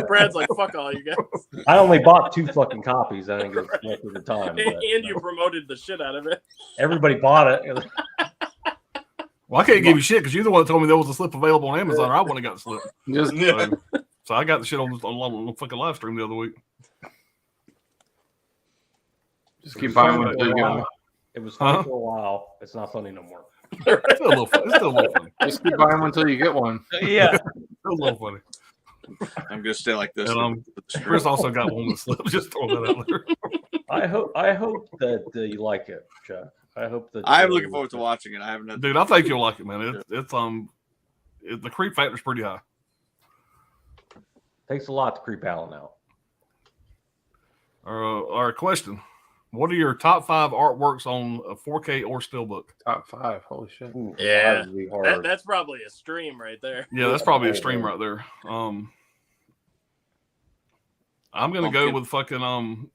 Brad's like, fuck all you guys. I only bought 2 fucking copies. I didn't get much at the time. But, And you promoted the shit out of it. everybody bought it. Well, I can't give you shit because you're the one that told me there was a slip available on Amazon, or I wouldn't have got the slip. Just So I got the shit on the fucking live stream the other week. Just keep buying one until you get one. It was funny for a while. It's not funny no more. It's still a little funny. It's still a little funny. Just keep buying one until you get one. Yeah. Still a little funny. I'm gonna stay like this. And Chris also got one with slip. Just throw that out there. I hope that you like it, Chuck. I hope that I'm looking forward to watching it. I haven't. Dude, I think you'll like it, man. It's the creep factor's pretty high. Takes a lot to creep Alan out. Our question: what are your top 5 artworks on a 4K or steelbook? Top 5. Holy shit. Ooh, Yeah. that'd be hard. That's probably a stream right there. Yeah, that's probably a stream right there. I'm gonna go with fucking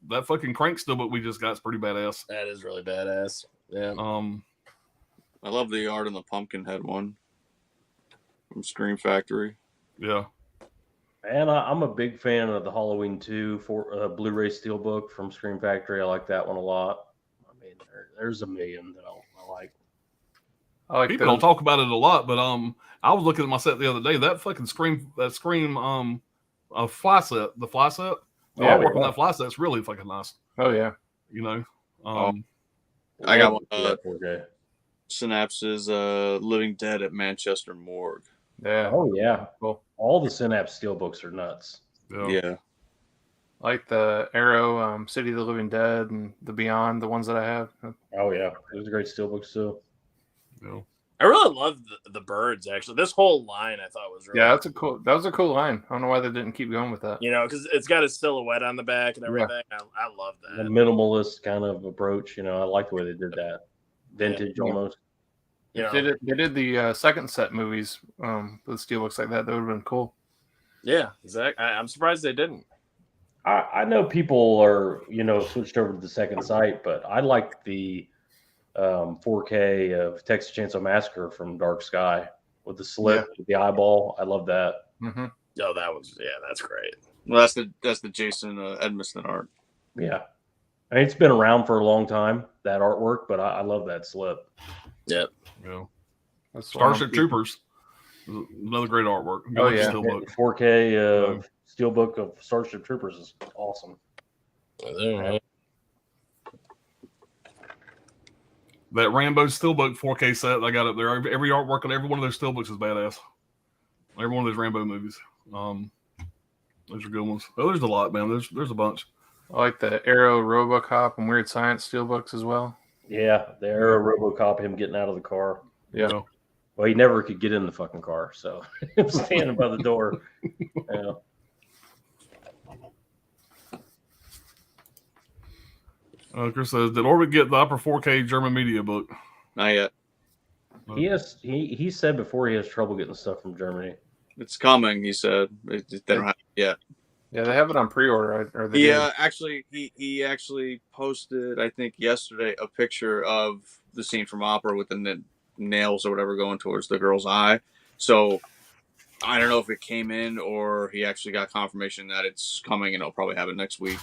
that fucking Crank steelbook we just got is pretty badass. That is really badass. Yeah. I love the art on the Pumpkinhead one from Scream Factory. Yeah. And I'm a big fan of the Halloween 2 Blu-ray Steelbook from Scream Factory. I like that one a lot. I mean, there's a million that I like. I like People don't talk about it a lot, but I was looking at my set the other day. That fucking Scream fly set, the fly set. The artwork on that fly set's really fucking nice. Oh yeah. I got one. 4K. Synapse's Living Dead at Manchester Morgue. Yeah. Oh yeah. Cool. All the Synapse Steelbooks are nuts. Yeah. I like the Arrow, City of the Living Dead, and the Beyond, the ones that I have. Oh yeah, those are great Steelbooks too. Yeah. I I really loved the birds. Actually, this whole line I thought was really that was a cool line. I don't know why they didn't keep going with that. because it's got a silhouette on the back and everything. I love The that. minimalist kind of approach. I like the way they did that. Vintage almost. If they did the second set movies with steelbooks like that would have been cool. Yeah, exactly. I'm surprised they didn't. I know people are switched over to the second sight, but I like the 4K of Texas Chainsaw Massacre from Dark Sky with the slit with the eyeball. I love that. Mm-hmm. Oh, that's great. Well, that's the Jason Edmiston art. Yeah, I mean, it's been around for a long time, that artwork, but I love that slip. Yep. Yeah. Starship Troopers. Another great artwork. Oh, yeah. Steelbook. 4K of Steelbook of Starship Troopers is awesome. That Rambo Steelbook 4K set I got up there. Every artwork on every one of those Steelbooks is badass. Every one of those Rambo movies. Those are good ones. Oh, there's a lot, man. There's a bunch. I like the Arrow, RoboCop, and Weird Science Steelbooks as well. Yeah, the Arrow RoboCop, him getting out of the car. Yeah. Well, he never could get in the fucking car, so he was standing by the door. Yeah. Chris says, did Orbit get the upper 4K German media book? Not yet. He said before he has trouble getting stuff from Germany. It's coming, he said. They don't have it yet. Yeah, they have it on pre-order. Actually, he actually posted, I think yesterday, a picture of the scene from Opera with the nails or whatever going towards the girl's eye. So I don't know if it came in or he actually got confirmation that it's coming and he'll probably have it next week.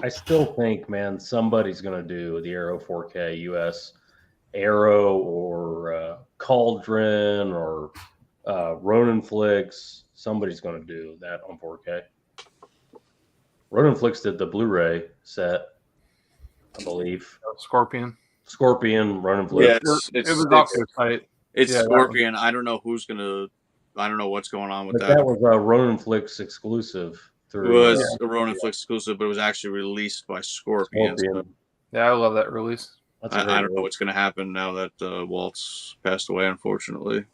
I still think, man, somebody's going to do the Arrow 4K US Arrow or Cauldron or Ronin Flicks. Somebody's going to do that on 4K. Ronin Flicks did the Blu-ray set, I believe. Scorpion, Ronin Flicks. Yeah, it was off their site. It's Scorpion. I don't know what's going on with But that. that was a Ronin Flicks exclusive. It was a Ronin Flicks exclusive, but it was actually released by Scorpion. So Yeah, I love that release. I don't know what's going to happen now that Walt's passed away, unfortunately.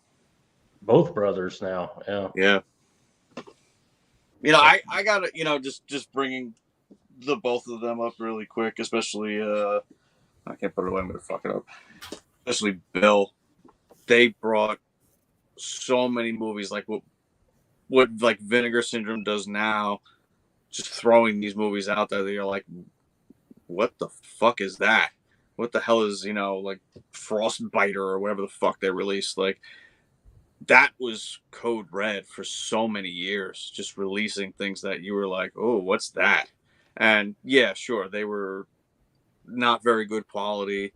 Both brothers now. Yeah. I gotta, just bringing the both of them up really quick, especially, I can't put it away, I'm going to fuck it up. Especially Bill. They brought so many movies, like what like Vinegar Syndrome does now, just throwing these movies out there that you're like, what the fuck is that? What the hell is, like Frostbiter or whatever the fuck they released? Like, that was Code Red for so many years, just releasing things that you were like, oh, what's that? And yeah, sure, they were not very good quality.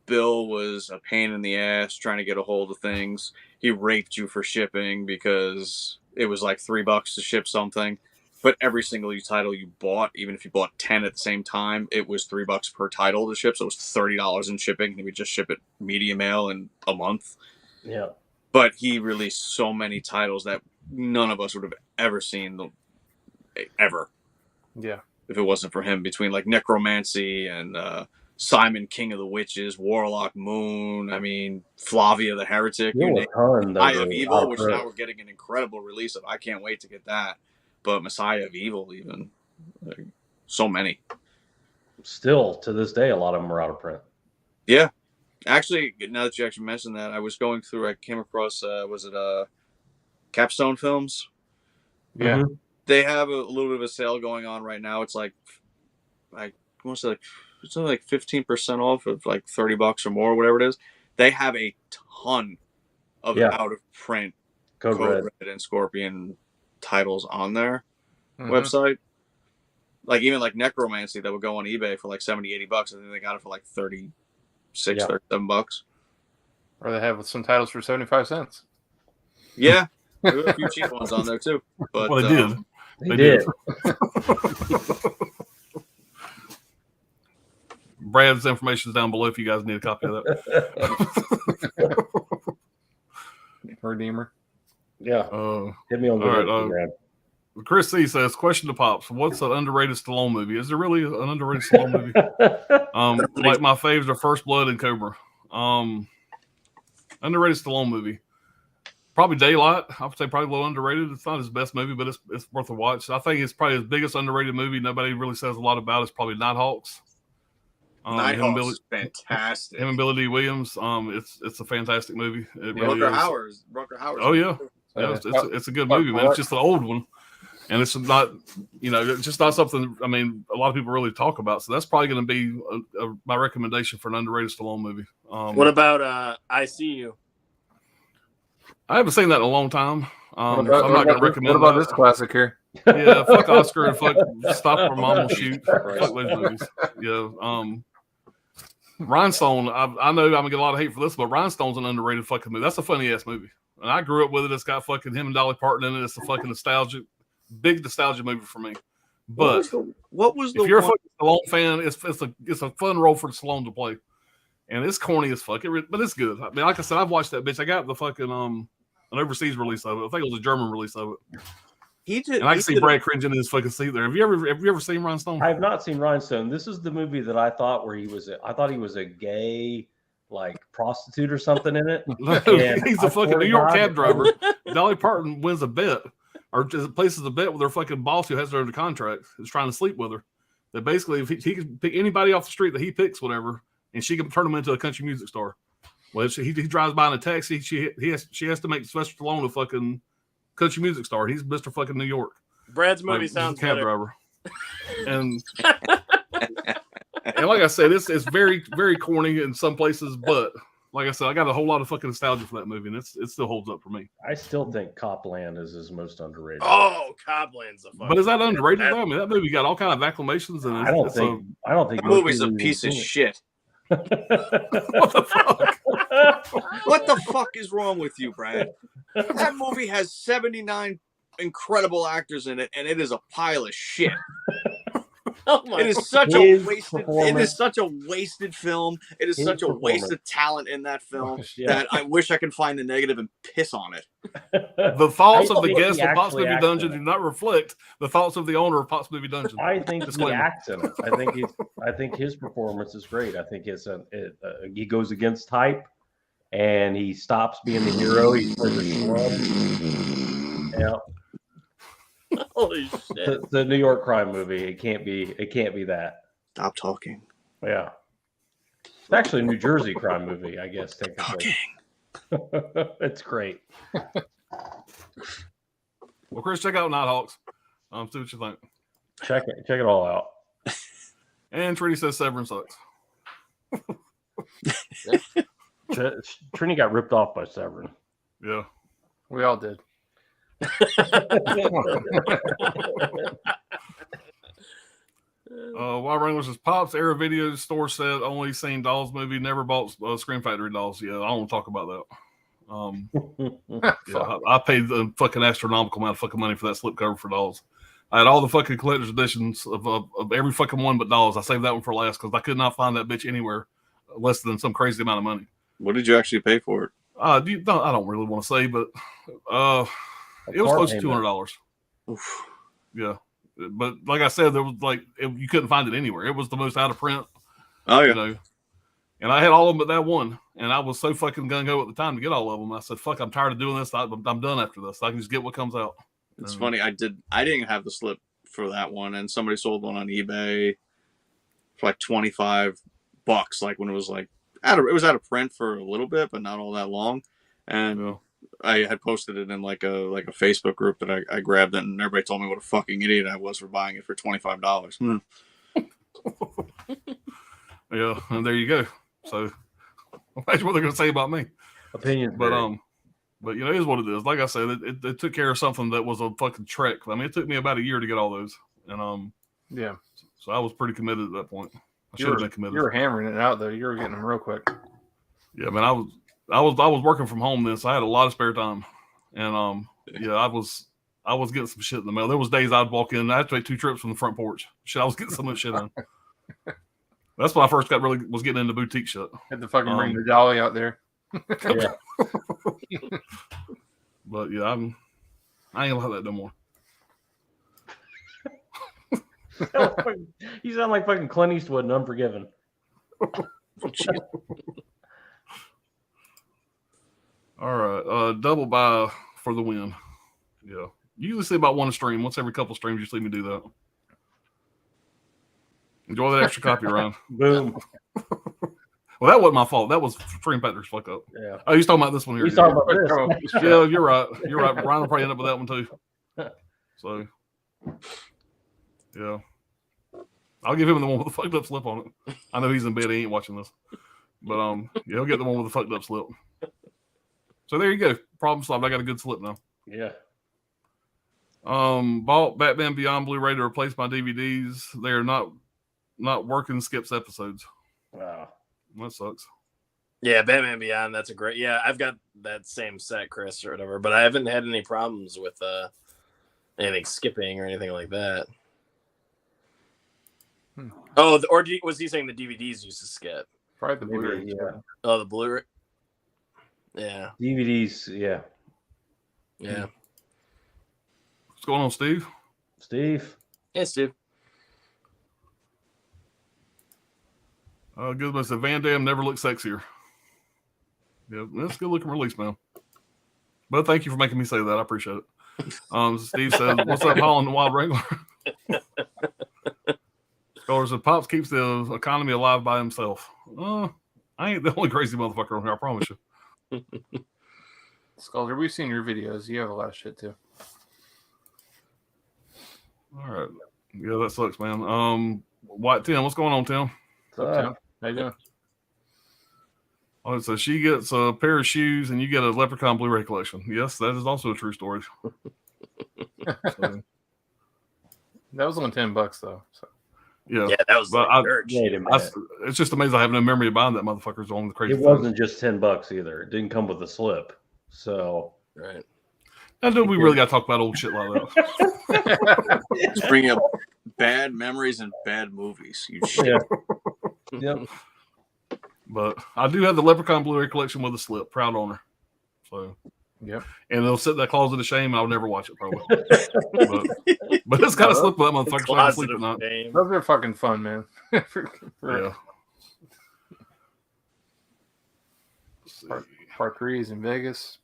Bill was a pain in the ass trying to get a hold of things. He raped you for shipping because it was like $3 to ship something. But every single title you bought, even if you bought 10 at the same time, it was $3 per title to ship. So it was $30 in shipping. And he would just ship it media mail in a month. Yeah. But he released so many titles that none of us would have ever seen ever. Yeah. If it wasn't for him, between like Necromancy and Simon King of the Witches, Warlock Moon, I mean, Flavia the Heretic, Eye of Evil, which now we're getting an incredible release of. I can't wait to get that. But Messiah of Evil, even. Like, so many. Still, to this day, a lot of them are out of print. Yeah. Actually, now that you actually mentioned that, I was going through, I came across, Capstone Films? Yeah. Mm-hmm. They have a little bit of a sale going on right now. It's like, I want to say, it's only like 15% off of like $30 or more, whatever it is. They have a ton of out of print Code Red and Scorpion titles on their website. Like even like Necromancy that would go on eBay for like $70-$80. I think they got it for like $36, $37. Or they have some titles for 75 cents. Yeah. There were a few cheap ones on there too. But well, they did. They did. Brad's information is down below if you guys need a copy of that. Redeemer. Yeah. Hit me on the right, Chris C says, question to Pops. What's an underrated Stallone movie? Is there really an underrated Stallone movie? Like my faves are First Blood and Cobra. Underrated Stallone movie. Probably Daylight. I would say probably a little underrated. It's not his best movie, but it's worth a watch. I think it's probably his biggest underrated movie. Nobody really says a lot about. It's probably Nighthawks. Nighthawks is fantastic. Him and Billy D. Williams. It's a fantastic movie. It really Rutger is. Hauer. Oh yeah, it's a good movie, man. It's just an old one, and it's not, it's just not something. I mean, a lot of people really talk about. So that's probably going to be my recommendation for an underrated Stallone movie. What about I See You? I haven't seen that in a long time. I'm What not going to recommend. What about this classic here? Yeah, fuck Oscar and fuck Stop or Mom Will Shoot. Fuck those movies. Yeah. Rhinestone. I know I'm gonna get a lot of hate for this, but Rhinestone's an underrated fucking movie. That's a funny ass movie, and I grew up with it. It's got fucking him and Dolly Parton in it. It's a fucking big nostalgia movie for me. But if you're a fucking Stallone fan, it's a fun role for Stallone to play, and it's corny as fuck. But it's good. I mean, like I said, I've watched that bitch. I got the fucking an overseas release of it. I think it was a German release of it. And I can see Brad cringing in his fucking seat there. Have you ever seen Rhinestone? I have not seen Rhinestone. This is the movie that I thought I thought he was a gay like prostitute or something in it. He's a fucking New York cab driver. Dolly Parton wins a bet or just places a bet with her fucking boss who has her under contract. Is trying to sleep with her. That basically, if he can pick anybody off the street that he picks, whatever, and she can turn him into a country music star. Well, if he drives by in a taxi, she has to make Sylvester Stallone a fucking country music star. He's Mr. fucking New York. Brad's movie sounds cab better. driver. And like I said, it's very, very corny in some places, but like I said, I got a whole lot of fucking nostalgia for that movie, and it still holds up for me. I still think Copland is his most underrated. Oh, Copland's a fucking. But is that underrated though? I mean, that movie got all kind of acclamations, and I don't think that movie's a piece of shit. What the fuck? What the fuck is wrong with you, Brad? That movie has 79 incredible actors in it, and it is a pile of shit. It is such a wasted. It is such a wasted film. It is such a waste of talent in that film that I wish I could find the negative and piss on it. The thoughts of the guests of Pops Movie Dungeon do not reflect the thoughts of the owner of Pops Movie Dungeon. I think he acts in it. I think his performance is great. I think he goes against type, and he stops being the hero. He's for the scrub. Yeah. Holy shit! The New York crime movie. It can't be that. Stop talking. Yeah, it's actually a New Jersey crime movie, I guess. Technically, it's great. Well, Chris, check out Nighthawks. See what you think. Check it all out. And Trini says Severin sucks. Trini got ripped off by Severin. Yeah, we all did. Wild Wrangler says Pops Era Video Store said only seen Dolls movie, never bought Scream Factory dolls. Yeah, I don't want to talk about that. I paid the fucking astronomical amount of fucking money for that slipcover for Dolls. I had all the fucking collector's editions of every fucking one but Dolls. I saved that one for last because I could not find that bitch anywhere less than some crazy amount of money. What did you actually pay for it? I don't really want to say, but it was close to $200. Yeah, but like I said, there was you couldn't find it anywhere. It was the most out of print. Oh yeah. And I had all of them but that one, and I was so fucking gung ho at the time to get all of them. I said, "Fuck, I'm tired of doing this. I'm done after this. I can just get what comes out." It's funny. I didn't have the slip for that one, and somebody sold one on eBay for like $25. Like when it was it was out of print for a little bit, but not all that long, and. I had posted it in like a Facebook group that I grabbed it, and everybody told me what a fucking idiot I was for buying it for $25. Yeah, and there you go. So imagine what they're gonna say about me. Opinions, but it is what it is. Like I said, it took care of something that was a fucking trek. I mean, it took me about a year to get all those, and yeah. So I was pretty committed at that point. I should have been committed. You were hammering it out though. You were getting them real quick. Yeah, man, I was working from home then, so I had a lot of spare time, and I was getting some shit in the mail. There was days I'd walk in, I had to take 2 trips from the front porch. Shit, I was getting some of that shit in. That's when I first was getting into boutique shit. Had to fucking bring the dolly out there. Yeah. But yeah, I ain't like that no more. You sound like fucking Clint Eastwood in Unforgiven. All right. Double buy for the win. Yeah. You usually see about one a stream. Once every couple streams, you see me do that. Enjoy that extra copy, Ryan. Boom. Well, that wasn't my fault. That was Stream Patrick's fuck up. Yeah. Oh, he's talking about this one here. He's talking about this. Yeah, you're right. You're right. Ryan will probably end up with that one too. So, yeah. I'll give him the one with the fucked up slip on it. I know he's in bed. He ain't watching this. But, yeah, he'll get the one with the fucked up slip. So there you go. Problem solved. I got a good slip now. Yeah. Bought Batman Beyond Blu-ray to replace my DVDs. They're not working. Skips episodes. Wow. That sucks. Yeah, Batman Beyond. That's a great. Yeah, I've got that same set, Chris, or whatever. But I haven't had any problems with anything skipping or anything like that. Oh, was he saying the DVDs used to skip? Probably the Blu-ray. Yeah. Oh, the Blu-ray. Yeah. DVDs. Yeah. Yeah. What's going on, Steve? Steve. Hey, Steve. Good one said Van Damme never looked sexier. Yeah, that's a good looking release, man. But thank you for making me say that. I appreciate it. Steve says, "What's up, Holland the Wild Wrangler?" Scholar said, "Pops keeps the economy alive by himself." I ain't the only crazy motherfucker on here. I promise you. Scholar, we've seen your videos. You have a lot of shit too. All right. Yeah, that sucks, man. White Tim, what's going on, Tim? What's up, Tim? How you doing? Oh, so she gets a pair of shoes and you get a Leprechaun Blu-ray collection. Yes, that is also a true story. So, that was only $10 though. So. Yeah, that was but It's just amazing. I have no memory of buying that motherfucker's on the crazy. It wasn't just $10 either. It didn't come with a slip. So right. I know we really got to talk about old shit like that. Just bringing up bad memories and bad movies. You shit. yeah. Yep. But I do have the Leprechaun Blu-ray collection with a slip. Proud owner. So, yep. And it'll sit in that closet of shame, and I'll never watch it probably. but it's got a slip with that motherfucker so I can sleep at night. Those are fucking fun, man. Yeah. Part 3 is in Vegas.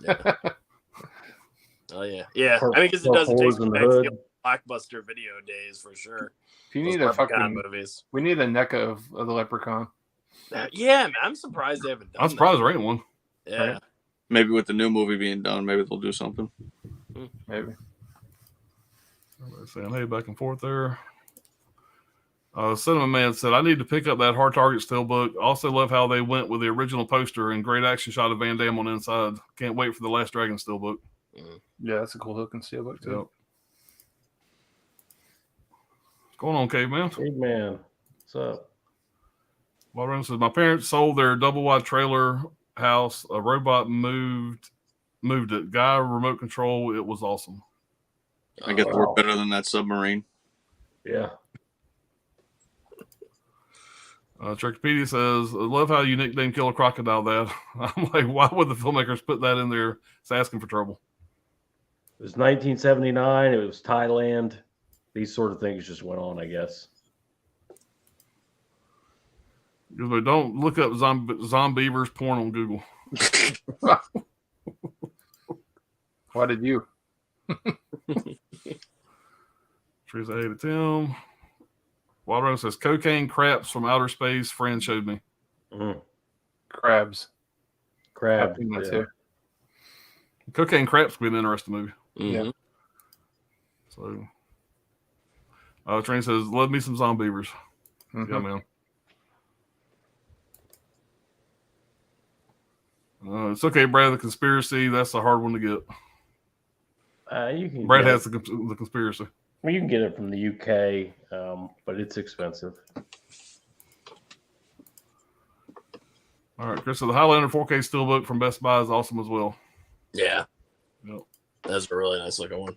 Yeah. Oh yeah, yeah. I mean, because it doesn't take back to the blockbuster video days for sure. If you need a fucking movies, we need a NECA of the Leprechaun. Yeah, man, I'm surprised they haven't done. I'm surprised there ain't one. Yeah, right? Maybe with the new movie being done, maybe they'll do something. Maybe. Saying hey back and forth there. Cinema Man said, "I need to pick up that Hard Target steelbook. Also love how they went with the original poster and great action shot of Van Damme on the inside. Can't wait for the Last Dragon steelbook." Yeah, that's a cool looking steelbook too. Yep. What's going on, Caveman? Caveman, what's up? Walrun says, "My parents sold their double wide trailer house. A robot moved it. Guy remote control. It was awesome. I guess we're better than that submarine." Yeah. Trichopedia says, "I love how you nicknamed Killer Crocodile that." I'm like, why would the filmmakers put that in there? It's asking for trouble. It was 1979. It was Thailand. These sort of things just went on, I guess. Don't look up Zombievers porn on Google. Why did you? Teresa hated Tim. Water says cocaine craps from outer space. Friend showed me. Crabs. Crab. Yeah. Cocaine craps would be an interesting movie. Mm-hmm. So, Train says, "Love me some Zombievers." Mm-hmm. Yeah, man. It's okay, Brad. The conspiracy, that's a hard one to get. You can. Brad has the conspiracy. Well, you can get it from the UK, but it's expensive. All right, Chris. So the Highlander 4K steelbook from Best Buy is awesome as well. Yeah. Yep. That's a really nice looking one.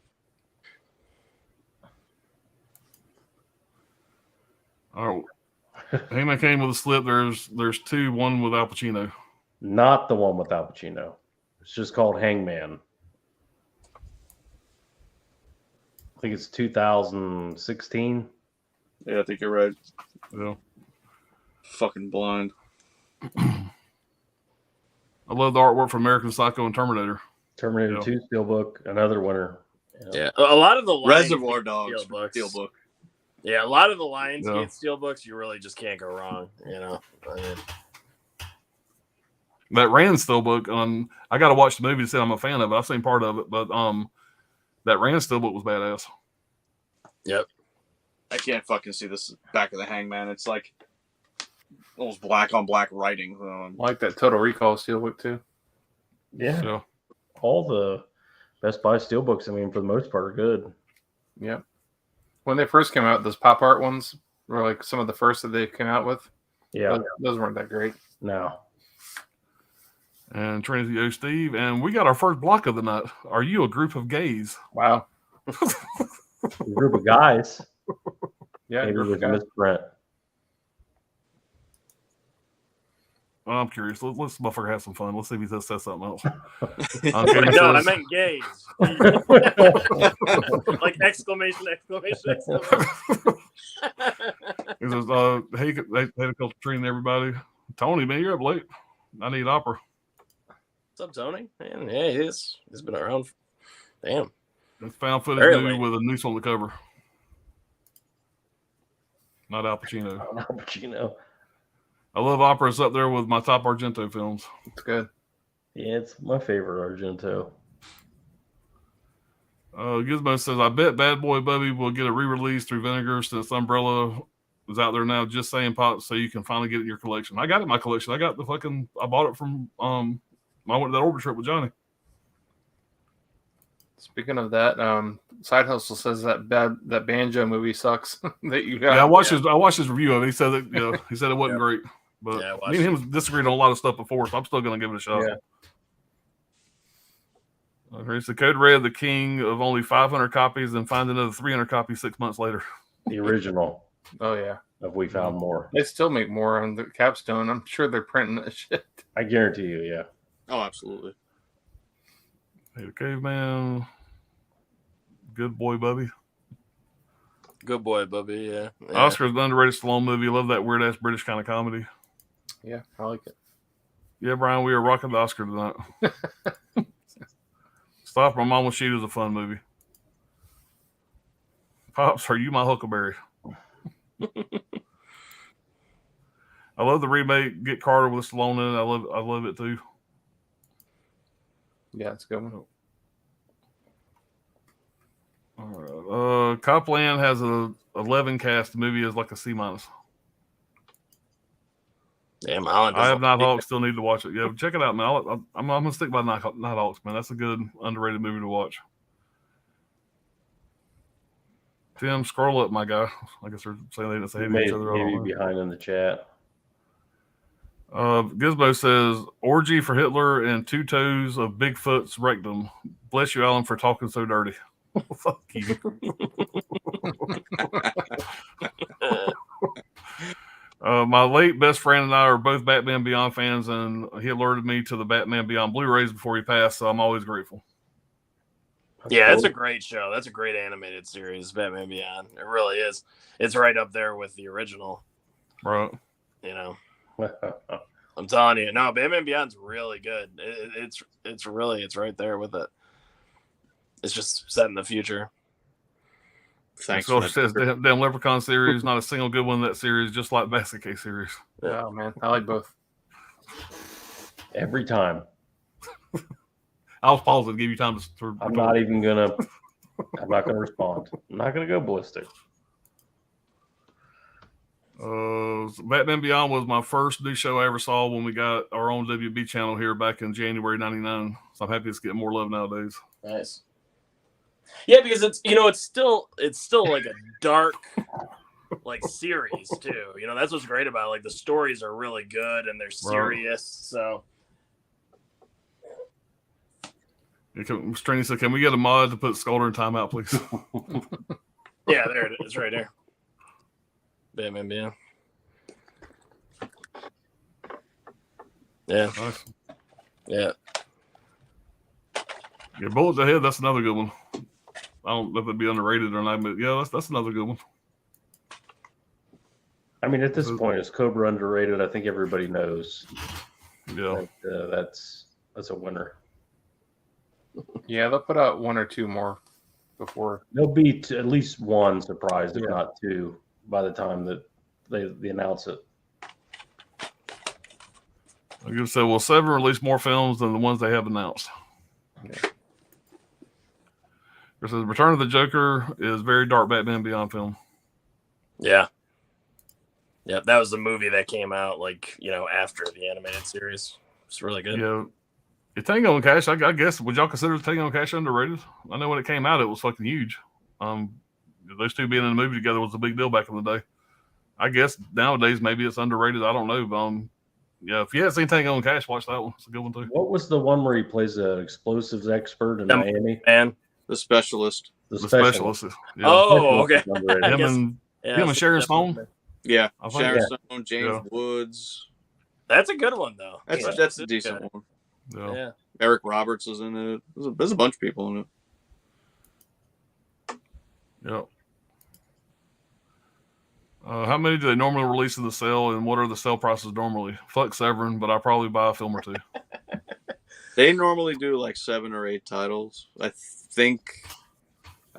All right. Hangman came with a slip. There's two. One with Al Pacino. Not the one with Al Pacino. It's just called Hangman. I think it's 2016. Yeah, I think you're right. Yeah. Fucking blind. I love the artwork from American Psycho and Terminator. Terminator 2 Steelbook, another winner. Yeah, a lot of the Reservoir Dogs Steelbooks. Yeah, a lot of the Lionsgate Steelbooks, you really just can't go wrong. You know, that Rand Steelbook, I got to watch the movie to say I'm a fan of it. I've seen part of it, but that Rand Steelbook was badass. Yep. I can't fucking see this back of the Hangman. It's like almost black on black writing. I like that Total Recall Steelbook too. Yeah. So, all the Best Buy Steelbooks, I mean, for the most part, are good. Yep. When they first came out, those pop art ones were like some of the first that they came out with. Yeah. Those weren't that great. No. And Trinity O. Steve, and we got our first block of the night. Are you a group of gays? Wow. A group of guys. Yeah, maybe with Miss Brent. Well, I'm curious. Let's this motherfucker have some fun. Let's see if he says something else. No, I meant gays. Like exclamation. He says, hey, Coach Trina, everybody. Tony, man, you're up late. I need opera. What's up, Tony? Man, yeah, he's been around. Damn. It's found footage Very new late. with a noose on the cover. Not Al Pacino. Al Pacino. I love opera. It's up there with my top Argento films. It's good. Yeah, it's my favorite Argento. Gizmo says, I bet Bad Boy Bubby will get a re-release through Vinegar since Umbrella is out there now. Just saying, Pop, so you can finally get it in your collection. I got it in my collection. I bought it from I went to that orbit trip with Johnny. Speaking of that, Side Hustle says that Banjo movie sucks. That you got. Yeah, I watched his review of it. He said that he said it wasn't great. But me and him disagreed on a lot of stuff before, so I'm still gonna give it a shot. Yeah. It's the Code Red, the king of only 500 copies, and find another 300 copies 6 months later. The original. Oh yeah. If we found more. They still make more on the capstone. I'm sure they're printing that shit. I guarantee you, yeah. Oh, absolutely. Hey, the Caveman. Good boy, Bubby. Good boy, Bubby. Yeah. Oscar's the underrated Stallone movie. Love that weird ass British kind of comedy. Yeah, I like it. Yeah, Brian, we are rocking the Oscar tonight. Stop, My Mom Was She is a fun movie. Pops, are you my Huckleberry? I love the remake. Get Carter with Stallone in it. I love it too. Yeah, it's a good one. All right. Copland has a 11 cast. The movie is like a C-. Damn, Alan. I have Nighthawk. Still need to watch it. Yeah, check it out, man. I'm gonna stick by Nighthawks, man. That's a good underrated movie to watch. Tim, scroll up, my guy. I guess they're saying they didn't say hey to each other. Maybe behind in the chat. Gizmo says orgy for Hitler and 2 toes of Bigfoot's rectum. Bless you, Alan, for talking so dirty. Fuck you. My late best friend and I are both Batman Beyond fans, and he alerted me to the Batman Beyond Blu-rays before he passed, so I'm always grateful. Yeah, it's a great show. That's a great animated series, Batman Beyond. It really is. It's right up there with the original. Right. You know. I'm telling you. No, Batman Beyond's really good. It's right there with it. It's just set in the future. Thanks. So it says damn Leprechaun series, not a single good one in that series, just like Basket Case series. Yeah. Oh man, I like both. Every time. I'll pause and give you time to. I'm not gonna respond. I'm not gonna go ballistic. Batman Beyond was my first new show I ever saw when we got our own WB channel here back in January '99. So I'm happy it's getting more love nowadays. Nice. Yeah, because it's still like a dark like series too. You know, that's what's great about it. Like the stories are really good and they're serious. So Stringy said, "Can we get a mod to put Scolder in timeout, please?" Yeah, there it is, right there. Batman Beyond. Yeah. Nice. Yeah. Yeah, Bullets Ahead. That's another good one. I don't know if it'd be underrated or not, but yeah, that's another good one. I mean, at this point, is Cobra underrated? I think everybody knows. Yeah. That's a winner. Yeah, they'll put out 1 or 2 more before. There'll be at least one surprise, if not 2, by the time that they announce it. I guess so. Will Seven release more films than the ones they have announced? Okay. It says Return of the Joker is very dark Batman Beyond film. Yeah. Yeah, that was the movie that came out after the animated series. It's really good. Yeah. Tango and Cash, I guess, would y'all consider Tango and Cash underrated? I know when it came out, it was fucking huge. Those two being in the movie together was a big deal back in the day. I guess nowadays maybe it's underrated. I don't know. But, yeah, if you haven't seen Tango and Cash, watch that one. It's a good one too. What was the one where he plays an explosives expert in Miami? Man, The Specialist. The Specialist. Yeah. Oh, okay. Him and Sharon Stone. Yeah, Sharon yeah. Stone, James Woods. That's a good one though. That's a decent one. Yeah. Eric Roberts is in it. There's a bunch of people in it. Yeah. How many do they normally release in the sale, and what are the sale prices normally? Fuck Severin, but I probably buy a film or 2. They normally do like 7 or 8 titles. I think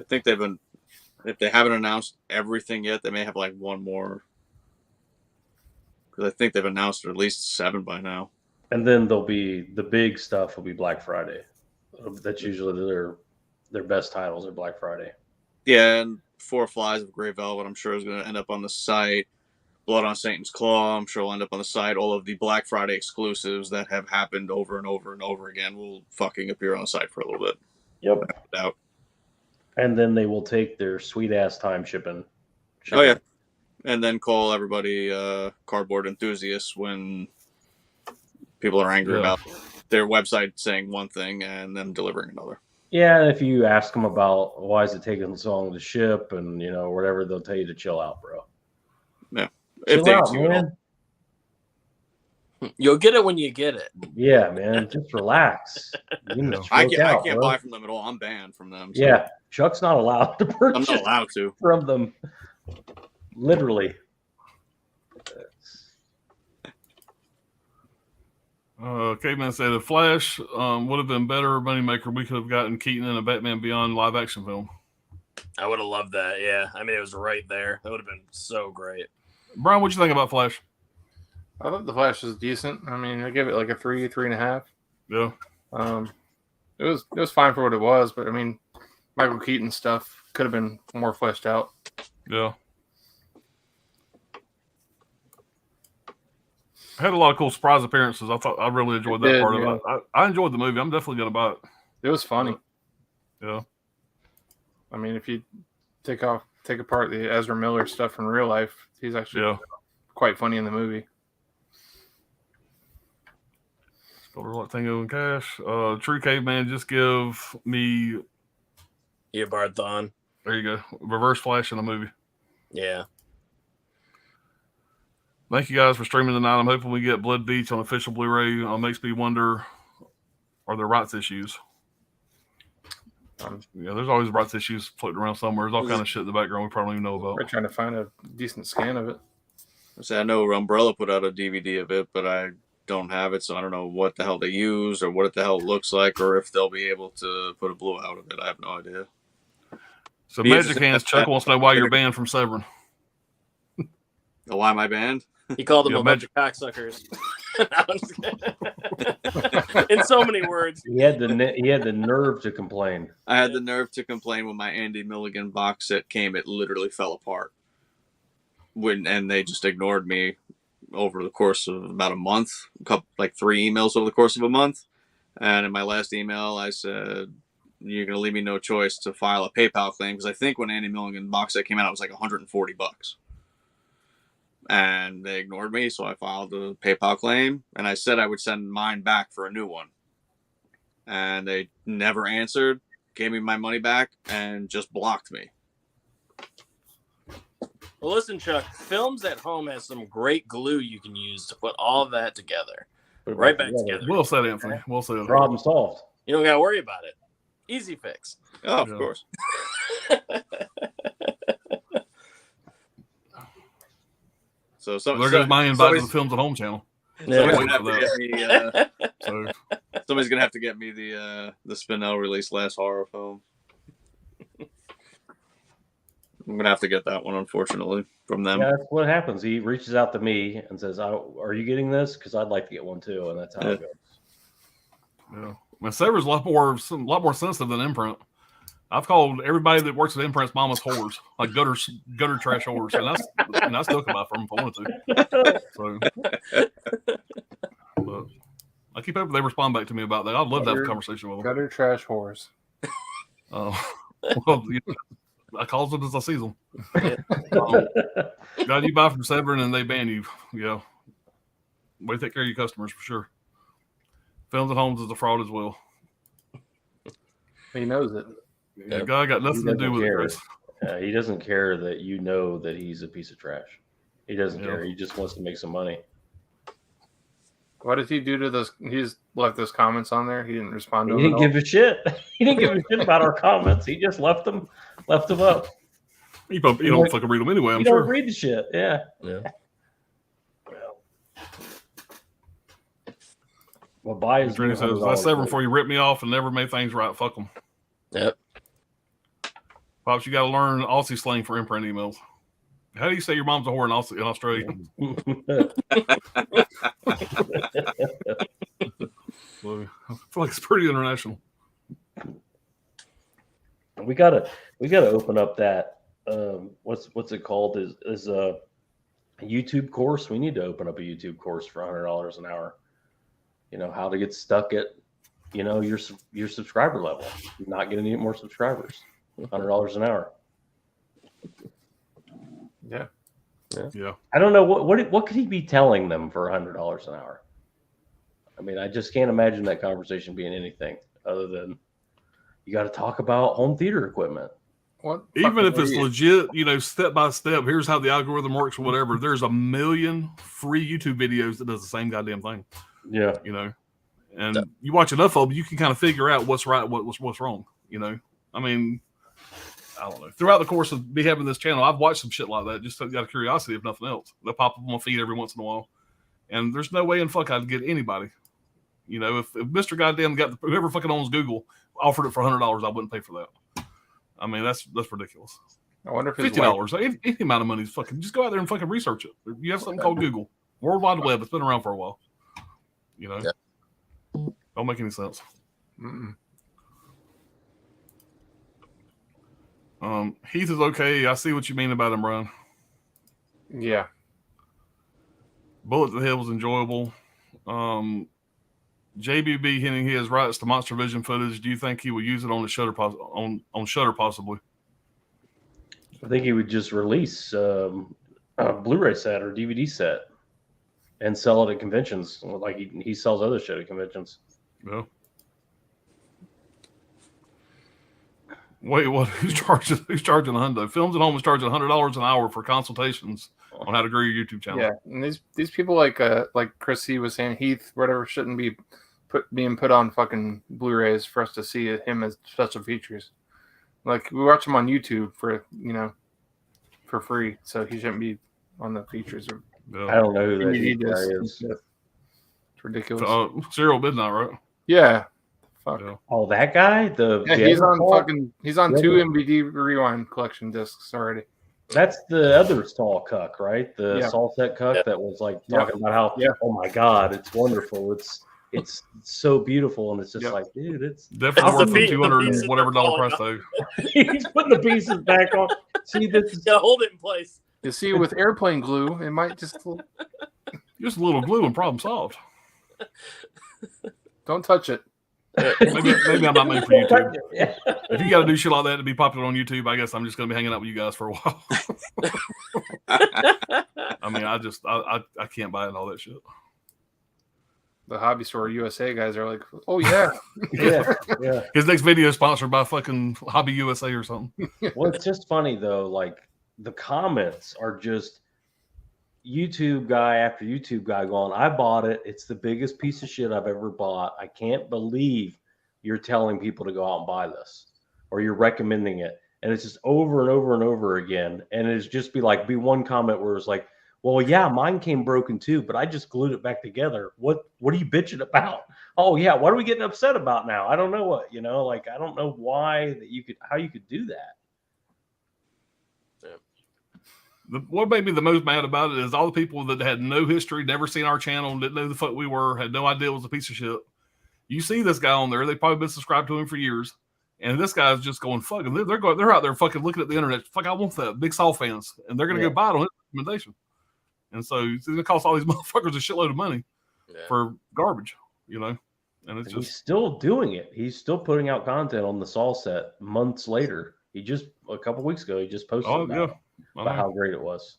they've been. If they haven't announced everything yet, they may have like 1 more. Because I think they've announced at least 7 by now. And then there'll be the big stuff. Will be Black Friday. That's usually their best titles are Black Friday. Yeah, and 4 Flies of Grey Velvet, I'm sure, is going to end up on the site. Blood on Satan's Claw, I'm sure, will end up on the site. All of the Black Friday exclusives that have happened over and over and over again will fucking appear on the site for a little bit. Yep. Without doubt. And then they will take their sweet ass time shipping. Oh, yeah. And then call everybody cardboard enthusiasts when people are angry about their website saying one thing and them delivering another. Yeah, if you ask them about why is it taking so long to ship and whatever, they'll tell you to chill out, bro. Yeah, chill out, man. You'll get it when you get it. Yeah, man, just relax. I can't buy from them at all. I'm banned from them. So. Yeah, Chuck's not allowed to purchase. I'm not allowed to from them. Literally. Caveman said the Flash would have been better moneymaker. We could have gotten Keaton in a Batman Beyond live action film. I would have loved that. Yeah, I mean it was right there. That would have been so great. Brian, what'd you think about Flash? I thought the Flash was decent. I mean, I gave it like a 3.5. Yeah. It was fine for what it was, but I mean, Michael Keaton stuff could have been more fleshed out. Yeah. Had a lot of cool surprise appearances. I really enjoyed that part of it. I enjoyed the movie. I'm definitely gonna buy it. It was funny. Yeah. I mean, if you take apart the Ezra Miller stuff in real life, he's actually quite funny in the movie. Tango and Cash. True Caveman, just give me Eobard. There you go. Reverse Flash in a movie. Yeah. Thank you guys for streaming tonight. I'm hoping we get Blood Beach on official Blu-ray. Makes me wonder, are there rights issues? There's always rights issues floating around somewhere. There's all kind of shit in the background we probably don't even know about. We're trying to find a decent scan of it. I know Umbrella put out a DVD of it, but I don't have it, so I don't know what the hell they use or what the hell it looks like, or if they'll be able to put a blue out of it. I have no idea. So Magic Hands, Chuck wants to know why you're banned from Severin. Why am I banned? He called them a bunch of cocksuckers. In so many words. He had the nerve to complain. I had the nerve to complain when my Andy Milligan box set came. It literally fell apart. And they just ignored me over the course of about a month. 3 emails over the course of a month. And in my last email, I said, you're going to leave me no choice to file a PayPal claim. Because I think when Andy Milligan box set came out, it was like $140. And they ignored me, so I filed a PayPal claim, and I said I would send mine back for a new one. And they never answered, gave me my money back, and just blocked me. Well, listen, Chuck, Films at Home has some great glue you can use to put all of that together. Right back together. Well said, Anthony. Well said. Problem solved. You don't got to worry about it. Easy fix. Oh, of course. So there goes my invite to the Films at Home channel. Somebody's gonna have to that. get me. So Somebody's gonna have to get me the Spinell release last horror film. I'm gonna have to get that one, unfortunately, from them. Yeah, that's what happens. He reaches out to me and says, "Are you getting this? Because I'd like to get one too." And that's how it goes. yeah, my Saber's a lot more sensitive than Imprint. I've called everybody that works at Imprint's mama's whores, like gutter trash whores, and I still come out from them if I wanted to. So, but I keep hoping they respond back to me about that. I'd love to have a conversation with them. Gutter trash whores. Well, I calls them as I see them. God, you buy from Severn and they ban you. Yeah, way to take care of your customers for sure. Films at Homes is a fraud as well. He knows it. The guy got nothing to do with it, Chris. He doesn't care that you know that he's a piece of trash. He doesn't care. He just wants to make some money. What did he do to those? He just left those comments on there. He didn't respond to them. He didn't give a shit. He didn't give a shit about our comments. He just left them up. You don't fucking read them anyway, I'm you sure. Don't read the shit. Yeah. Well, buy his says, that's Severn before you rip me off and never made things right. Fuck them. Yep. Pops, you got to learn Aussie slang for Imprint emails. How do you say your mom's a whore in Australia? So, I feel like it's pretty international. We gotta open up that what's it called is a YouTube course. We need to open up a YouTube course for $100 an hour. You know how to get stuck at your subscriber level, not getting any more subscribers. $100 an hour. Yeah. I don't know what could he be telling them for $100 an hour. I mean, I just can't imagine that conversation being anything other than you got to talk about home theater equipment. What? Even if it's legit, step by step, here's how the algorithm works or whatever. There's a million free YouTube videos that does the same goddamn thing. Yeah. And you watch enough of them, you can kind of figure out what's right, what's wrong. I mean, I don't know. Throughout the course of me having this channel, I've watched some shit like that just out of curiosity, if nothing else. They'll pop up on my feed every once in a while. And there's no way in fuck I'd get anybody. If Mr. Goddamn whoever fucking owns Google offered it for $100, I wouldn't pay for that. I mean, that's ridiculous. I wonder if $50, any amount of money is fucking. Just go out there and fucking research it. You have something called Google, World Wide Web. It's been around for a while. Don't make any sense. Heath is okay. I see what you mean about him, Brian. Yeah. Bullet to the Head was enjoyable. JBB hinting he has rights to Monster Vision footage. Do you think he will use it on the Shudder on Shudder possibly? I think he would just release a Blu-ray set or DVD set and sell it at conventions, like he sells other shit at conventions. Yeah. Wait, what? Who's charging $100? Films at Home is charging $100 an hour for consultations on how to grow your YouTube channel. Yeah, and these people like Chris C was saying, Heath, whatever, shouldn't be being put on fucking Blu-rays for us to see him as special features. Like we watch him on YouTube for free, so he shouldn't be on the features. I don't know who that guy is. It's ridiculous. Serial Midnight, right? Yeah. Fuck. Yeah. Oh, that guy? He's on 2 MVD rewind collection discs already. That's the other Saul cuck, right? The Saul set cuck that was like talking about how oh my god, it's wonderful. It's so beautiful, and it's just like, dude, it's definitely worth the $200 whatever dollar price tag. He's putting the pieces back on. See, this is gotta hold it in place. You see, with airplane glue, it might just a little glue and problem solved. Don't touch it. Maybe I'm not made for YouTube. If you got to do shit like that to be popular on YouTube, I guess I'm just going to be hanging out with you guys for a while. I mean, I can't buy it and all that shit. The Hobby Store USA guys are like, oh yeah. yeah. His next video is sponsored by fucking Hobby USA or something. Well, it's just funny though. Like the comments are just YouTube guy after YouTube guy going, I bought it. It's the biggest piece of shit I've ever bought. I can't believe you're telling people to go out and buy this, or you're recommending it. And it's just over and over and over again. And it's just be one comment where it's like, Well, yeah, mine came broken too, but I just glued it back together. What are you bitching about? Oh yeah, what are we getting upset about now? I don't know what, like I don't know how you could do that. What made me the most mad about it is all the people that had no history, never seen our channel, didn't know who the fuck we were, had no idea it was a piece of shit. You see this guy on there, they've probably been subscribed to him for years. And this guy's just going, fucking, they're out there fucking looking at the internet. Fuck, I want that. Big Saw fans. And they're going to go buy it on his recommendation. And so it's going to cost all these motherfuckers a shitload of money for garbage, And it's he's still doing it. He's still putting out content on the Saw set months later. He just, a couple weeks ago, he just posted about how great it was.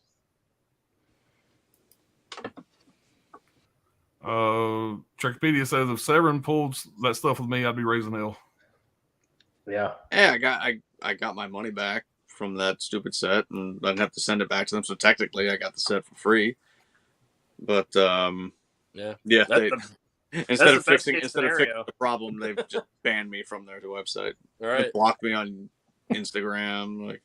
Trekpedia says if Severin pulled that stuff with me, I'd be raising hell. Yeah. Yeah, I got my money back from that stupid set, and I didn't have to send it back to them. So technically, I got the set for free. But instead of fixing the problem, they've just banned me from their website. All right, they blocked me on Instagram.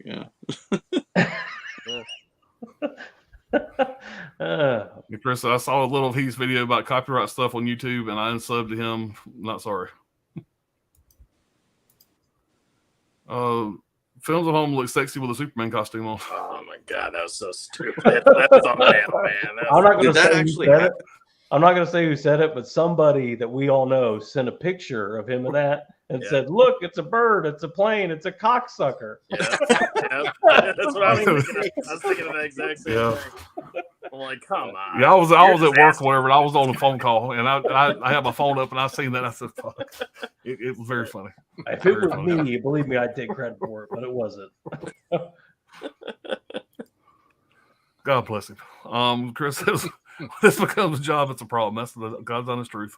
Chris, I saw a little Heath's video about copyright stuff on YouTube, and I unsubbed to him. Not sorry. Films at home look sexy with a Superman costume on. Oh my god, that was so stupid. That's on man. I'm not going to say who said it. I'm not going to say who said it, but somebody that we all know sent a picture of him in that and said, "Look, it's a bird, it's a plane, it's a cocksucker." Yeah, that's what I was thinking. I was thinking of the exact same thing. I'm like, come on. Yeah, I was at work, whatever, and I was on a phone call, and I had my phone up, and I seen that. And I said, "Fuck!" It was very funny. If it was me, believe me, I'd take credit for it, but it wasn't. God bless him. Chris says, when this becomes a job, it's a problem. That's the God's honest truth.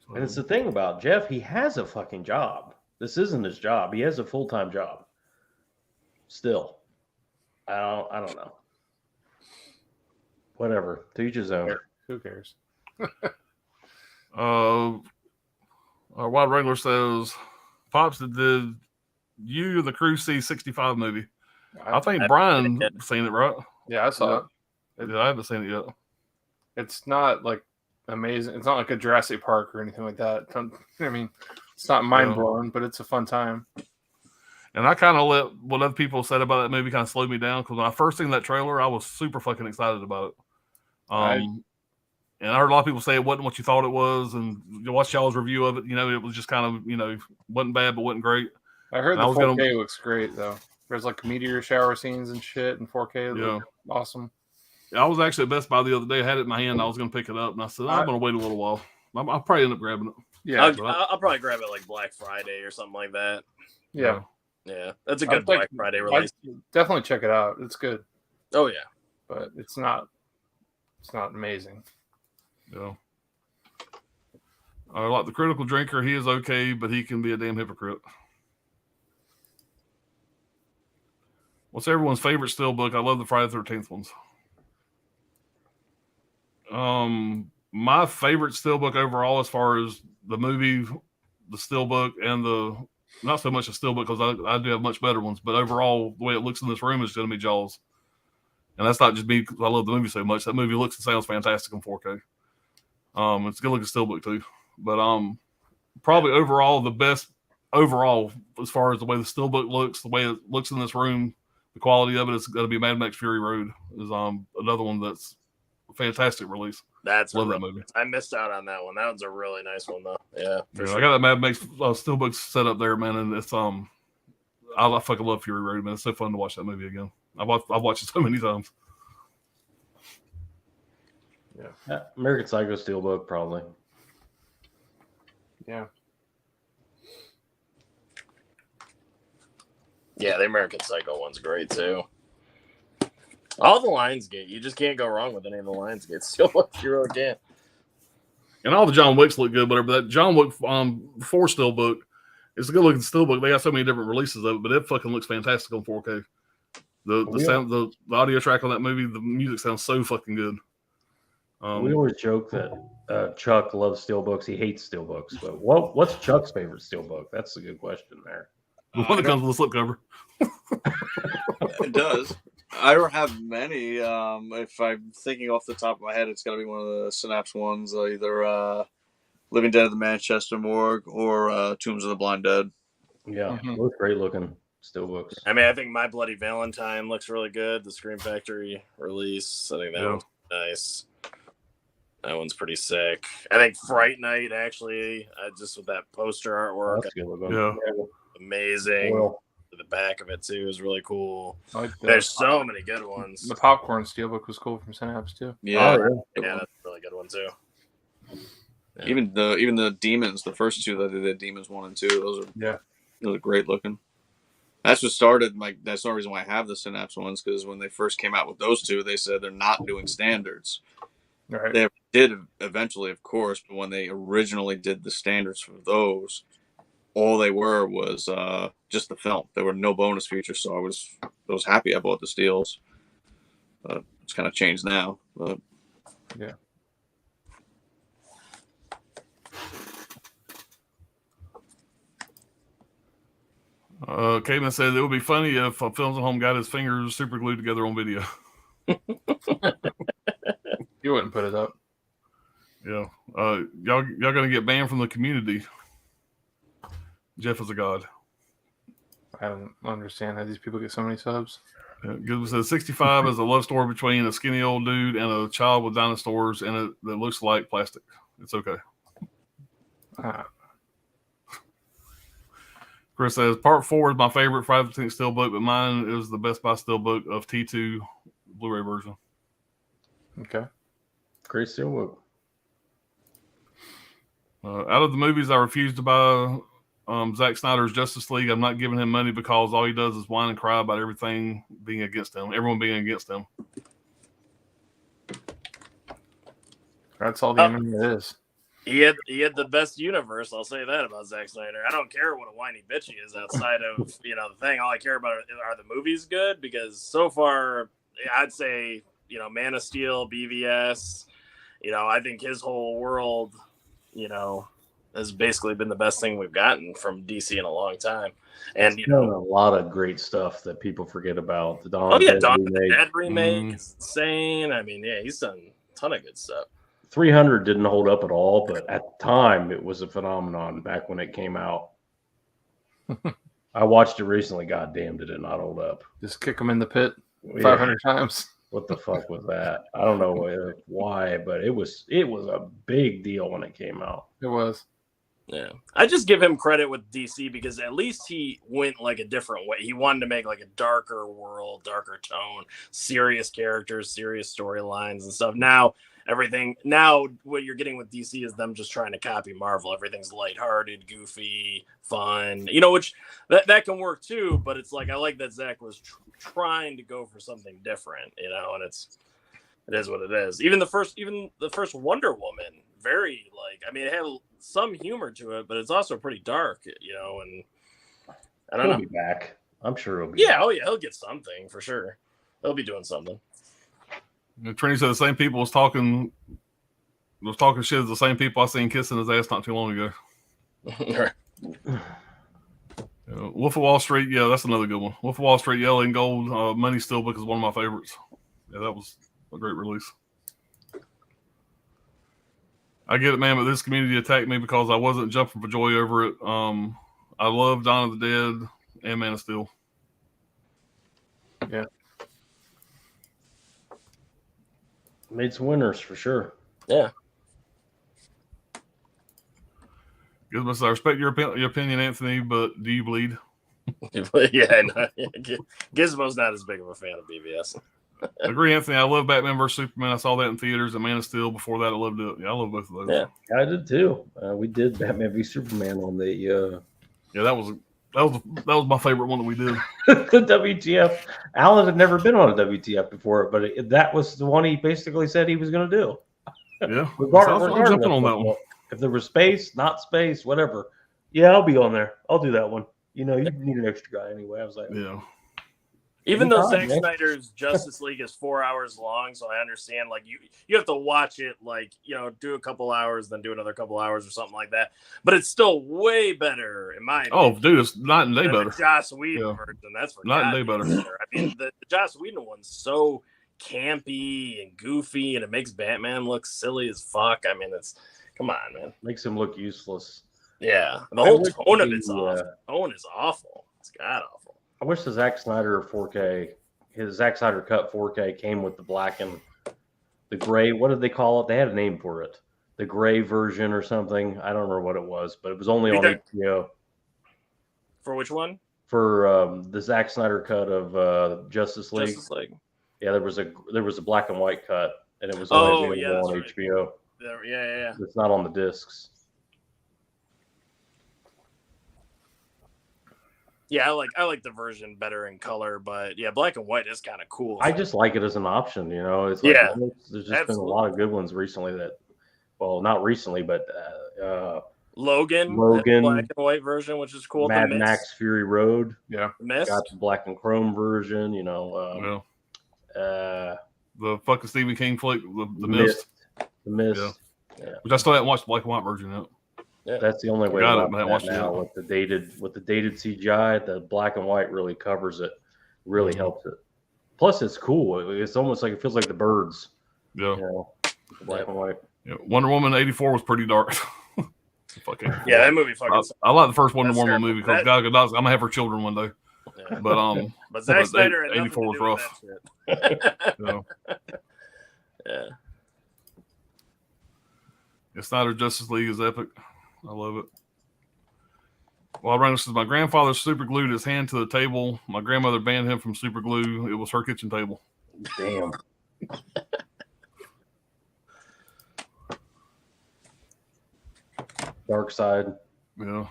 So, and it's the thing about Jeff, he has a fucking job. This isn't his job. He has a full-time job. Still. I don't know. Whatever. To each his own. Who cares? Our Wild Wrangler says, Pops, did you and the crew see 65 movie? I think Brian seen it, right? Yeah, I saw it. I haven't seen it yet. It's not like amazing. It's not like a Jurassic Park or anything like that. I mean, it's not mind blowing, but it's a fun time. And I kind of let what other people said about that movie kind of slow me down because when I first seen that trailer, I was super fucking excited about it. And I heard a lot of people say it wasn't what you thought it was, and you watched y'all's review of it. It was just kind of wasn't bad but wasn't great. I heard the 4K looks great though. There's like meteor shower scenes and shit in 4K. Look awesome. I was actually at Best Buy the other day. I had it in my hand. I was going to pick it up, and I said, I'm going to wait a little while. I'll probably end up grabbing it. Yeah, I'll probably grab it like Black Friday or something like that. Yeah. Yeah, that's a good Black Friday release. Definitely check it out. It's good. Oh, yeah. But it's not amazing. Yeah. Like the Critical Drinker, he is okay, but he can be a damn hypocrite. What's everyone's favorite steelbook? I love the Friday the 13th ones. My favorite steelbook overall, as far as the movie, the steelbook, and not so much a steelbook because I do have much better ones, but overall, the way it looks in this room is going to be Jaws. And that's not just me because I love the movie so much. That movie looks and sounds fantastic in 4K. It's a good looking steelbook too. But probably overall, the best overall, as far as the way the steelbook looks, the way it looks in this room, the quality of it is going to be Mad Max Fury Road. Is another one that's a fantastic release. Love that movie. I missed out on that one. That one's a really nice one though. Yeah, sure. I got that Mad Max steelbook set up there, man, and it's I fucking love Fury Road, man. It's so fun to watch that movie again. I've watched it so many times. Yeah, American Psycho steelbook probably. Yeah. Yeah, the American Psycho one's great too. All the Lionsgate, you just can't go wrong with any of the Lionsgate steelbooks. You really can't. And all the John Wicks look good, whatever. That John Wick 4 steelbook, it's a good looking steelbook. They got so many different releases of it, but it fucking looks fantastic on 4K. The sound, the audio track on that movie, the music sounds so fucking good. We always joke that Chuck loves steelbooks. He hates steelbooks. But what's Chuck's favorite steelbook? That's a good question there. The one that comes with a slipcover. It does. I don't have many. If I'm thinking off the top of my head, it's got to be one of the Synapse ones, either Living Dead at the Manchester Morgue or Tombs of the Blind Dead. Yeah, both great looking steelbooks. I mean, I think My Bloody Valentine looks really good. The Scream Factory release, I think that one's nice. That one's pretty sick. I think Fright Night, actually, just with that poster artwork, That's good looking. Yeah. amazing. Well, The back of it too is really cool. Like There's so many good ones. the popcorn steelbook was cool from Synapse too. Yeah, Yeah, that's a really good one too. Yeah. even the Demons, the first two that they did, Demons 1 and 2, those are great looking. That's what started. That's the only reason why I have the Synapse ones, because when they first came out with those two, they said they're not doing standards. Right. They did eventually, of course, but when they originally did the standards for those, all they were was just the film. There were no bonus features, so I was happy I bought the steels. It's kind of changed now, but yeah. Caveman said it would be funny if Films at Home got his fingers super glued together on video. You wouldn't put it up. Yeah. Y'all gonna get banned from the community. Jeff is a god. I don't understand how these people get so many subs. It says 65 is a love story between a skinny old dude and a child with dinosaurs, and it that looks like plastic. It's okay. Chris says part 4 is my favorite 5/10 steelbook, but mine is the Best Buy steelbook of T2 Blu-ray version. Okay. great steelbook. Out of the movies I refuse to buy Zack Snyder's Justice League, I'm not giving him money because all he does is whine and cry about everything being against him, everyone being against him. That's all the internet is. He had the best universe. I'll say that about Zack Snyder. I don't care what a whiny bitch he is outside of the thing. All I care about are the movies good, because so far I'd say Man of Steel, BVS. I think his whole world, has basically been the best thing we've gotten from DC in a long time. And a lot of great stuff that people forget about. The Dawn Dawn remake. of the Dead remake is insane. I mean, yeah, he's done a ton of good stuff. 300 didn't hold up at all, but at the time it was a phenomenon back when it came out. I watched it recently. God damn, did it not hold up? Just kick them in the pit 500 times. What the fuck was that? I don't know why, but it was a big deal when it came out. It was. Yeah, I just give him credit with DC because at least he went like a different way. He wanted to make like a darker world, darker tone, serious characters, serious storylines and stuff. Now what you're getting with DC is them just trying to copy Marvel. Everything's lighthearted, goofy, fun. Which that can work too. But it's like I like that Zach was trying to go for something different. And it is what it is. Even the first Wonder Woman, very it had some humor to it, but it's also pretty dark, and I don't know. He'll be back. I'm sure he'll be Yeah, back. oh yeah, he'll get something for sure. He'll be doing something. Trini said the same people was talking shit as the same people I seen kissing his ass not too long ago. Wolf of Wall Street, yeah, that's another good one. Wolf of Wall Street, Yellow and Gold, Money Steelbook is one of my favorites. Yeah, that was a great release. I get it, man, but this community attacked me because I wasn't jumping for joy over it. I love Dawn of the Dead and Man of Steel. Yeah. Made some winners for sure. Yeah. Gizmo says, I respect your opinion, Anthony, but do you bleed? Yeah, no, Gizmo's not as big of a fan of BVS. Agree, Anthony. I love Batman vs Superman. I saw that in theaters and Man of Steel. Before that, I loved it. Yeah, I love both of those. Yeah, I did too. We did Batman v Superman on the Yeah, that was my favorite one that we did. the WTF. Alan had never been on a WTF before, but that was the one he basically said he was going to do. Yeah, regardless jumping on that one. If there was space, not space, whatever. Yeah, I'll be on there. I'll do that one. You need an extra guy anyway. I was like, yeah. Even though Zack Anytime, man. Snyder's Justice League is 4 hours long, so I understand like you have to watch it like do a couple hours, then do another couple hours or something like that. But it's still way better in my opinion. Oh, dude, it's night and day than better. the Joss Whedon Yeah. version. That's for Night and day goddamn better. sure. I mean, the Joss Whedon one's so campy and goofy, and it makes Batman look silly as fuck. I mean, come on, man. Makes him look useless. Yeah, the I whole wish tone of the, it's awful. Tone is awful. It's god awful. I wish the Zack Snyder 4K, his Zack Snyder cut 4K came with the black and the gray. What did they call it? They had a name for it. The gray version or something. I don't remember what it was, but it was only on HBO. For which one? For the Zack Snyder cut of Justice League. Justice League. Yeah, there was a black and white cut, and it was only available on HBO. Yeah. It's not on the discs. Yeah, I like the version better in color, but yeah, black and white is kind of cool. I just like it as an option, It's like, there's just been a lot of good ones recently well, not recently, but Logan, black and white version, which is cool. Mad Max Fury Road, Yeah, Mist, got the black and chrome version, the fucking Stephen King flick, the Mist. The Mist, yeah. Which I still haven't watched the black and white version yet. Yeah. That's the only way Got to it, but I watched now it. with the dated CGI. The black and white really covers it, really helps it. Plus, it's cool. It's almost like it feels like the birds. Yeah, black and white. Yeah. Wonder Woman '84 was pretty dark. Yeah, that movie fucking. I like the first Wonder Woman movie because I'm gonna have her children one day. Yeah. But Zack Snyder had 84 was rough. Yeah. Yeah, Snyder Justice League is epic. I love it. Well, Brandon says my grandfather super glued his hand to the table. My grandmother banned him from super glue. It was her kitchen table. Damn. Dark Side. Yeah.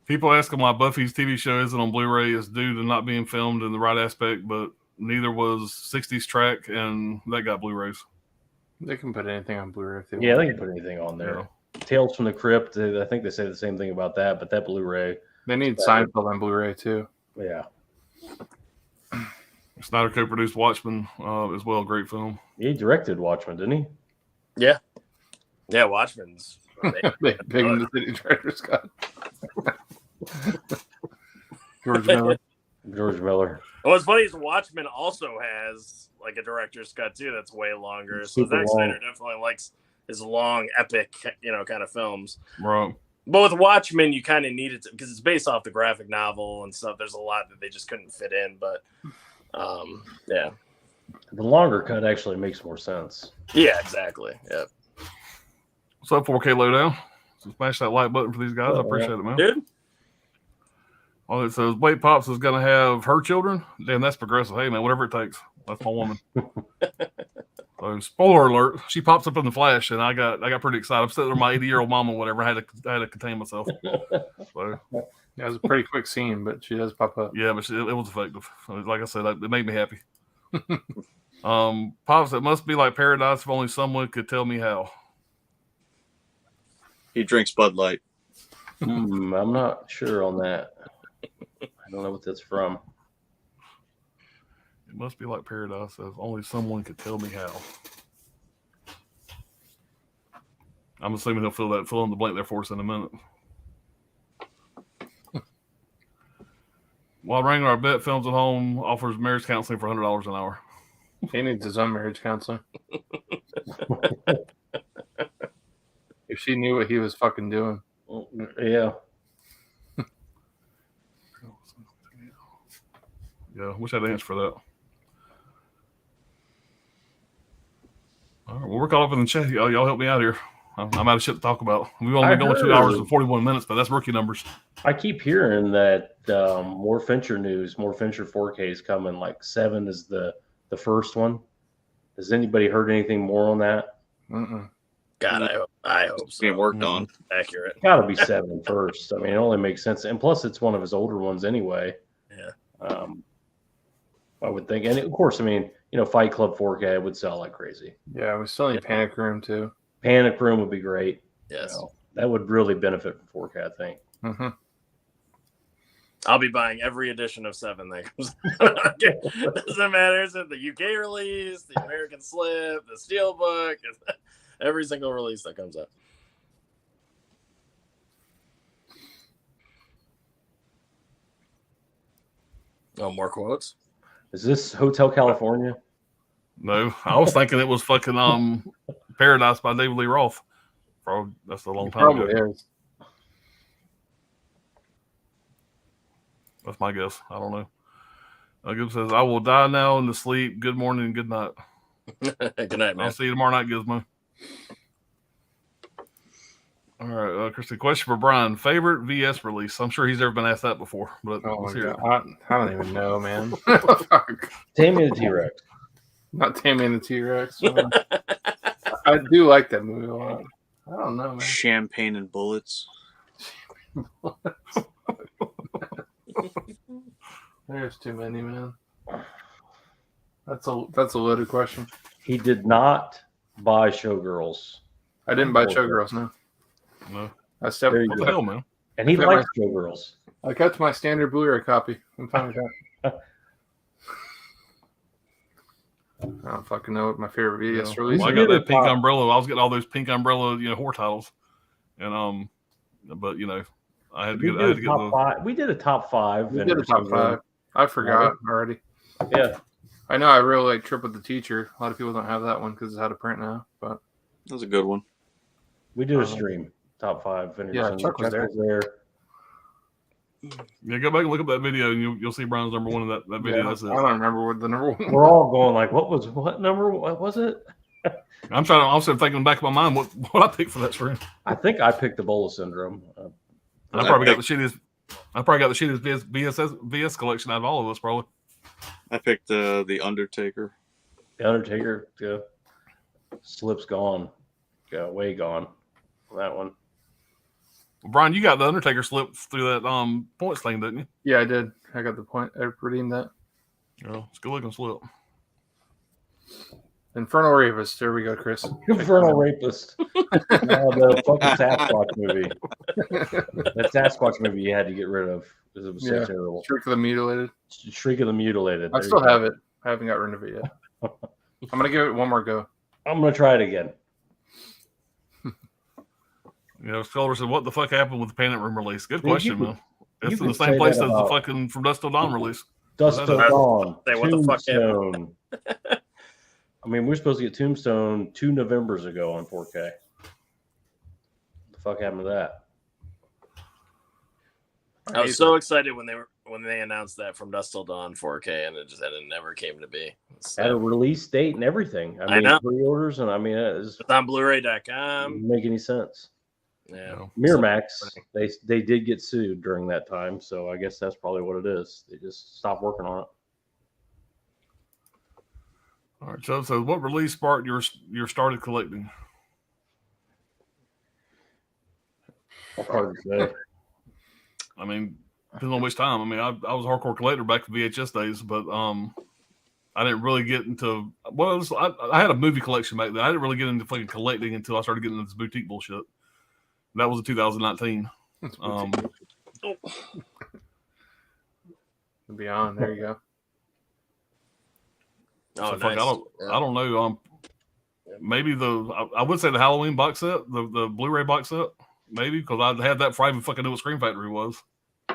People asking why Buffy's TV show isn't on Blu-ray is due to not being filmed in the right aspect, but neither was 60s Track, and that got Blu-rays. They can put anything on Blu-ray if they Yeah, want. they can put anything on there. Yeah. Tales from the Crypt. I think they say the same thing about that, but that Blu-ray. They need Seinfeld on Blu-ray too. Yeah. Snyder co-produced Watchmen as well. Great film. He directed Watchmen, didn't he? Yeah. Yeah, Watchmen's. Big in the city director's cut. George Miller. Well, What's funny is Watchmen also has like a director's cut too. That's way longer. So Super Zack long. Snyder definitely likes his long, epic, kind of films. Right. But with Watchmen, you kind of need it because it's based off the graphic novel and stuff. There's a lot that they just couldn't fit in. But yeah. The longer cut actually makes more sense. Yeah, exactly. Yep. What's up, 4K Lowdown? So smash that like button for these guys. I appreciate it, man. Dude. Well, it says Wait Pops is going to have her children. Damn, that's progressive. Hey, man, whatever it takes. That's my woman. So, spoiler alert: she pops up in the flash, and I got pretty excited. I'm sitting there, my 80-year-old mom or whatever. I had to contain myself. So, Yeah, it was a pretty quick scene, but she does pop up. yeah, but it was effective. Like I said, it made me happy. Pops, it must be like paradise if only someone could tell me how. He drinks Bud Light. I'm not sure on that. I don't know what that's from. It must be like paradise if only someone could tell me how. I'm assuming he'll fill in the blank there for us in a minute. While Wrangler, I bet Films at Home offers marriage counseling for $100 an hour. He needs his own marriage counselor. If she knew what he was fucking doing. Yeah. Yeah, wish I had an answer for that. All right, well, we're caught up in the chat. Y'all help me out here. I'm out of shit to talk about. We've only been going 2 hours and 41 minutes, but that's rookie numbers. I keep hearing that more Fincher news, more Fincher 4K is coming. Like 7 is the first one. Has anybody heard anything more on that? Mm-mm. God, I hope so. Being worked on. Accurate. Got to be 7 first. I mean, it only makes sense. And plus, it's one of his older ones anyway. Yeah. I would think. And of course, I mean, Fight Club 4K would sell like crazy. Yeah, we still need Panic Room too. Panic Room would be great. Yes. That would really benefit from 4K, I think. Mm-hmm. I'll be buying every edition of 7 that comes out. Doesn't matter. Is it the UK release, the American Slip, the Steelbook, every single release that comes out. Oh, more quotes? Is this Hotel California? No, I was thinking it was fucking Paradise by David Lee Roth. Probably, that's a long time ago. Probably is. That's my guess. I don't know. Gib says, I will die now in the sleep. Good morning and good night. Good night, man. I'll see you tomorrow night, Gizmo. All right, Christy, question for Brian. Favorite VS release? I'm sure he's ever been asked that before. But Oh let's my hear it. God. I don't even know, man. Tammy the T-Rex. Not Tammy and the T-Rex. I do like that movie a lot. I don't know, man. Champagne and Bullets. There's too many, man. That's a loaded question. He did not buy Showgirls, I didn't buy Showgirls, no. No. I stepped. There you What go. the hell, man? and he Okay, liked Showgirls. I kept my standard Blu-ray copy. I'm fine with that. I don't fucking know what my favorite VS release Well, I is. got did that a pink top- umbrella. I was getting all those pink umbrella, whore titles, and but I had to We get. did I had a to get top the. five. We did a top five. We and did a top five. I forgot already. Yeah, I know I really like Trip with the Teacher. A lot of people don't have that one because it's out of print now. But That was a good one. we did a stream top five. Vendors, Yeah, and Chuck was there. Yeah, go back and look up that video, and you'll see Brian's number one in that video. yeah, That's it. I don't remember what the number one. We're all going like, what number? What was it? I'm trying to also thinking in the back of my mind what I picked for that stream. I think I picked Ebola syndrome. I probably got the shittiest. I probably got the shittiest VS collection out of all of us, probably. I picked the Undertaker. The Undertaker, yeah. Slip's gone. Yeah, way gone. That one. Brian, you got the Undertaker slip through that points thing, didn't you? Yeah, I did. I got the point. I redeemed that. Yeah, it's a good looking slip. Infernal Rapist. There we go, Chris. Infernal Rapist. The fucking Sasquatch movie. That Sasquatch movie you had to get rid of because it was so Yeah. terrible. Shriek of the Mutilated. Shriek of the Mutilated. I There still you go. have it. I haven't got rid of it yet. I'm gonna give it one more go. I'm gonna try it again. Sculver said, "What the fuck happened with the Panic Room release?" Good Yeah, question, you man. you It's in the could say same place that as the about- fucking From Dusk Till Dawn release. Dust Till That's- Dawn. Say, what the fuck Tombstone. I mean, we're supposed to get Tombstone 2 Novembers ago on 4K. What the fuck happened to that? I was so excited when they announced that From Dusk Till Dawn 4K, and it never came to be. Had a release date and everything. I I mean, know. pre-orders, and I mean, it It's on Blu-ray.com. doesn't make any sense. Yeah. Miramax, they did get sued during that time, so I guess that's probably what it is. They just stopped working on it. All right, so what release sparked your started collecting? Hard to say. I mean, depends on which time. I mean, I was a hardcore collector back in VHS days, but I didn't really get into. Well, I had a movie collection back then. I didn't really get into fucking collecting until I started getting into this boutique bullshit. That was in 2019. Beyond. There you go. Oh, So, fuck, nice. I don't know. Maybe I would say the Halloween box set, the Blu-ray box set, maybe because I had that before I even fucking knew what Scream Factory was.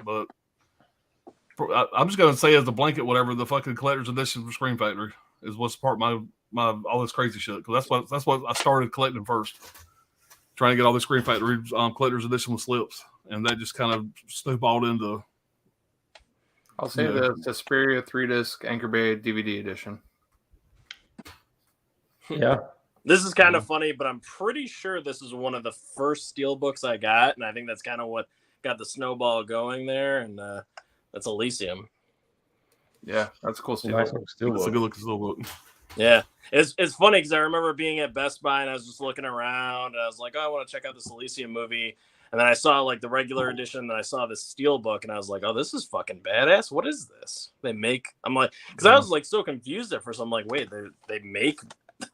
But I'm just gonna say as a blanket, whatever the fucking collector's edition from Scream Factory is what's part of my all this crazy shit because that's what I started collecting first, trying to get all the Scream Factory collector's edition with slips, and that just kind of snowballed into. I'll say Yeah. the Suspiria 3-disc Anchor Bay DVD edition. Yeah. This is kind of funny, but I'm pretty sure this is one of the first steel books I got, and I think that's kind of what got the snowball going there, and that's Elysium. Yeah, that's a cool steel. Nice looking steel It's a book. good looking still book. Yeah, it's funny because I remember being at Best Buy and I was just looking around and I was like, oh, I want to check out this Elysium movie, and then I saw like the regular edition, and I saw this steel book, and I was like, oh, this is fucking badass. What is this? I'm like, because I was like so confused at first. I'm like, wait,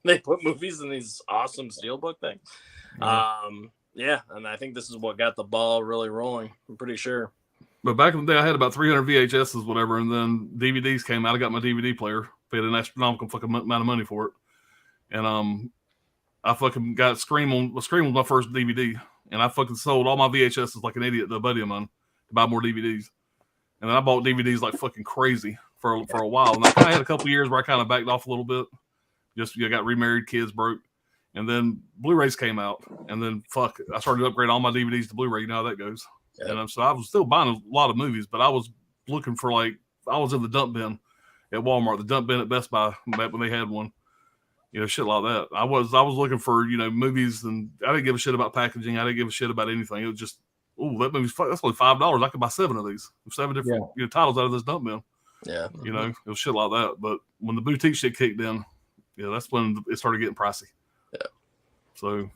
they put movies in these awesome steelbook things. Yeah. Yeah, and I think this is what got the ball really rolling. I'm pretty sure. But back in the day, I had about 300 VHSs, whatever, and then DVDs came out. I got my DVD player, paid an astronomical fucking amount of money for it, and I fucking got Scream. Scream was my first DVD, and I fucking sold all my VHSs like an idiot to a buddy of mine to buy more DVDs, and then I bought DVDs like fucking crazy for a while, and I had a couple years where I kind of backed off a little bit, just got remarried, kids broke, and then Blu-rays came out, and then I started to upgrade all my DVDs to Blu-ray. You know how that goes. Yeah. And so I was still buying a lot of movies, but I was looking for I was in the dump bin at Walmart, the dump bin at Best Buy back when they had one, shit like that. I was looking for movies, and I didn't give a shit about packaging. I didn't give a shit about anything. It was just, that movie's that's only $5. I could buy 7 of these, 7 different titles out of this dump bin. Yeah, it was shit like that. But when the boutique shit kicked in, that's when it started getting pricey. Yeah. So,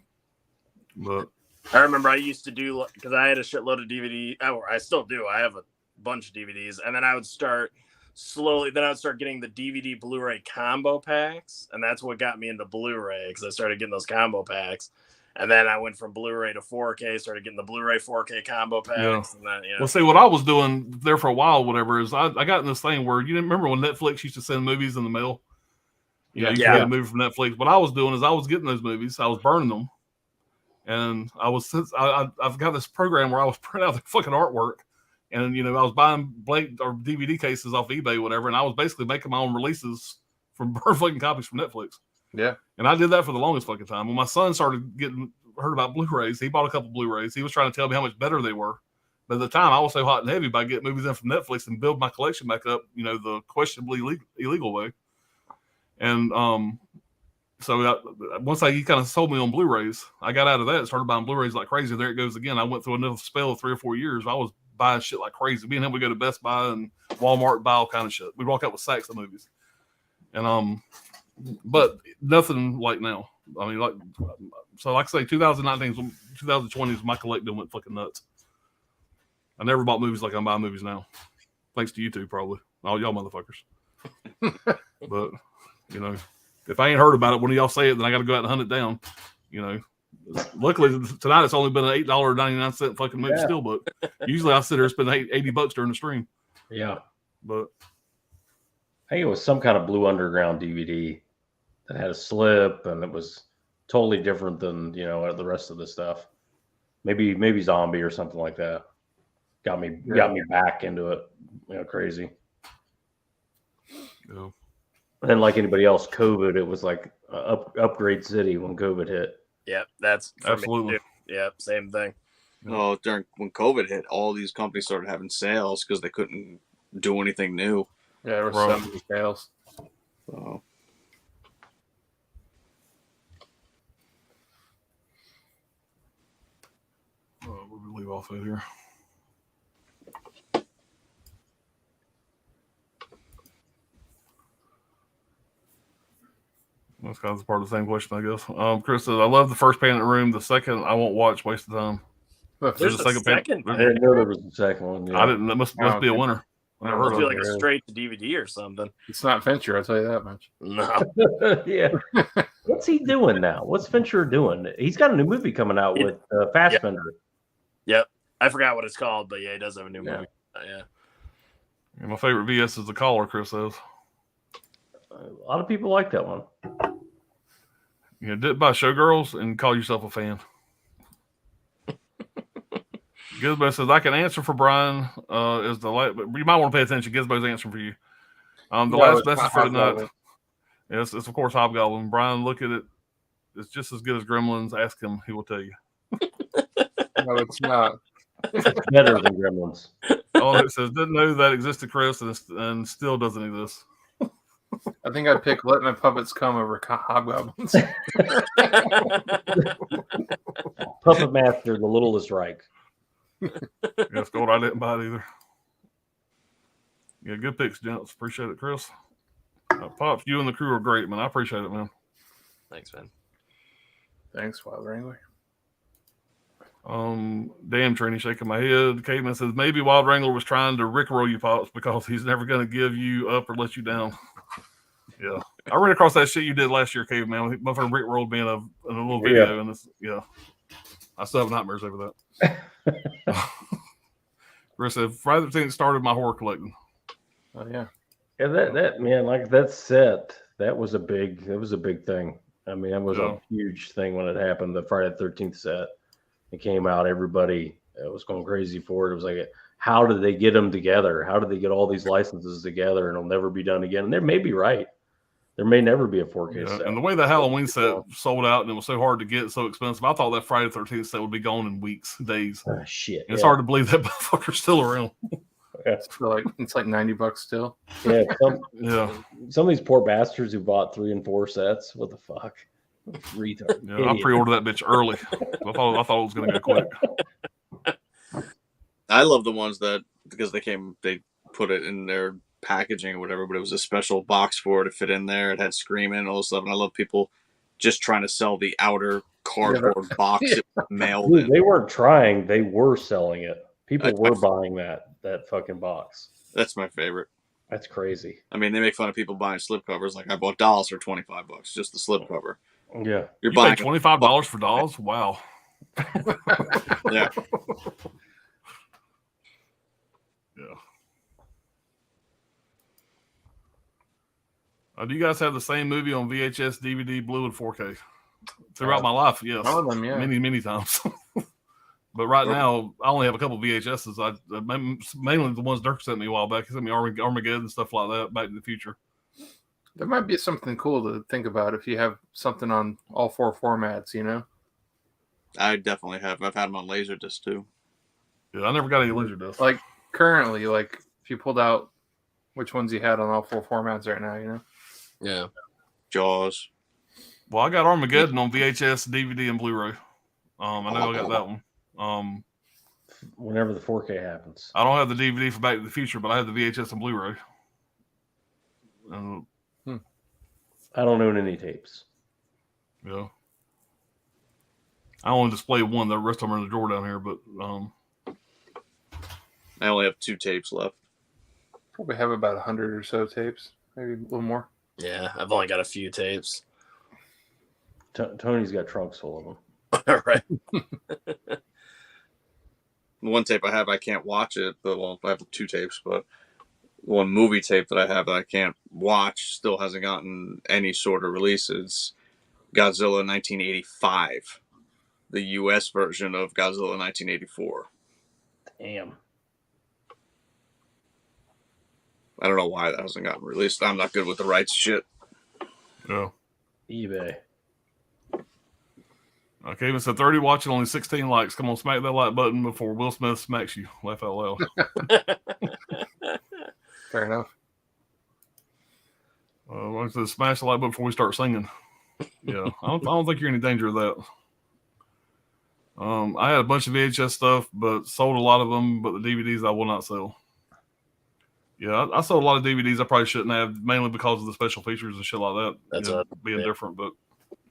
but. I remember I used to do, because I had a shitload of DVD. I still do. I have a bunch of DVDs. And then I would start getting the DVD Blu-ray combo packs. And that's what got me into Blu-ray, because I started getting those combo packs. And then I went from Blu-ray to 4K, started getting the Blu-ray 4K combo packs. Yeah. And then, Well, see, what I was doing there for a while, whatever, is I got in this thing where, you didn't remember when Netflix used to send movies in the mail? You could get a movie from Netflix. What I was doing is I was getting those movies. I was burning them. And I've got this program where I was printing out the fucking artwork, and I was buying blank or DVD cases off eBay, whatever, and I was basically making my own releases from fucking copies from Netflix. Yeah, and I did that for the longest fucking time. When my son started heard about Blu-rays, he bought a couple Blu-rays. He was trying to tell me how much better they were, but at the time I was so hot and heavy by getting movies in from Netflix and build my collection back up, the questionably illegal way, and So once he kind of sold me on Blu-rays, I got out of that and started buying Blu-rays like crazy. There it goes again. I went through another spell of 3 or 4 years. I was buying shit like crazy. Me and him would go to Best Buy and Walmart and buy all kind of shit. We'd walk out with sacks of movies. And but nothing like now. I mean, like I say, 2019, 2020 is my collecting went fucking nuts. I never bought movies like I'm buying movies now. Thanks to you two, probably. All y'all motherfuckers. But, if I ain't heard about it, when y'all say it, then I got to go out and hunt it down. Luckily tonight it's only been an $8.99 fucking movie steelbook. Usually I sit there and spend $80 during the stream. Yeah, but I think it was some kind of Blue Underground DVD that had a slip, and it was totally different than the rest of the stuff. Maybe Zombie or something like that. Got me back into it. Crazy. Yeah. And then, like anybody else, COVID, it was like upgrade city when COVID hit. Yep, that's absolutely. Yep, same thing. Oh, when COVID hit, all these companies started having sales because they couldn't do anything new. Yeah, there were so many sales. So. Where we leave off at here? That's kind of part of the same question, I guess. Chris says, I love the first Pan in the Room. The second, I won't watch. Waste of time. There's a second. I didn't know there was a second one. Yeah. I didn't. That must be a winner. I never heard of it. Like a straight to DVD or something. It's not Fincher, I'll tell you that much. No. Yeah. What's he doing now? What's Fincher doing? He's got a new movie coming out with Fassbender. Yep. I forgot what it's called, but he does have a new movie. Yeah. And my favorite VS is The Caller, Chris says. A lot of people like that one. Dip by Showgirls and call yourself a fan. Gizmo says, I can answer for Brian. Is the last, but you might want to pay attention. Gizmo's answering for you. The last message for the night. Yes, it's of course Hobgoblin. Brian, look at it. It's just as good as Gremlins. Ask him; he will tell you. No, it's not. It's better than Gremlins. Oh, it says didn't know that existed, Chris, and still doesn't exist. I think I'd pick Let My Puppets Come over Hobgoblins. Puppet Master, the Littlest Reich. Yes, gold. I didn't buy it either. Yeah, good picks, gents. Appreciate it, Chris. Pops, you and the crew are great, man. I appreciate it, man. Thanks, man. Thanks, Wild Wrangler. Damn, Trini, shaking my head. Caveman says maybe Wild Wrangler was trying to rickroll you, Pops, because he's never going to give you up or let you down. Yeah, I ran across that shit you did last year, Caveman. My friend rickrolled me in a little video, and I still have nightmares over that. Chris said Friday the 13th started my horror collecting. Oh yeah. Yeah, that man, like that set, that was a big thing. I mean, that was a huge thing when it happened. The Friday the 13th set, it came out. Everybody was going crazy for it. It was like, how did they get them together? How did they get all these licenses together? And it'll never be done again. And they may be right. There may never be a 4K set. And the way the Halloween set sold out and it was so hard to get, so expensive, I thought that Friday the 13th set would be gone in weeks, days. Shit. It's hard to believe that motherfucker's still around. It's like $90 still. Yeah, Yeah. Some of these poor bastards who bought 3 and 4 sets. What the fuck? Retard. Yeah, I pre-ordered that bitch early. I thought it was going to go quick. I love the ones that because they put it in their packaging or whatever, but it was a special box for it to fit in there. It had Scream in and all this stuff. And I love people just trying to sell the outer cardboard box it mailed in. They weren't trying, they were selling it. People were buying that fucking box. That's my favorite. That's crazy. I mean, they make fun of people buying slipcovers. Like I bought dolls for $25, just the slipcover. Yeah. You're You buying paid $25 for dolls? Wow. Yeah. Yeah. Do you guys have the same movie on VHS, DVD, Blue, and 4K? Throughout my life, yes. All of them, yeah. Many times. But right now, I only have a couple of VHSs. Mainly the ones Dirk sent me a while back. He sent me Armageddon and stuff like that, Back to the Future. There might be something cool to think about if you have something on all 4 formats, you know? I definitely have. I've had them on Laserdisc too. Yeah, I never got any Laserdisc. Like currently, like if you pulled out which ones you had on all 4 formats right now, you know? Yeah. Jaws. Well, I got Armageddon on VHS, DVD, and Blu-ray. I know I got that one. Whenever the 4K happens. I don't have the DVD for Back to the Future, but I have the VHS and Blu-ray. I don't own any tapes. Yeah. I only display one. The rest of them are in the drawer down here, but I only have 2 tapes left. Probably have about 100 or so tapes, maybe a little more. Yeah, I've only got a few tapes. Tony's got trunks full of them. All right. The one tape I have, I can't watch it. Well, I have 2 tapes, but one movie tape that I have that I can't watch still hasn't gotten any sort of release. It's Godzilla 1985, the U.S. version of Godzilla 1984. Damn. I don't know why that hasn't gotten released. I'm not good with the rights shit. yeah. eBay. Okay, even said 30 watching, only 16 likes. Come on, smack that like button before Will Smith smacks you. Laugh out loud. Fair enough. Like I said, smash the like button before we start singing. Yeah, I don't think you're in any danger of that. I had a bunch of VHS stuff, but sold a lot of them. But the DVDs I will not sell. Yeah, I sold a lot of DVDs I probably shouldn't have, mainly because of the special features and shit like that. That's being different, but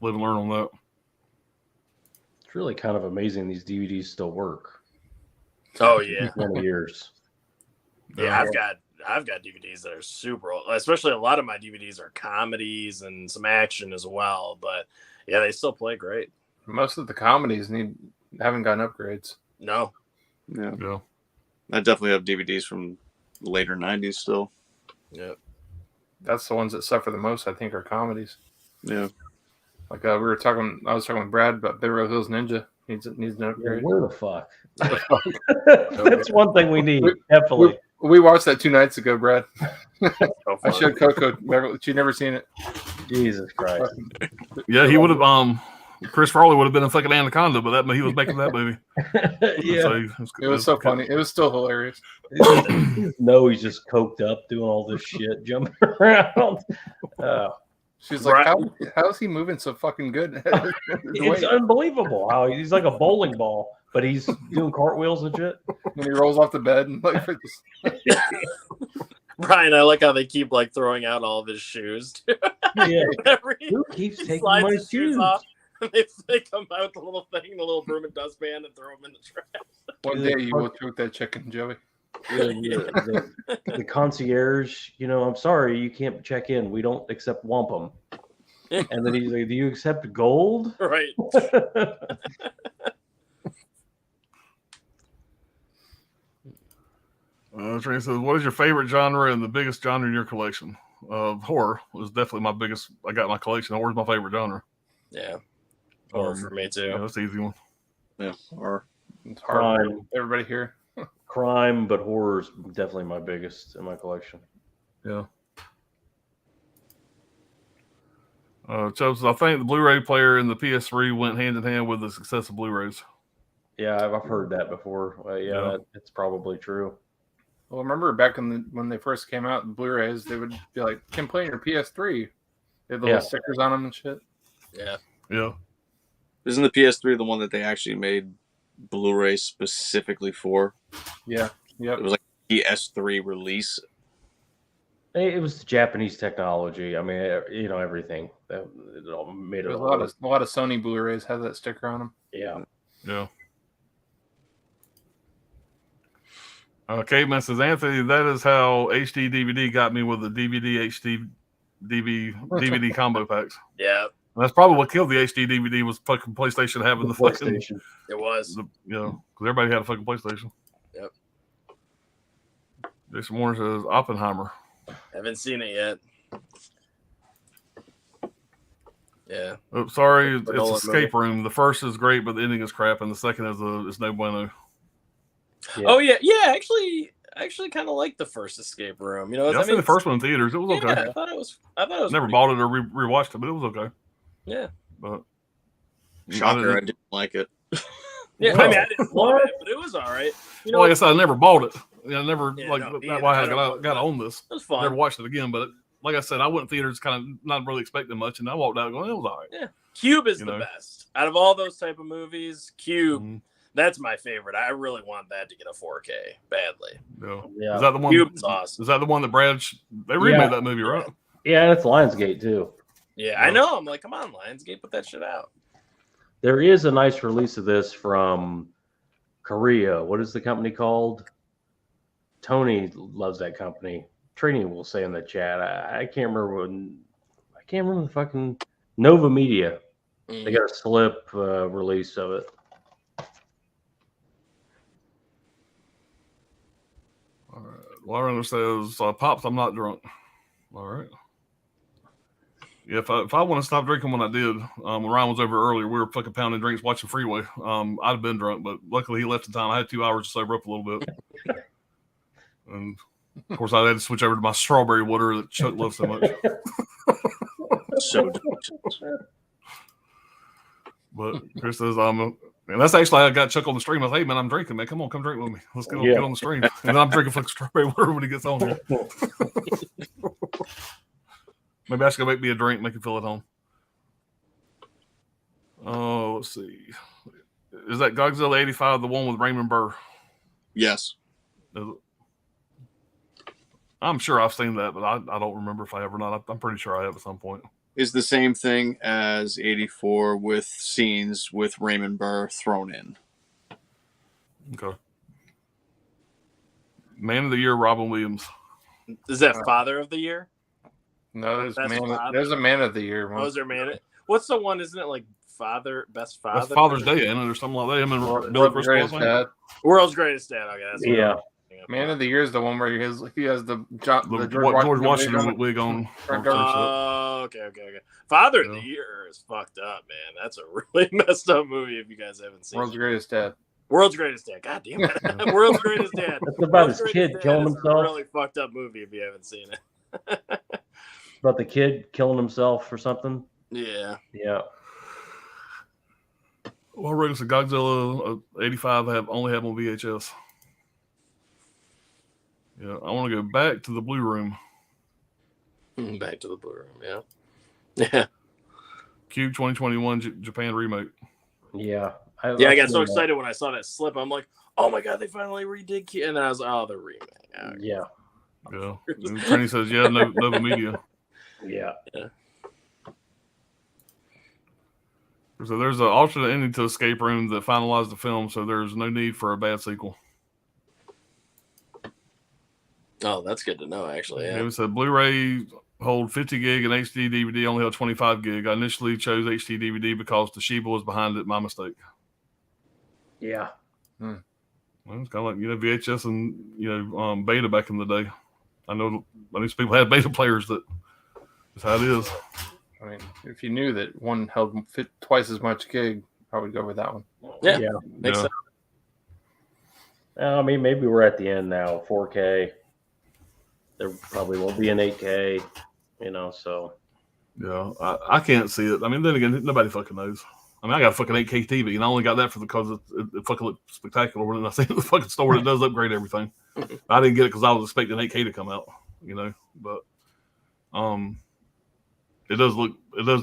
live and learn on that. It's really kind of amazing these DVDs still work. Oh yeah. 20 years. Yeah, I've got DVDs that are super old. Especially a lot of my DVDs are comedies and some action as well. But yeah, they still play great. Most of the comedies haven't gotten upgrades. No. Yeah. I definitely have DVDs from the later 90s still. Yeah. That's the ones that suffer the most, I think, are comedies. Yeah. Like I was talking with Brad about Beverly Hills Ninja. Needs an upgrade. Where the fuck? That's one thing we need, definitely. We watched that 2 nights ago, Brad. So I showed Coco. She'd never seen it. Jesus Christ. Yeah, he would have. Chris Farley would have been a fucking anaconda, but he was making that movie. Yeah. So It was so funny. It was still hilarious. No, he's just coked up doing all this shit, jumping around. She's like, how is he moving so fucking good? It's unbelievable how he's like a bowling ball, but he's doing cartwheels and shit. When he rolls off the bed and like Brian, I like how they keep like throwing out all of his shoes. Yeah. Every- Who keeps he taking slides my his shoes? off. They come out the little thing, the little broom and dustpan, and throw them in the trash. one day you will choke that chicken, Joey. The concierge, I'm sorry, you can't check in. We don't accept wampum. And then he's like, do you accept gold? Right. Trina says, "What is your favorite genre and the biggest genre in your collection?" Horror was definitely my biggest. I got in my collection. Horror's my favorite genre. Yeah, horror for me too. Yeah, that's an easy one. Yeah, horror. It's hard Crime. for everybody here. Crime, but horror's definitely my biggest in my collection. Yeah. Chubb says, "I think the Blu-ray player and the PS3 went hand in hand with the success of Blu-rays." Yeah, I've heard that before. It's probably true. Well, remember back when they first came out, the Blu-rays, they would be like, "Can play on your PS3." They had little stickers on them and shit. Yeah. Yeah. Isn't the PS3 the one that they actually made Blu-ray specifically for? Yeah. Yep. It was like PS3 release. It was Japanese technology. I mean, everything that it all made it. There's a lot of Sony Blu-rays have that sticker on them. Yeah. Yeah. Caveman says, "Anthony, that is how HD DVD got me with the DVD HD DVD combo packs. Yeah, And that's probably what killed the HD DVD was fucking PlayStation having the fucking PlayStation. it was. because everybody had a fucking PlayStation." Yep. Jason Warren says, "Oppenheimer." Haven't seen it yet. Yeah. Oh, sorry, it's Nolan Escape Room. The first is great, but the ending is crap, and the second is no bueno. Yeah. Oh yeah. I actually kind of like the first Escape Room. You know, Yeah, I seen the first one in theaters. It was okay. I thought it was. Never bought it or rewatched it, but it was okay. Yeah. But Shocker, I didn't like it. Yeah, Wow. I mean, I didn't love it, but it was all right. You know, like I said, I never bought it. I never Yeah, like no, that's why I got it on this. was fun. Never watched it again, but like I said, I went in theaters kind of not really expecting much, and I walked out going, "It was all right." Yeah. Cube is You the know? best out of all those type of movies. Cube, Mhm. that's my favorite. I really want that to get a 4K badly. Yeah. Is that the one? Cube is awesome. Is that the one that they remade Yeah. that movie, right? Yeah, that's Lionsgate too. Yeah, I know. I'm like, come on, Lionsgate, put that shit out. There is a nice release of this from Korea. What is the company called? Tony loves that company. Trini will say in the chat. I can't remember the fucking Nova Media. They got a slip release of it. All right. Lauren says, "Pops, I'm not drunk." All right. Yeah, if I want to stop drinking when I did, when Ryan was over earlier, we were fucking pounding drinks watching Freeway. I'd have been drunk, but luckily he left in time. I had 2 hours to sober up a little bit. And of course, I had to switch over to my strawberry water that Chuck loves so much. So delicious. But Chris says, and that's actually how I got Chuck on the stream. I was, "Hey man, I'm drinking, man. Come on, come drink with me. Let's get on the stream." And then I'm drinking fucking strawberry water when he gets on here. Maybe I should go make me a drink, make it feel at home. Oh, let's see. Is that Godzilla 85 the one with Raymond Burr? Yes. I'm sure I've seen that, but I don't remember if I have or not. I'm pretty sure I have at some point. Is the same thing as 84 with scenes with Raymond Burr thrown in. Okay. Man of the Year, Robin Williams. Is that Father of the Year? No, there's Father. a Man of the Year one. Oh, is there Man? What's the one? Isn't it like Best Father? That's Father's Day, isn't it, or something like that? Him and Billy World's Crystal. Greatest Dad. World's Greatest Dad. Okay, that's what Yeah. I'm thinking of. Man of the Year is the one where he has the The George Washington wig on. Oh, okay. Father of the Year is fucked up, man. That's a really messed up movie if you guys haven't seen World's it. Greatest Dad. World's Greatest Dad. God damn it. World's Greatest Dad. That's about World's his Greatest kid Dad killing is himself. A really fucked up movie if you haven't seen it. About the kid killing himself or something. Yeah. Yeah. Well, Riggins and Godzilla 85 only have on VHS. Yeah, I want to go back to the Blue Room. Back to the Blue Room, yeah. Yeah. Cube 2021 Japan remake. Yeah. I got so excited when I saw that slip. I'm like, oh my God, they finally redid Cube. And then I was like, oh, the remake. Okay. Yeah. Yeah. And Trini says, yeah, Nova Media. Yeah. So there's an alternate ending to Escape Room that finalized the film, so there's no need for a bad sequel. Oh, that's good to know, actually. Yeah. It said Blu-ray hold 50 gig and HD DVD only held 25 gig. I initially chose HD DVD because Toshiba was behind it. My mistake. Yeah. Well, it's kind of like VHS and beta back in the day. I know these people had beta players. That's how it is. I mean, if you knew that one held twice as much gig, I would go with that one. Yeah, Yeah. makes sense. I mean, maybe we're at the end now. 4K. There probably won't be an 8K. So. Yeah, I can't see it. I mean, then again, nobody fucking knows. I mean, I got a fucking 8K TV, and I only got that because it fucking looked spectacular. When I see the fucking store, it does upgrade everything. I didn't get it because I was expecting 8K to come out, but it does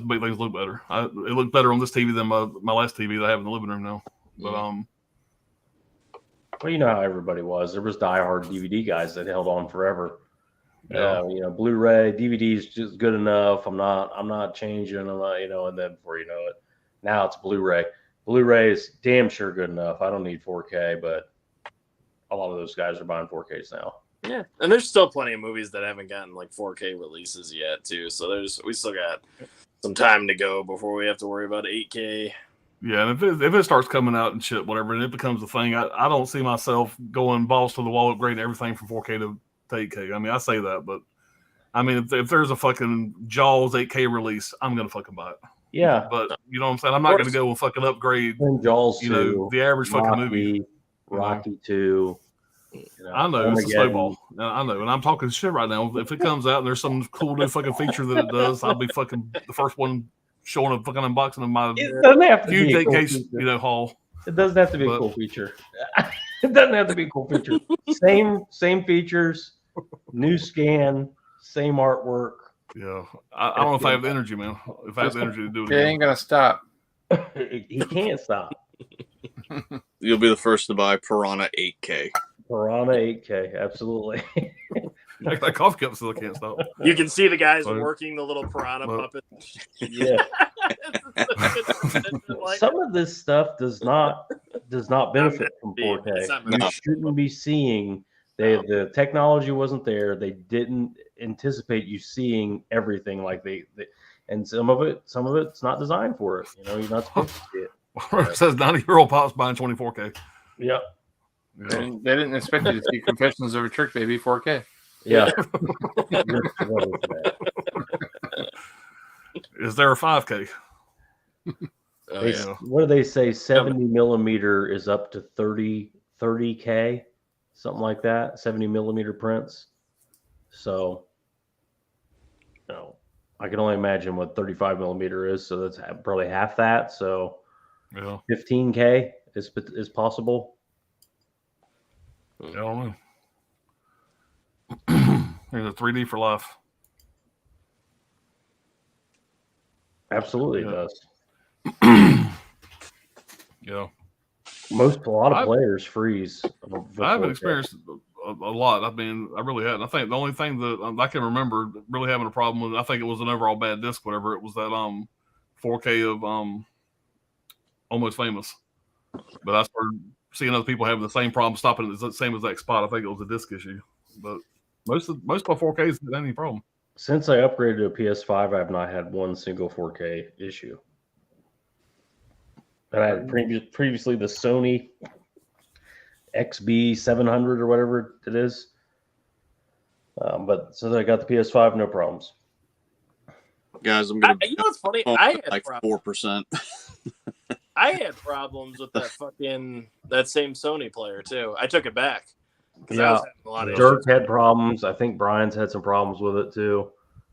make things look better. It looked better on this TV than my last TV that I have in the living room now. But well, you know how everybody was. There was diehard DVD guys that held on forever. Yeah. Blu-ray, DVD is just good enough. I'm not changing. And then before you know it, now it's Blu-ray. Blu-ray is damn sure good enough. I don't need 4K, but a lot of those guys are buying 4Ks now. Yeah, and there's still plenty of movies that haven't gotten like 4K releases yet too. So we still got some time to go before we have to worry about 8K. Yeah, and if it starts coming out and shit, whatever, and it becomes a thing, I don't see myself going balls to the wall, upgrading everything from 4K to 8K. I mean, I say that, but I mean, if there's a fucking Jaws 8K release, I'm gonna fucking buy it. Yeah, but you know what I'm saying? I'm not gonna go and fucking upgrade. And Jaws 2, the average fucking movie. Rocky 2. I know it's a snowball. I know, and I'm talking shit right now. If it comes out and there's some cool new fucking feature that it does, I'll be fucking the first one showing a fucking unboxing of my huge 8K haul. It doesn't have to be a cool feature. It doesn't have to be a cool feature. Same features, new scan, same artwork. Yeah, I don't know if I have the energy, man. If I have the energy to do it, it ain't gonna stop. He can't stop. You'll be the first to buy Piranha 8K. Piranha 8K, absolutely. That coffee cup still can't stop. You can see the guys working the little piranha puppet. Yeah. Some of this stuff does not benefit from 4K. You shouldn't be seeing. The technology wasn't there. They didn't anticipate you seeing everything like they and some of it's not designed for it. You're not supposed to see it. It says 90-year-old pops buying 24K. Yep. Yeah. They didn't expect you to see Confessions of a Trick Baby 4K. Yeah. Is there a 5K? What do they say? 70 millimeter is up to 30K, something like that. 70 millimeter prints. So, I can only imagine what 35 millimeter is. So that's probably half that. So, 15K is possible. I don't know. There's a 3D for life. Absolutely, it does. Yeah. A lot of players freeze. I haven't experienced a lot. I mean, I really hadn't. I think the only thing that I can remember really having a problem with, I think it was an overall bad disc, whatever. It was that 4K of Almost Famous. But I started seeing other people having the same problem stopping at the same exact spot. I think it was a disc issue. But most of my 4Ks didn't have any problem. Since I upgraded to a PS5, I have not had one single 4K issue. And I had previously the Sony XB700 or whatever it is. But since I got the PS5, no problems. Guys, I'm gonna. You know what's funny? I had like 4%. I had problems with that same Sony player too. I took it back. Yeah, I was having a lot of Dirk issues. had problems. I think Brian's had some problems with it too.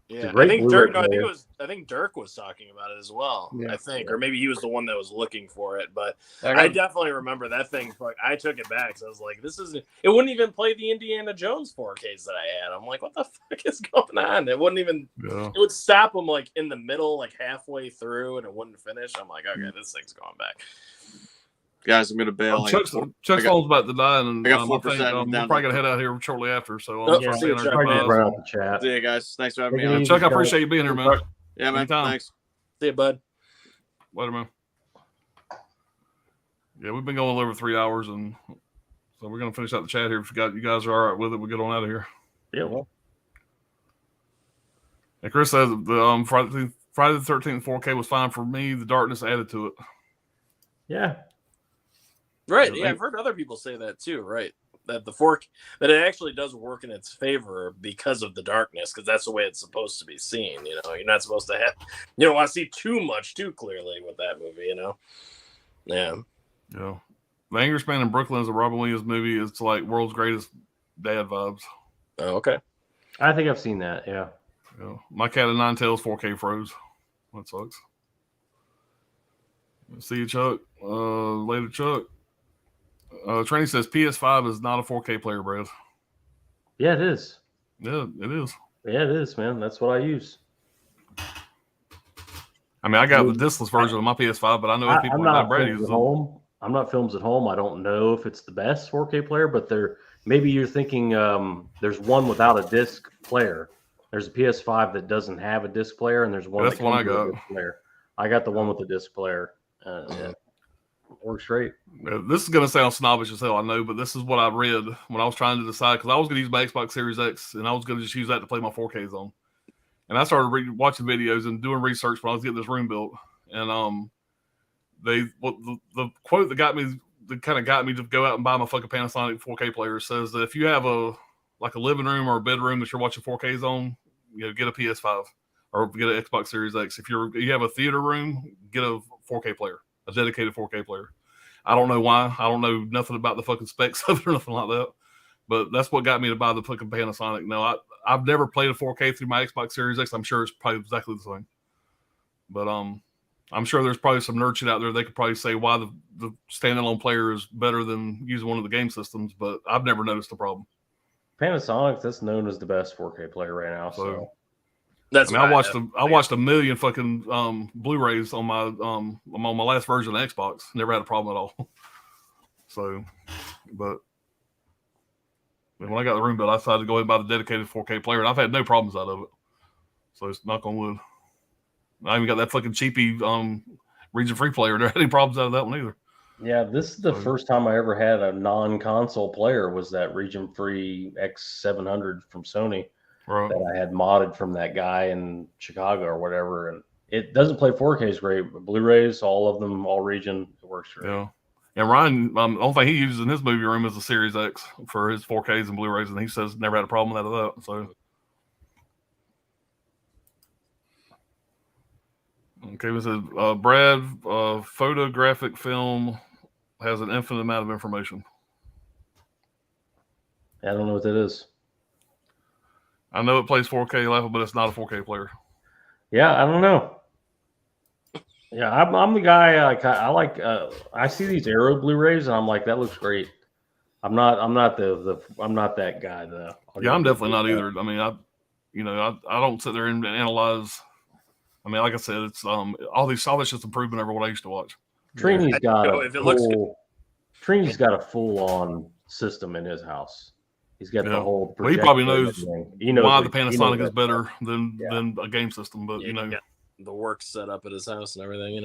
Yeah, I think Dirk was talking about it as well. Yeah. I think, or maybe he was the one that was looking for it. But I definitely remember that thing. I took it back. So I was like, "This isn't." It wouldn't even play the Indiana Jones 4Ks that I had. I'm like, "What the fuck is going on?" It wouldn't even. Yeah. It would stop them like in the middle, like halfway through, and it wouldn't finish. I'm like, "Okay, this thing's going back." Guys, I'm gonna bail. Chuck's phone's about to die, and I got 4%. We're probably gonna head out here shortly after. So run out the chat. See you guys. Thanks for having me on. Chuck, I appreciate you being here, man. Yeah, man. Anytime. Thanks. See you, bud. Later, man. Yeah, we've been going over 3 hours, and so we're gonna finish out the chat here. If you guys are all right with it, we'll get on out of here. Yeah, well. And Chris says the Friday the 13th 4K was fine for me. The darkness added to it. Yeah. Right. Yeah, I've heard other people say that too. Right. That that it actually does work in its favor because of the darkness, because that's the way it's supposed to be seen. You're not supposed to you don't want to see too much too clearly with that movie. Yeah. Yeah. The Angriest Man in Brooklyn is a Robin Williams movie. It's like world's greatest dad vibes. Oh, okay. I think I've seen that. Yeah. My Cat of Nine Tails 4K froze. That sucks. See you, Chuck. Later, Chuck. Tranny says PS5 is not a 4K player, Brad. Yeah, it is. Yeah, it is. Yeah, it is, man. That's what I use. I mean, I got the discless version of my PS5, but I know people like that. Brad uses home. I'm not Films at Home. I don't know if it's the best 4K player, but maybe you're thinking there's one without a disc player. There's a PS5 that doesn't have a disc player, and there's one that's that one I comes with got. a disc player. I got the one with the disc player. Yeah. Works great. This is going to sound snobbish as hell, I know, but this is what I read when I was trying to decide, because I was going to use my Xbox Series X, and I was going to just use that to play my 4Ks on. And I started watching videos and doing research when I was getting this room built. And the quote that kind of got me to go out and buy my fucking Panasonic 4K player says that if you have a living room or a bedroom that you're watching 4Ks on, get a PS5 or get an Xbox Series X. If you have a theater room, get a 4K player, a dedicated 4K player. I don't know why. I don't know nothing about the fucking specs of it or nothing like that. But that's what got me to buy the fucking Panasonic. No, I've never played a 4K through my Xbox Series X. I'm sure it's probably exactly the same. But I'm sure there's probably some nerd shit out there. They could probably say why the standalone player is better than using one of the game systems, but I've never noticed a problem. Panasonic, that's known as the best 4K player right now. So that's. I watched a million fucking Blu-rays on my last version of Xbox. Never had a problem at all. So, but when I got the room built, I decided to go ahead and buy the dedicated 4K player, and I've had no problems out of it. So it's knock on wood. I even got that fucking cheapy region-free player. There any problems out of that one either. Yeah, this is the first time I ever had a non-console player. Was that region-free X700 from Sony that I had modded from that guy in Chicago or whatever, and it doesn't play 4Ks great, but Blu-rays, all of them, all region, it works great. Yeah. And Ryan, the only thing he uses in his movie room is the Series X for his 4Ks and Blu-rays, and he says never had a problem with that. So, okay, we said Brad, photographic film has an infinite amount of information. I don't know what that is. I know it plays 4K level, but it's not a 4K player. Yeah, I don't know. Yeah, I'm the guy. I like. I see these Arrow Blu-rays, and I'm like, that looks great. I'm not that guy though. Yeah, I'm definitely not either. I mean, I don't sit there and analyze. I mean, like I said, it's all this just improvement over what I used to watch. Trini's got a full-on system in his house. He's got the whole. Well, he probably knows why the Panasonic is better than a game system, but the work set up at his house and everything,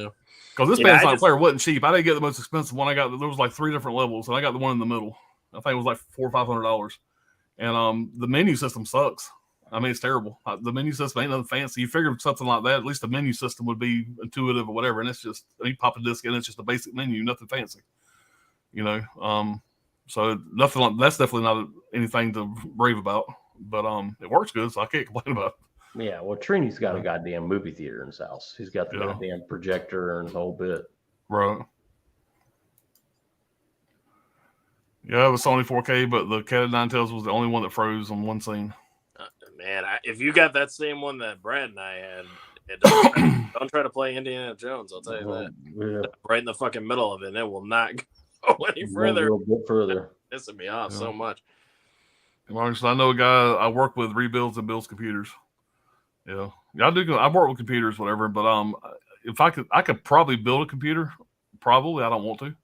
Because this Panasonic player wasn't cheap. I didn't get the most expensive one. I got there was like 3 different levels, and I got the one in the middle. I think it was like $400 or $500, and the menu system sucks. I mean, it's terrible. The menu system ain't nothing fancy. You figure something like that, at least the menu system would be intuitive or whatever, and it's just you pop a disc in, it's just a basic menu, nothing fancy. So nothing that's definitely not anything to rave about, but it works good, so I can't complain about it. Yeah, well, Trini's got a goddamn movie theater in his house. He's got the goddamn projector and the whole bit. Right. Yeah, it was Sony 4K, but the Cat of Nine Tails was the only one that froze on one scene. Man, if you got that same one that Brad and I had, don't try to play Indiana Jones. I'll tell you that. Yeah. Right in the fucking middle of it, and it will not go any further. A bit further. Pissing me off so much. I know a guy I work with rebuilds and builds computers. Yeah, I do. I work with computers, whatever. But if I could probably build a computer. Probably, I don't want to,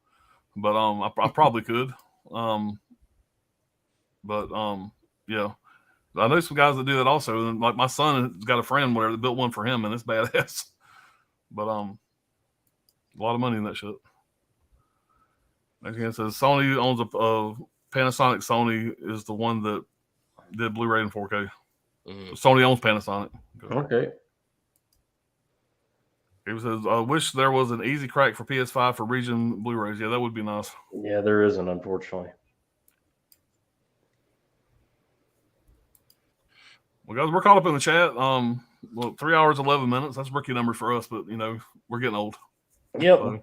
but I probably could. Yeah. I know some guys that do that also. And like my son has got a friend where they built one for him, and it's badass. But a lot of money in that shit. Again, it says Sony owns a Panasonic. Sony is the one that did Blu-ray and 4K. Sony owns Panasonic. Okay. He says, "I wish there was an easy crack for PS5 for region Blu-rays. Yeah, that would be nice." Yeah, there isn't, unfortunately. Well, guys, we're caught up in the chat. Well, 3 hours 11 minutes. That's a rookie number for us, but we're getting old. Yep. So,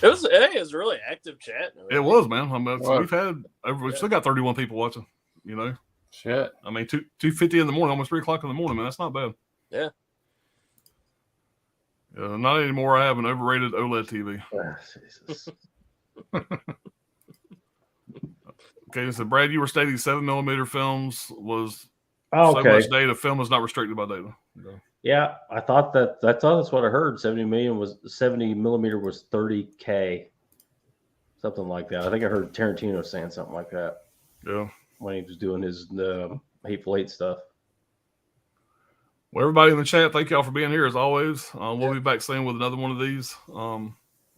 It was a really active chat. it was, man. We've still got 31 people watching. Shit. I mean, 2:50 in the morning, almost 3:00 in the morning, man. That's not bad. Yeah. Not anymore. I have an overrated OLED TV. Jesus. Okay, so Brad, you were stating 7mm films was Oh, so okay. much data. Film is not restricted by data. Yeah, I thought that's what I heard. 70 millimeter was 30K, something like that. I think I heard Tarantino saying something like that. Yeah. When he was doing his Hateful Eight stuff. Well, everybody in the chat, thank y'all for being here as always. We'll be back soon with another one of these. And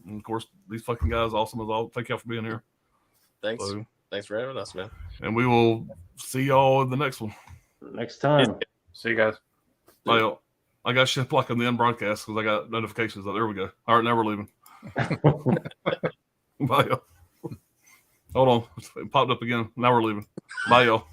of course, these fucking guys, awesome as all. Thank y'all for being here. Thanks. Thanks for having us, man. And we will see y'all in the next one. Next time. See you guys. Bye, y'all. I got shit like on the end broadcast because I got notifications. There we go. All right, now we're leaving. Bye, y'all. Hold on. It popped up again. Now we're leaving. Bye, y'all.